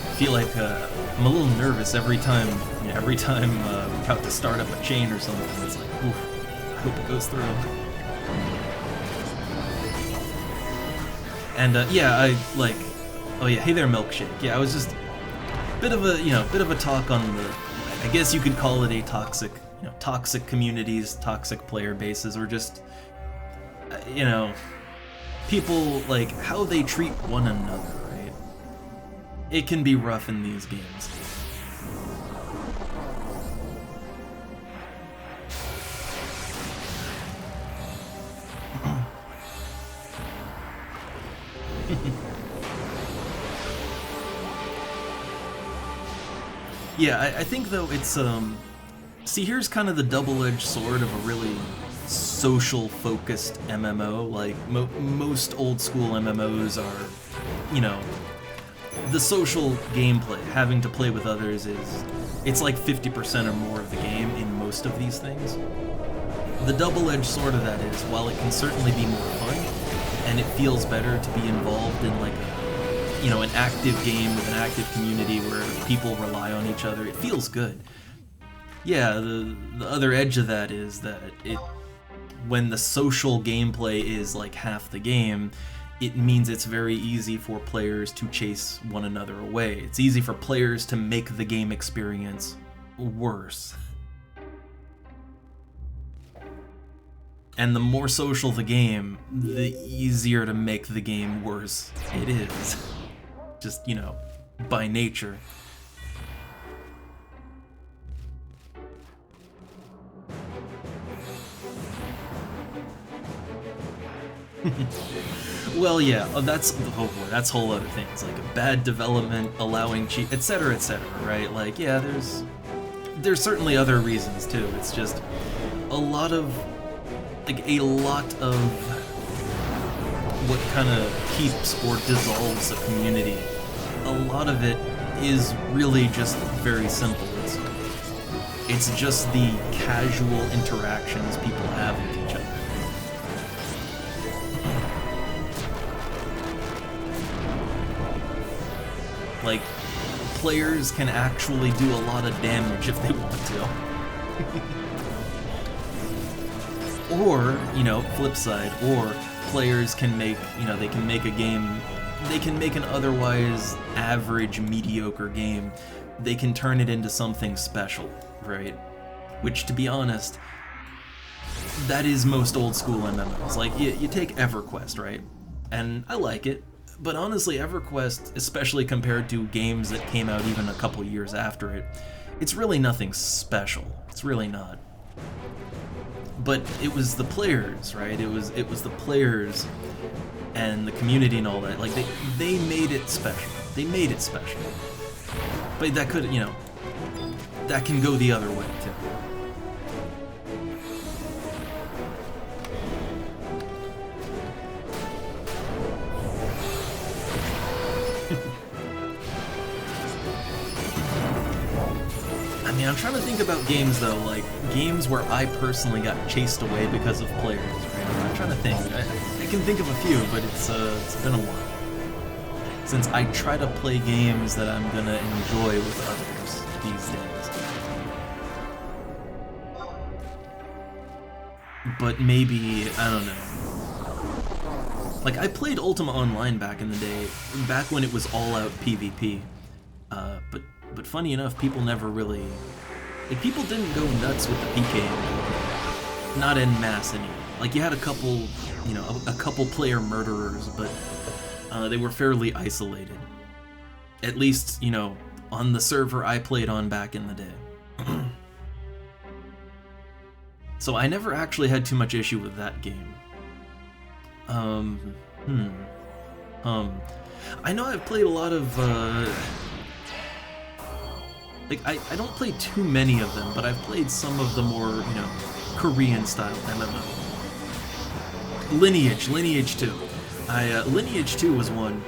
I feel like I'm a little nervous every time we're about to start up a chain or something. It's like, oof, I hope it goes through. And yeah, oh yeah, hey there, Milkshake. Yeah, I was just bit of a talk on the, I guess you could call it a toxic communities, toxic player bases, or just people, like, how they treat one another. It can be rough in these games. Yeah, I think though it's see, here's kind of the double-edged sword of a really social-focused MMO. Like most old school MMOs are, the social gameplay, having to play with others, it's like 50% or more of the game in most of these things. The double-edged sword of that is, while it can certainly be more fun, and it feels better to be involved in like an active game with an active community where people rely on each other, it feels good. Yeah, the other edge of that is that when the social gameplay is like half the game, it means it's very easy for players to chase one another away. It's easy for players to make the game experience worse. And the more social the game, the easier to make the game worse it is. Just, by nature. Well, yeah, that's whole other things, like a bad development, allowing cheat, etc., right? Like, yeah, there's certainly other reasons too. It's just a lot of what kind of keeps or dissolves a community. A lot of it is really just very simple. It's just the casual interactions people have with each other. Like, players can actually do a lot of damage if they want to. Or, flip side, or players can make, they can make a game, they can make an otherwise average, mediocre game, they can turn it into something special, right? Which, to be honest, that is most old school MMOs. Like, you take EverQuest, right? And I like it. But honestly, EverQuest, especially compared to games that came out even a couple years after it, it's really nothing special. It's really not. But it was the players, right? It was the players and the community and all that. Like, they made it special. They made it special. But that could, that can go the other way, too. I'm trying to think about games, though, like games where I personally got chased away because of players, right? I'm trying to think. I can think of a few, but it's been a while since I try to play games that I'm gonna enjoy with others these days. But maybe, I don't know. Like, I played Ultima Online back in the day, back when it was all-out PvP. But funny enough, people never really... Like, people didn't go nuts with the PK. Not en masse anyway. Like, you had a couple, a couple player murderers, but they were fairly isolated. At least, on the server I played on back in the day. So I never actually had too much issue with that game. I know I've played a lot of, like, I don't play too many of them, but I've played some of the more, Korean-style MMO. Lineage 2. Lineage 2 was one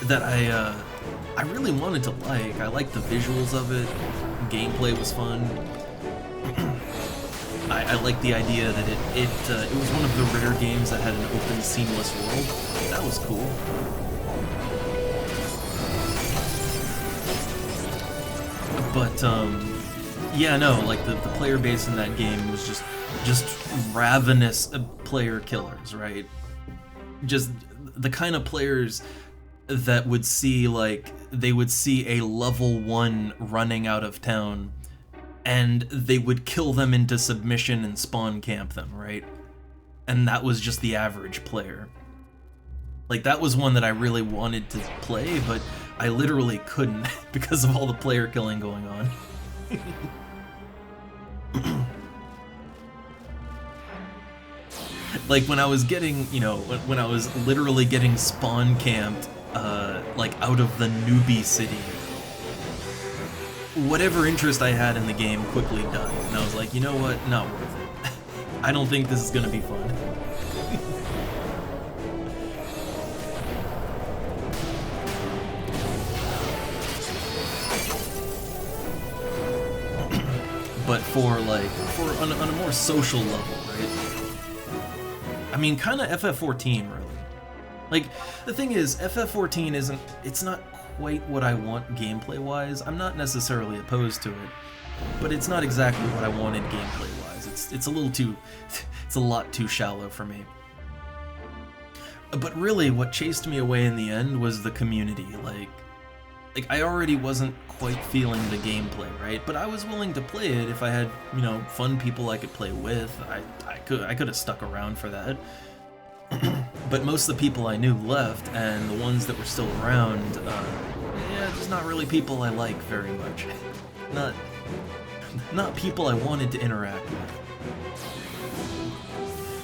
that I really wanted to like. I liked the visuals of it, gameplay was fun. I liked the idea that it was one of the rare games that had an open, seamless world. That was cool. But, yeah, no, like, the player base in that game was just ravenous player killers, right? Just the kind of players that would see, like, they would see a level 1 running out of town, and they would kill them into submission and spawn camp them, right? And that was just the average player. Like, that was one that I really wanted to play, but I literally couldn't because of all the player killing going on. Like, when I was getting, when I was literally getting spawn camped, like, out of the newbie city, whatever interest I had in the game quickly died, and I was like, you know what, not worth it. I don't think this is gonna be fun. for on a more social level, right? I mean, kind of FF14, really. Like, the thing is, FF14 it's not quite what I want gameplay-wise. I'm not necessarily opposed to it, but it's not exactly what I wanted gameplay-wise. It's a little too, it's a lot too shallow for me. But really, what chased me away in the end was the community. Like I already wasn't quite feeling the gameplay, right? But I was willing to play it if I had, you know, fun people I could play with. I could have stuck around for that. But most of the people I knew left, and the ones that were still around, yeah, just not really people I like very much. Not people I wanted to interact with.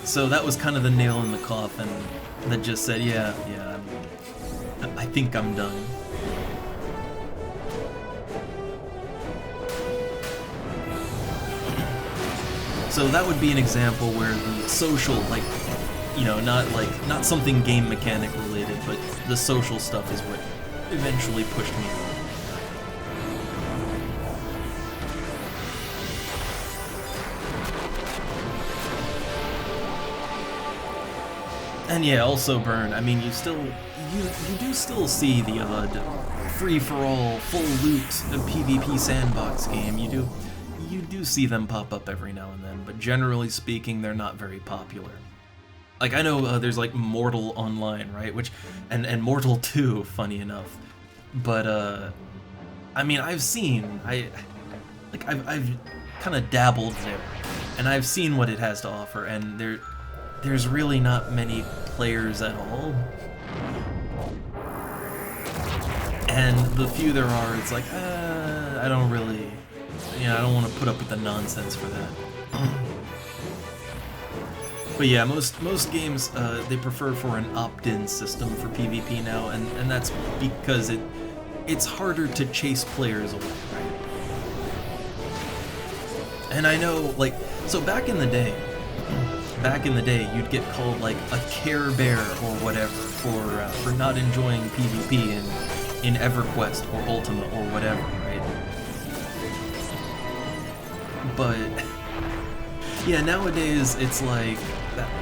So that was kind of the nail in the coffin that just said, yeah, I think I'm done. So that would be an example where the social, like, you know, not something game mechanic related, but the social stuff is what eventually pushed me over. And yeah, also Burn. I mean, you do still see the free-for-all, full loot PvP sandbox game. You do see them pop up every now and then, but generally speaking, they're not very popular. Like, I know there's like Mortal Online, right? And Mortal 2, funny enough. But I mean, I've kind of dabbled there, and I've seen what it has to offer, and there's really not many players at all. And the few there are, it's like, I don't really, you know, I don't want to put up with the nonsense for that. But yeah, most games, they prefer for an opt-in system for PvP now, and that's because it's harder to chase players away, right? And I know, like, so back in the day, you'd get called like a Care Bear or whatever for not enjoying PvP in EverQuest or Ultima or whatever, right? But yeah, nowadays it's like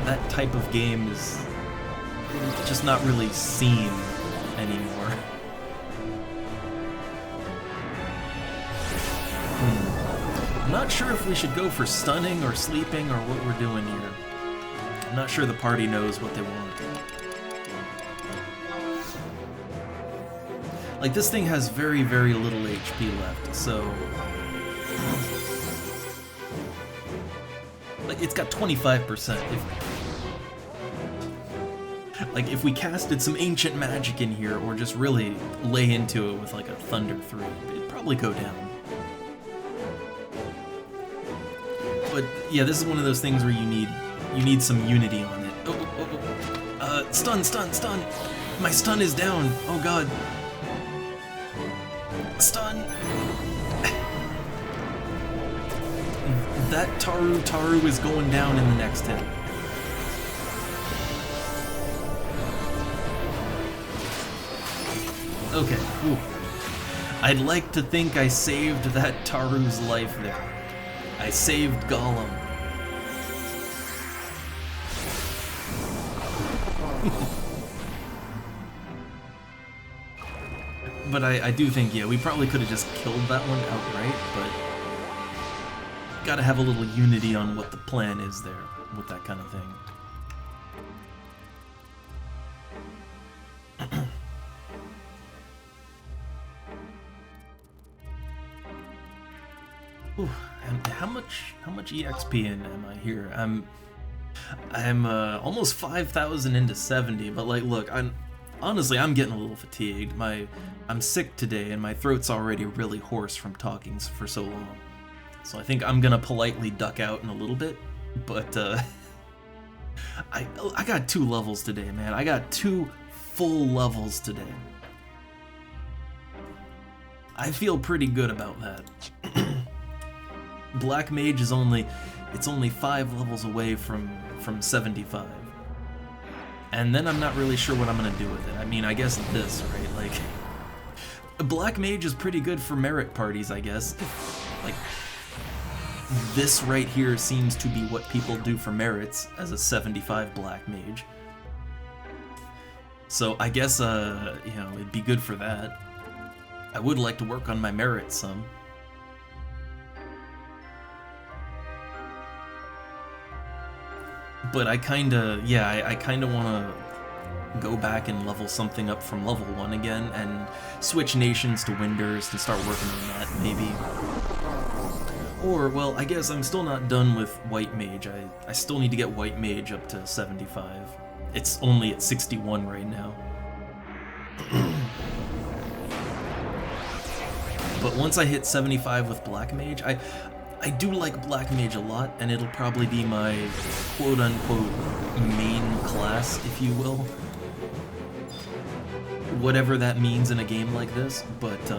that type of game is just not really seen anymore. I'm not sure if we should go for stunning or sleeping or what we're doing here. I'm not sure the party knows what they want. Like, this thing has very, very little HP left, so... Like, it's got 25%. If we casted some ancient magic in here, or just really lay into it with, like, a Thunder 3, it'd probably go down. But, yeah, this is one of those things where you need some unity on it. Stun! My stun is down! Oh god. Stun! That Taru is going down in the next hit. Okay, whew. I'd like to think I saved that Taru's life there. I saved Gollum. But I do think, yeah, we probably could have just killed that one outright, but gotta have a little unity on what the plan is there with that kind of thing. Ooh, and how much EXP am I here? I'm almost 5,000 into 70, but like, look, honestly, I'm getting a little fatigued. I'm sick today, and my throat's already really hoarse from talking for so long. So I think I'm gonna politely duck out in a little bit, but I got 2 levels today, man. I got 2 full levels today. I feel pretty good about that. Black Mage is only 5 levels away from 75. And then I'm not really sure what I'm gonna do with it. I mean, I guess this, right? Like, Black Mage is pretty good for merit parties, I guess. Like, this right here seems to be what people do for merits as a 75 black mage. So I guess, you know, it'd be good for that. I would like to work on my merits some. But I kinda, yeah, I kinda wanna go back and level something up from level 1 again and switch nations to Winders to start working on that, maybe. Or, well, I guess I'm still not done with White Mage. I still need to get White Mage up to 75. It's only at 61 right now. But once I hit 75 with Black Mage, I do like Black Mage a lot, and it'll probably be my quote-unquote main class, if you will. Whatever that means in a game like this, but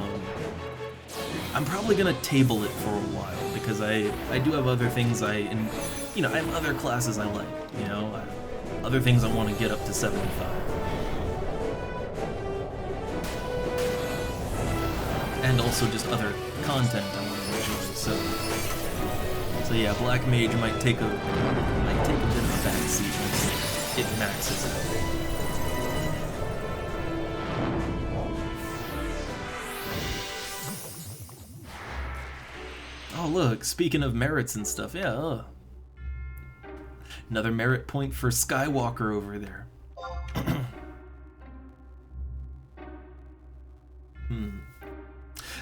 I'm probably gonna table it for a while, because I do have other things you know, I have other classes I like, you know, other things I want to get up to 75. And also just other content I want to enjoy, so yeah, Black Mage might take a bit of a backseat once it maxes out. Oh look, speaking of merits and stuff, yeah, another merit point for Skywalker over there.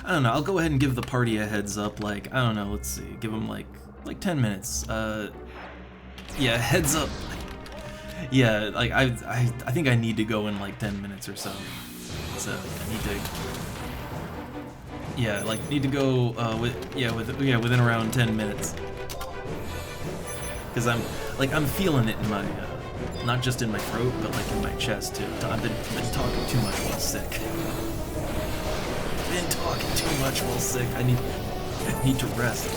I don't know, I'll go ahead and give the party a heads up, like, I don't know, let's see, give them like 10 minutes. Yeah, heads up. Yeah, like, I think I need to go in like 10 minutes or so. So, I need to... Yeah, like, need to go, within around 10 minutes. Because I'm feeling it in my, not just in my throat, but like in my chest too. I've been talking too much while sick. Been talking too much while sick. I need to rest.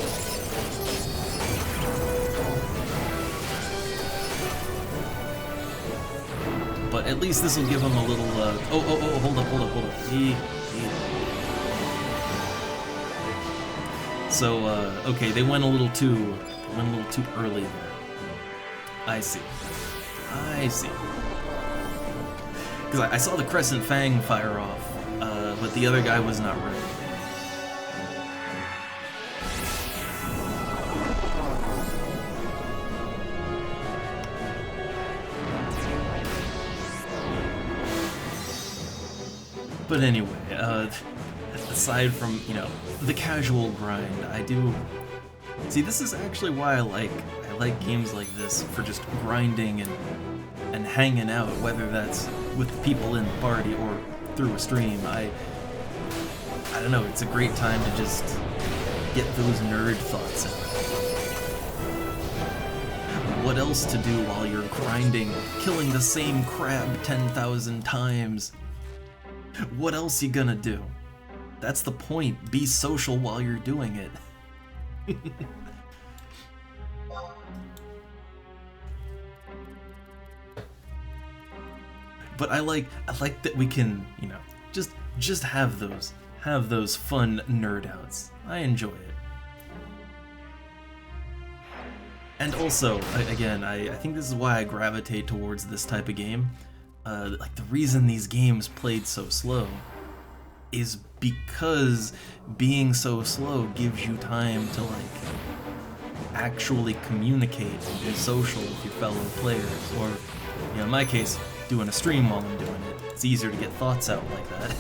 But at least this will give them a little. Hold up. So okay, they went a little too early there. I see. Because I saw the Crescent Fang fire off. But the other guy was not ready. But anyway, aside from, you know, the casual grind, I do... See, this is actually why I like games like this, for just grinding and hanging out, whether that's with the people in the party or through a stream. I don't know, it's a great time to just get those nerd thoughts out. What else to do while you're grinding, killing the same crab 10,000 times? What else you gonna do? That's the point, be social while you're doing it. But I like that we can, you know, just have those fun nerd outs. I enjoy it. And also, again, I think this is why I gravitate towards this type of game. Like, the reason these games played so slow is because being so slow gives you time to, like, actually communicate and be social with your fellow players. Or, you know, in my case, doing a stream while I'm doing it. It's easier to get thoughts out like that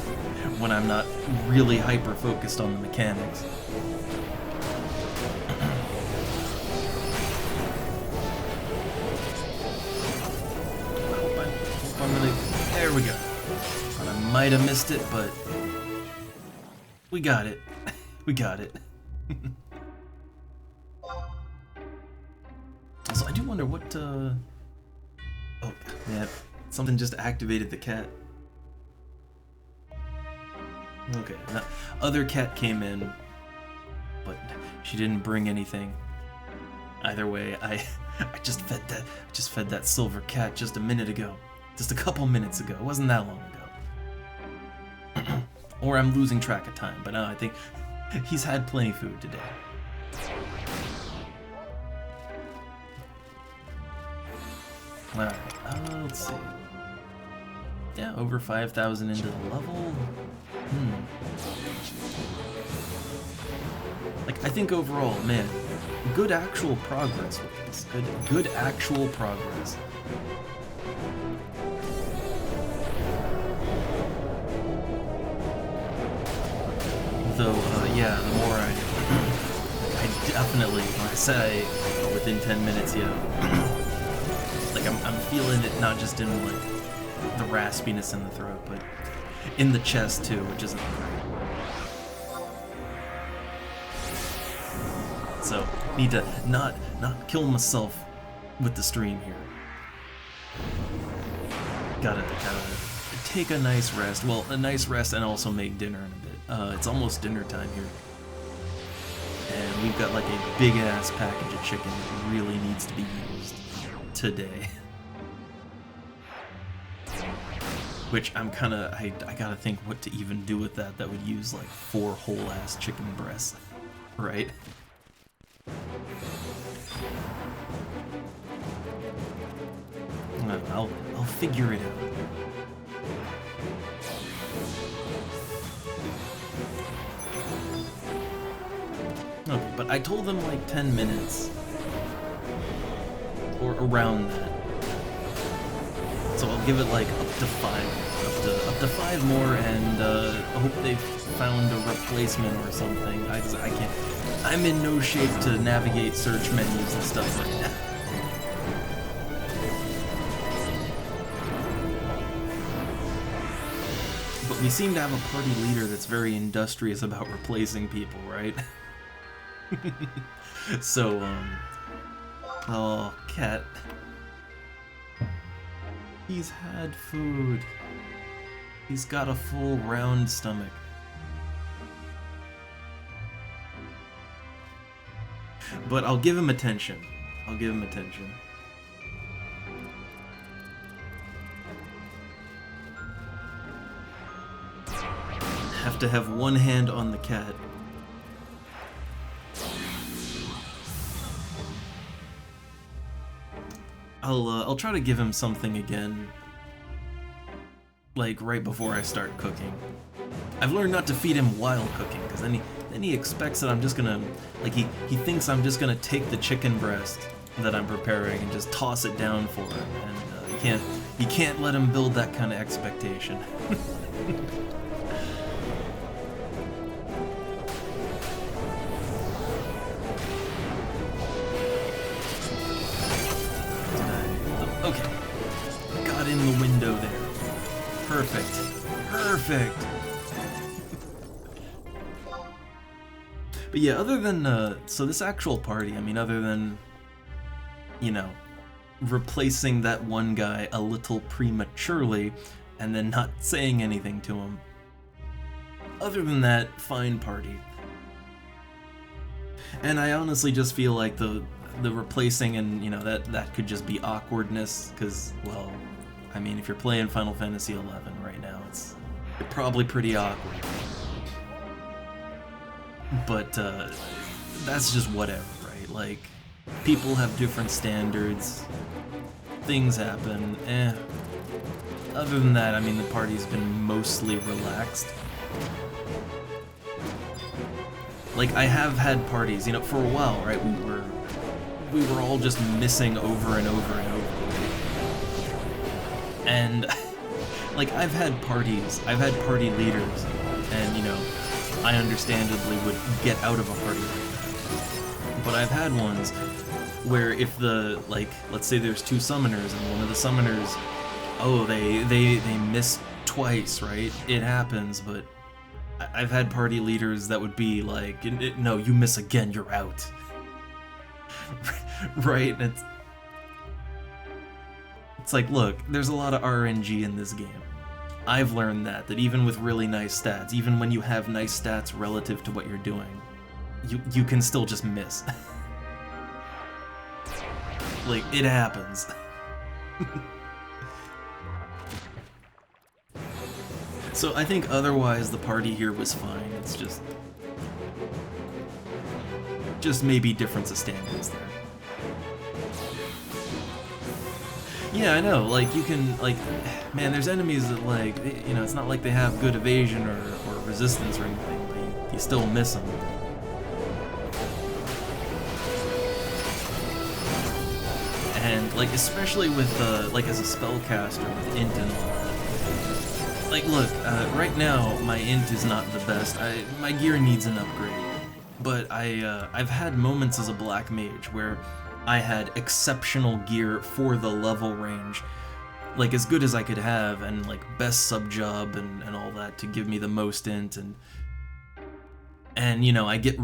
when I'm not really hyper-focused on the mechanics. There we go. And I might have missed it, but we got it. We got it. Also, I do wonder what, Oh, yeah. Something just activated the cat. Okay, now, other cat came in, but she didn't bring anything. Either way, I just fed that silver cat just a minute ago. Just a couple minutes ago. It wasn't that long ago. Or I'm losing track of time, but no, I think he's had plenty of food today. Alright, let's see. Yeah, over 5,000 into the level. Like, I think overall, man, good actual progress with this. Good actual progress. Though, yeah, the more I definitely, when I say within 10 minutes, yeah, like I'm feeling it not just in like the raspiness in the throat, but in the chest too, which isn't great. So need to not kill myself with the stream here. Gotta take a nice rest. Well, a nice rest and also make dinner in a bit. It's almost dinner time here. And we've got like a big ass package of chicken that really needs to be used today. Which I'm kinda, I gotta think what to even do with that would use like 4 whole ass chicken breasts, right? I'll figure it out. Okay, but I told them like 10 minutes. Or around that. So I'll give it like up to 5. Up to 5 more, and I hope they've found a replacement or something. I can't. I'm in no shape to navigate search menus and stuff right now. But we seem to have a party leader that's very industrious about replacing people, right? So, oh, cat. He's had food. He's got a full round stomach. But I'll give him attention. I'll give him attention. Have to have one hand on the cat. I'll try to give him something again, like right before I start cooking. I've learned not to feed him while cooking, because then he expects that I'm just gonna, like he thinks I'm just gonna take the chicken breast that I'm preparing and just toss it down for him, and you can't let him build that kind of expectation. Okay, got in the window there. Perfect. Perfect. But yeah, other than, so this actual party, I mean, other than, you know, replacing that one guy a little prematurely and then not saying anything to him, other than that, fine party. And I honestly just feel like the replacing and, you know, that could just be awkwardness, because, well, I mean, if you're playing Final Fantasy XI right now, it's probably pretty awkward. But, that's just whatever, right? Like, people have different standards, things happen, Other than that, I mean, the party's been mostly relaxed. Like, I have had parties, you know, for a while, right? We were all just missing over and over and over. And, like, I've had party leaders, and, you know, I understandably would get out of a party like that. But I've had ones where if like, let's say there's 2 summoners, and one of the summoners, oh, they miss twice, right? It happens, but I've had party leaders that would be like, no, you miss again, you're out. Right? It's like, look, there's a lot of RNG in this game. I've learned that even with really nice stats, even when you have nice stats relative to what you're doing, you can still just miss. Like, it happens. So I think otherwise the party here was fine. It's just maybe difference of standards there. Yeah, I know. Like, you can, like, man, there's enemies that, like, you know, it's not like they have good evasion or resistance or anything, but you still miss them. And, like, especially with, like, as a spellcaster with int and all that. Like, look, right now, my int is not the best. My gear needs an upgrade. But I've had moments as a black mage where I had exceptional gear for the level range, like as good as I could have, and like best sub job and all that to give me the most int, and you know, I get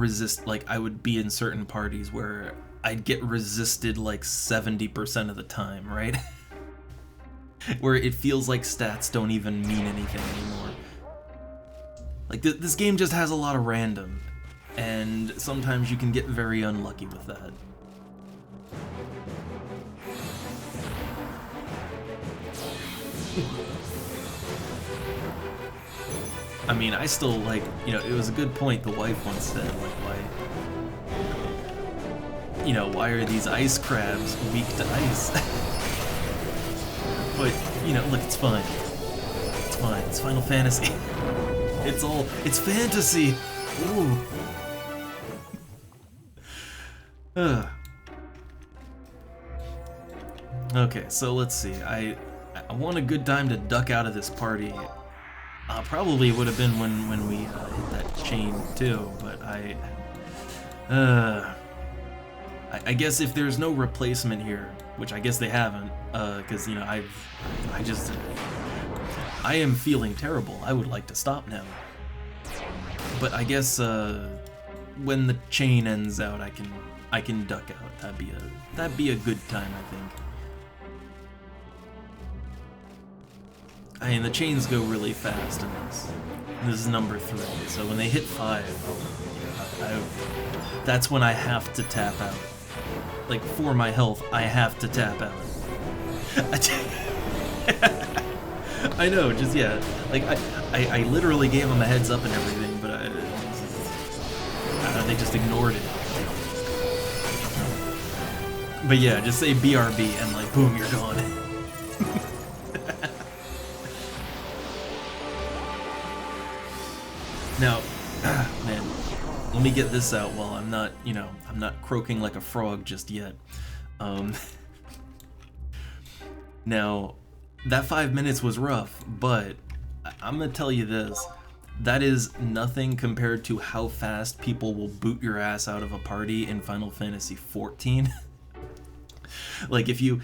like I would be in certain parties where I'd get resisted like 70% of the time, right? Where it feels like stats don't even mean anything anymore. Like this game just has a lot of random, and sometimes you can get very unlucky with that. I mean, I still, like, you know, it was a good point the wife once said, like, why are these ice crabs weak to ice? But, you know, look, it's fine. It's fine. It's Final Fantasy. It's fantasy! Ooh. Okay, so let's see. I want a good time to duck out of this party. Probably would have been when we hit that chain too, but I guess if there's no replacement here, which I guess they haven't, because you know I am feeling terrible. I would like to stop now, but I guess when the chain ends out, I can duck out. That'd be a good time, I think. I mean, the chains go really fast in this. This is number 3, so when they hit 5, that's when I have to tap out. Like, for my health, I have to tap out. I know, just, yeah. Like, I literally gave them a heads up and everything, but they just ignored it. But yeah, just say BRB and, like, boom, you're gone. Now, man, let me get this out while I'm not, you know, I'm not croaking like a frog just yet. Now, that 5 minutes was rough, but I'm gonna tell you this. That is nothing compared to how fast people will boot your ass out of a party in Final Fantasy XIV. Like, if you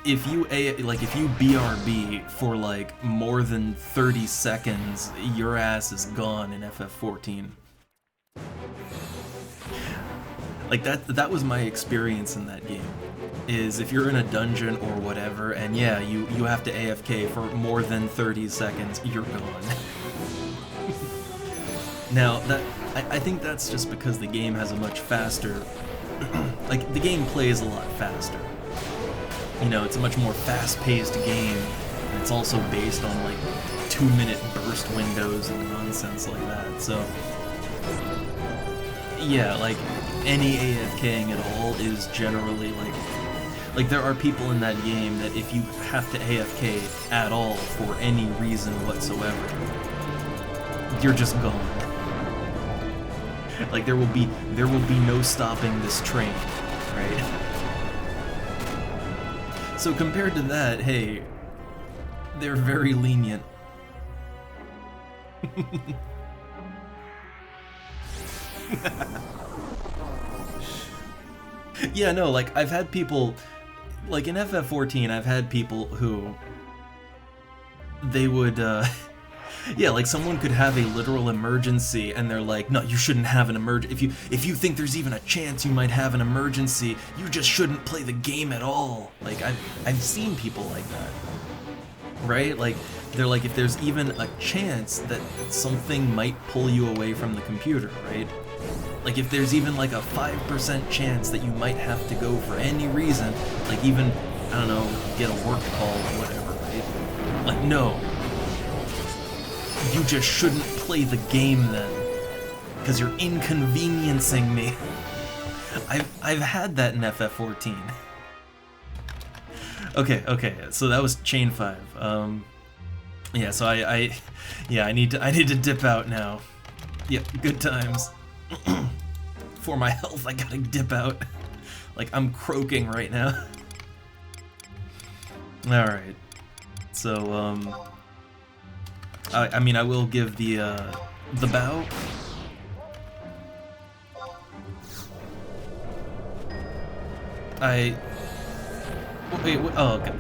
BRB for like more than 30 seconds, your ass is gone in FF14. Like that was my experience in that game. Is if you're in a dungeon or whatever, and yeah, you have to AFK for more than 30 seconds, you're gone. Now I think that's just because the game has a much faster, like the game plays a lot faster. You know, it's a much more fast-paced game, and it's also based on, like, 2-minute burst windows and nonsense like that, so... Yeah, like, any AFKing at all is generally, like, there are people in that game that if you have to AFK at all for any reason whatsoever, you're just gone. Like, there will be no stopping this train, right? So compared to that, hey, they're very lenient. Yeah, no, like, I've had people, like, in FF14, I've had people who, they would, yeah, like, someone could have a literal emergency, and they're like, no, you shouldn't have an emergency. If you think there's even a chance you might have an emergency, you just shouldn't play the game at all. Like, I've seen people like that, right? Like, they're like, if there's even a chance that something might pull you away from the computer, right? Like, if there's even, like, a 5% chance that you might have to go for any reason, like, even, I don't know, get a work call or whatever, right? Like, no. You just shouldn't play the game then, because you're inconveniencing me. I've had that in FF14. Okay, so that was chain 5. Yeah, so yeah, I need to dip out now. Yep, good times. For my health, I gotta dip out. Like, I'm croaking right now. Alright. So, I mean, I will give the bow. Wait, oh, okay.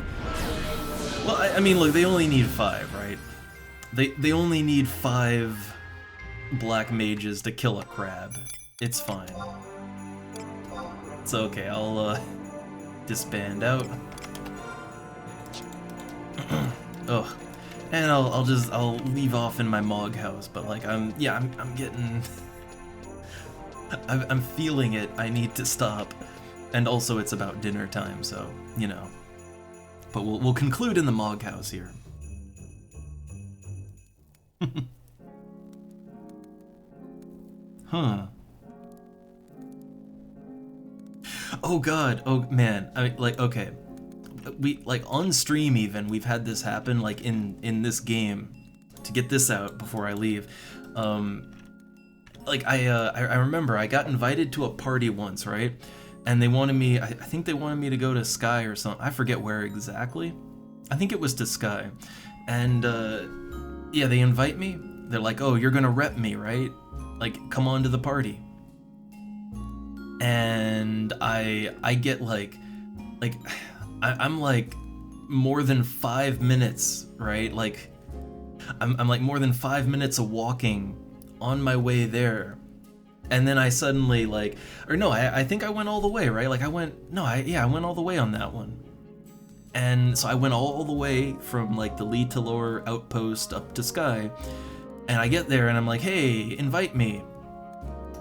Well, I mean, look, they only need 5, right? They only need 5 black mages to kill a crab. It's fine. It's okay, I'll, disband out. Ugh. And I'll leave off in my Mog house, but like, I'm getting... I'm feeling it, I need to stop. And also it's about dinner time, so, you know. But we'll conclude in the Mog house here. Huh. Oh god, oh man, I mean, like, okay. We, like, on stream even, we've had this happen, like, in this game, to get this out before I leave. Like, I remember I got invited to a party once, right? And they wanted me, I think they wanted me to go to Sky or something, I forget where exactly. I think it was to Sky. And, yeah, they invite me, they're like, oh, you're gonna rep me, right? Like, come on to the party. And I get, like, I'm like more than 5 minutes, right? Like I'm like more than 5 minutes of walking on my way there. And then I suddenly like, or no, I think I went all the way, right? Like I went all the way on that one. And so I went all the way from like the Lee Talor outpost up to Sky. And I get there and I'm like, hey, invite me.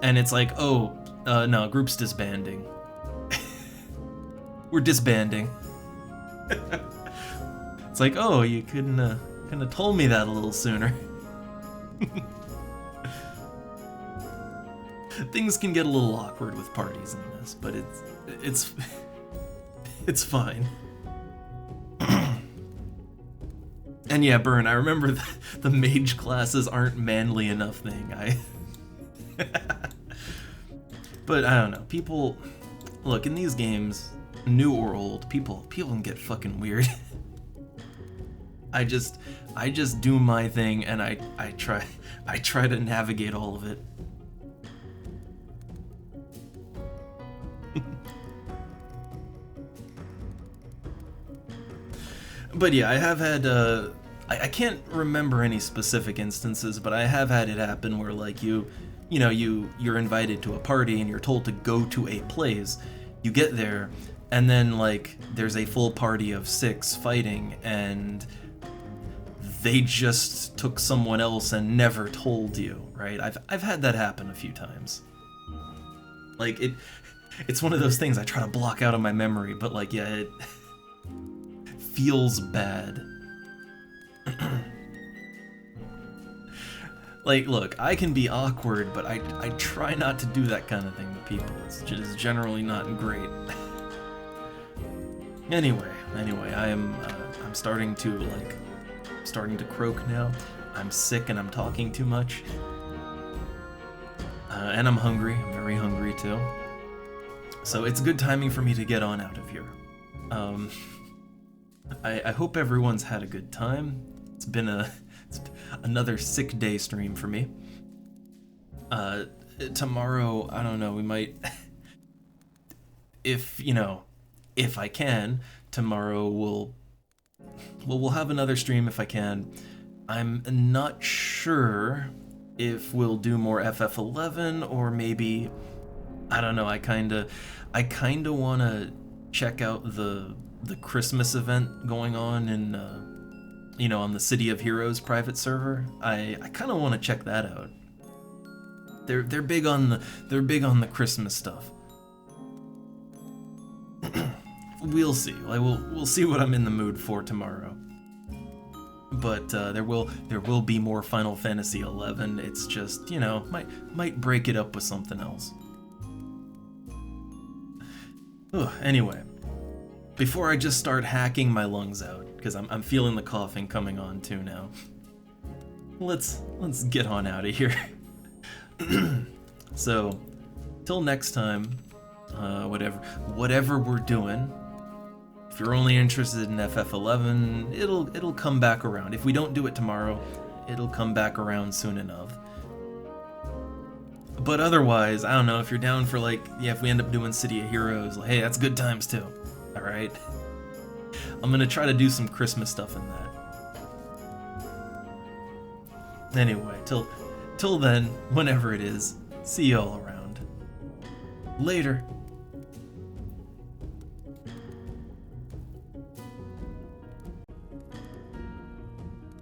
And it's like, oh, no, group's disbanding. We're disbanding. It's like, oh, you couldn't have told me that a little sooner. Things can get a little awkward with parties in this, but it's fine. And yeah, Burn, I remember the mage classes aren't manly enough thing. But I don't know. People, look, in these games, new or old, people can get fucking weird. I just do my thing and I try to navigate all of it. But yeah, I have had I can't remember any specific instances, but I have had it happen where like you're invited to a party and you're told to go to a place. You get there and then like there's a full party of 6 fighting and they just took someone else and never told you, right? I've had that happen a few times. Like it's one of those things I try to block out of my memory, but like yeah, it feels bad. Like, look, I can be awkward, but I try not to do that kind of thing to people. It's just generally not great. Anyway, I'm starting to croak now. I'm sick and I'm talking too much. And I'm hungry. I'm very hungry too. So it's good timing for me to get on out of here. I hope everyone's had a good time. It's been another sick day stream for me. Tomorrow, I don't know, we might, if I can, tomorrow we'll have another stream if I can. I'm not sure if we'll do more FF11 or maybe, I don't know, I kinda wanna check out the Christmas event going on in on the City of Heroes private server. I kind of want to check that out. They're big on the Christmas stuff. We'll see. Like we'll see what I'm in the mood for tomorrow. But there will be more Final Fantasy XI. It's just might break it up with something else. Ugh, anyway. before I just start hacking my lungs out, because I'm feeling the coughing coming on too now. Let's get on out of here. So, till next time, whatever we're doing. If you're only interested in FF11, it'll come back around. If we don't do it tomorrow, it'll come back around soon enough. But otherwise, I don't know, if you're down for like, yeah, if we end up doing City of Heroes, like, hey, that's good times too. Alright? I'm gonna try to do some Christmas stuff in that. Anyway, till then, whenever it is, see y'all around. Later.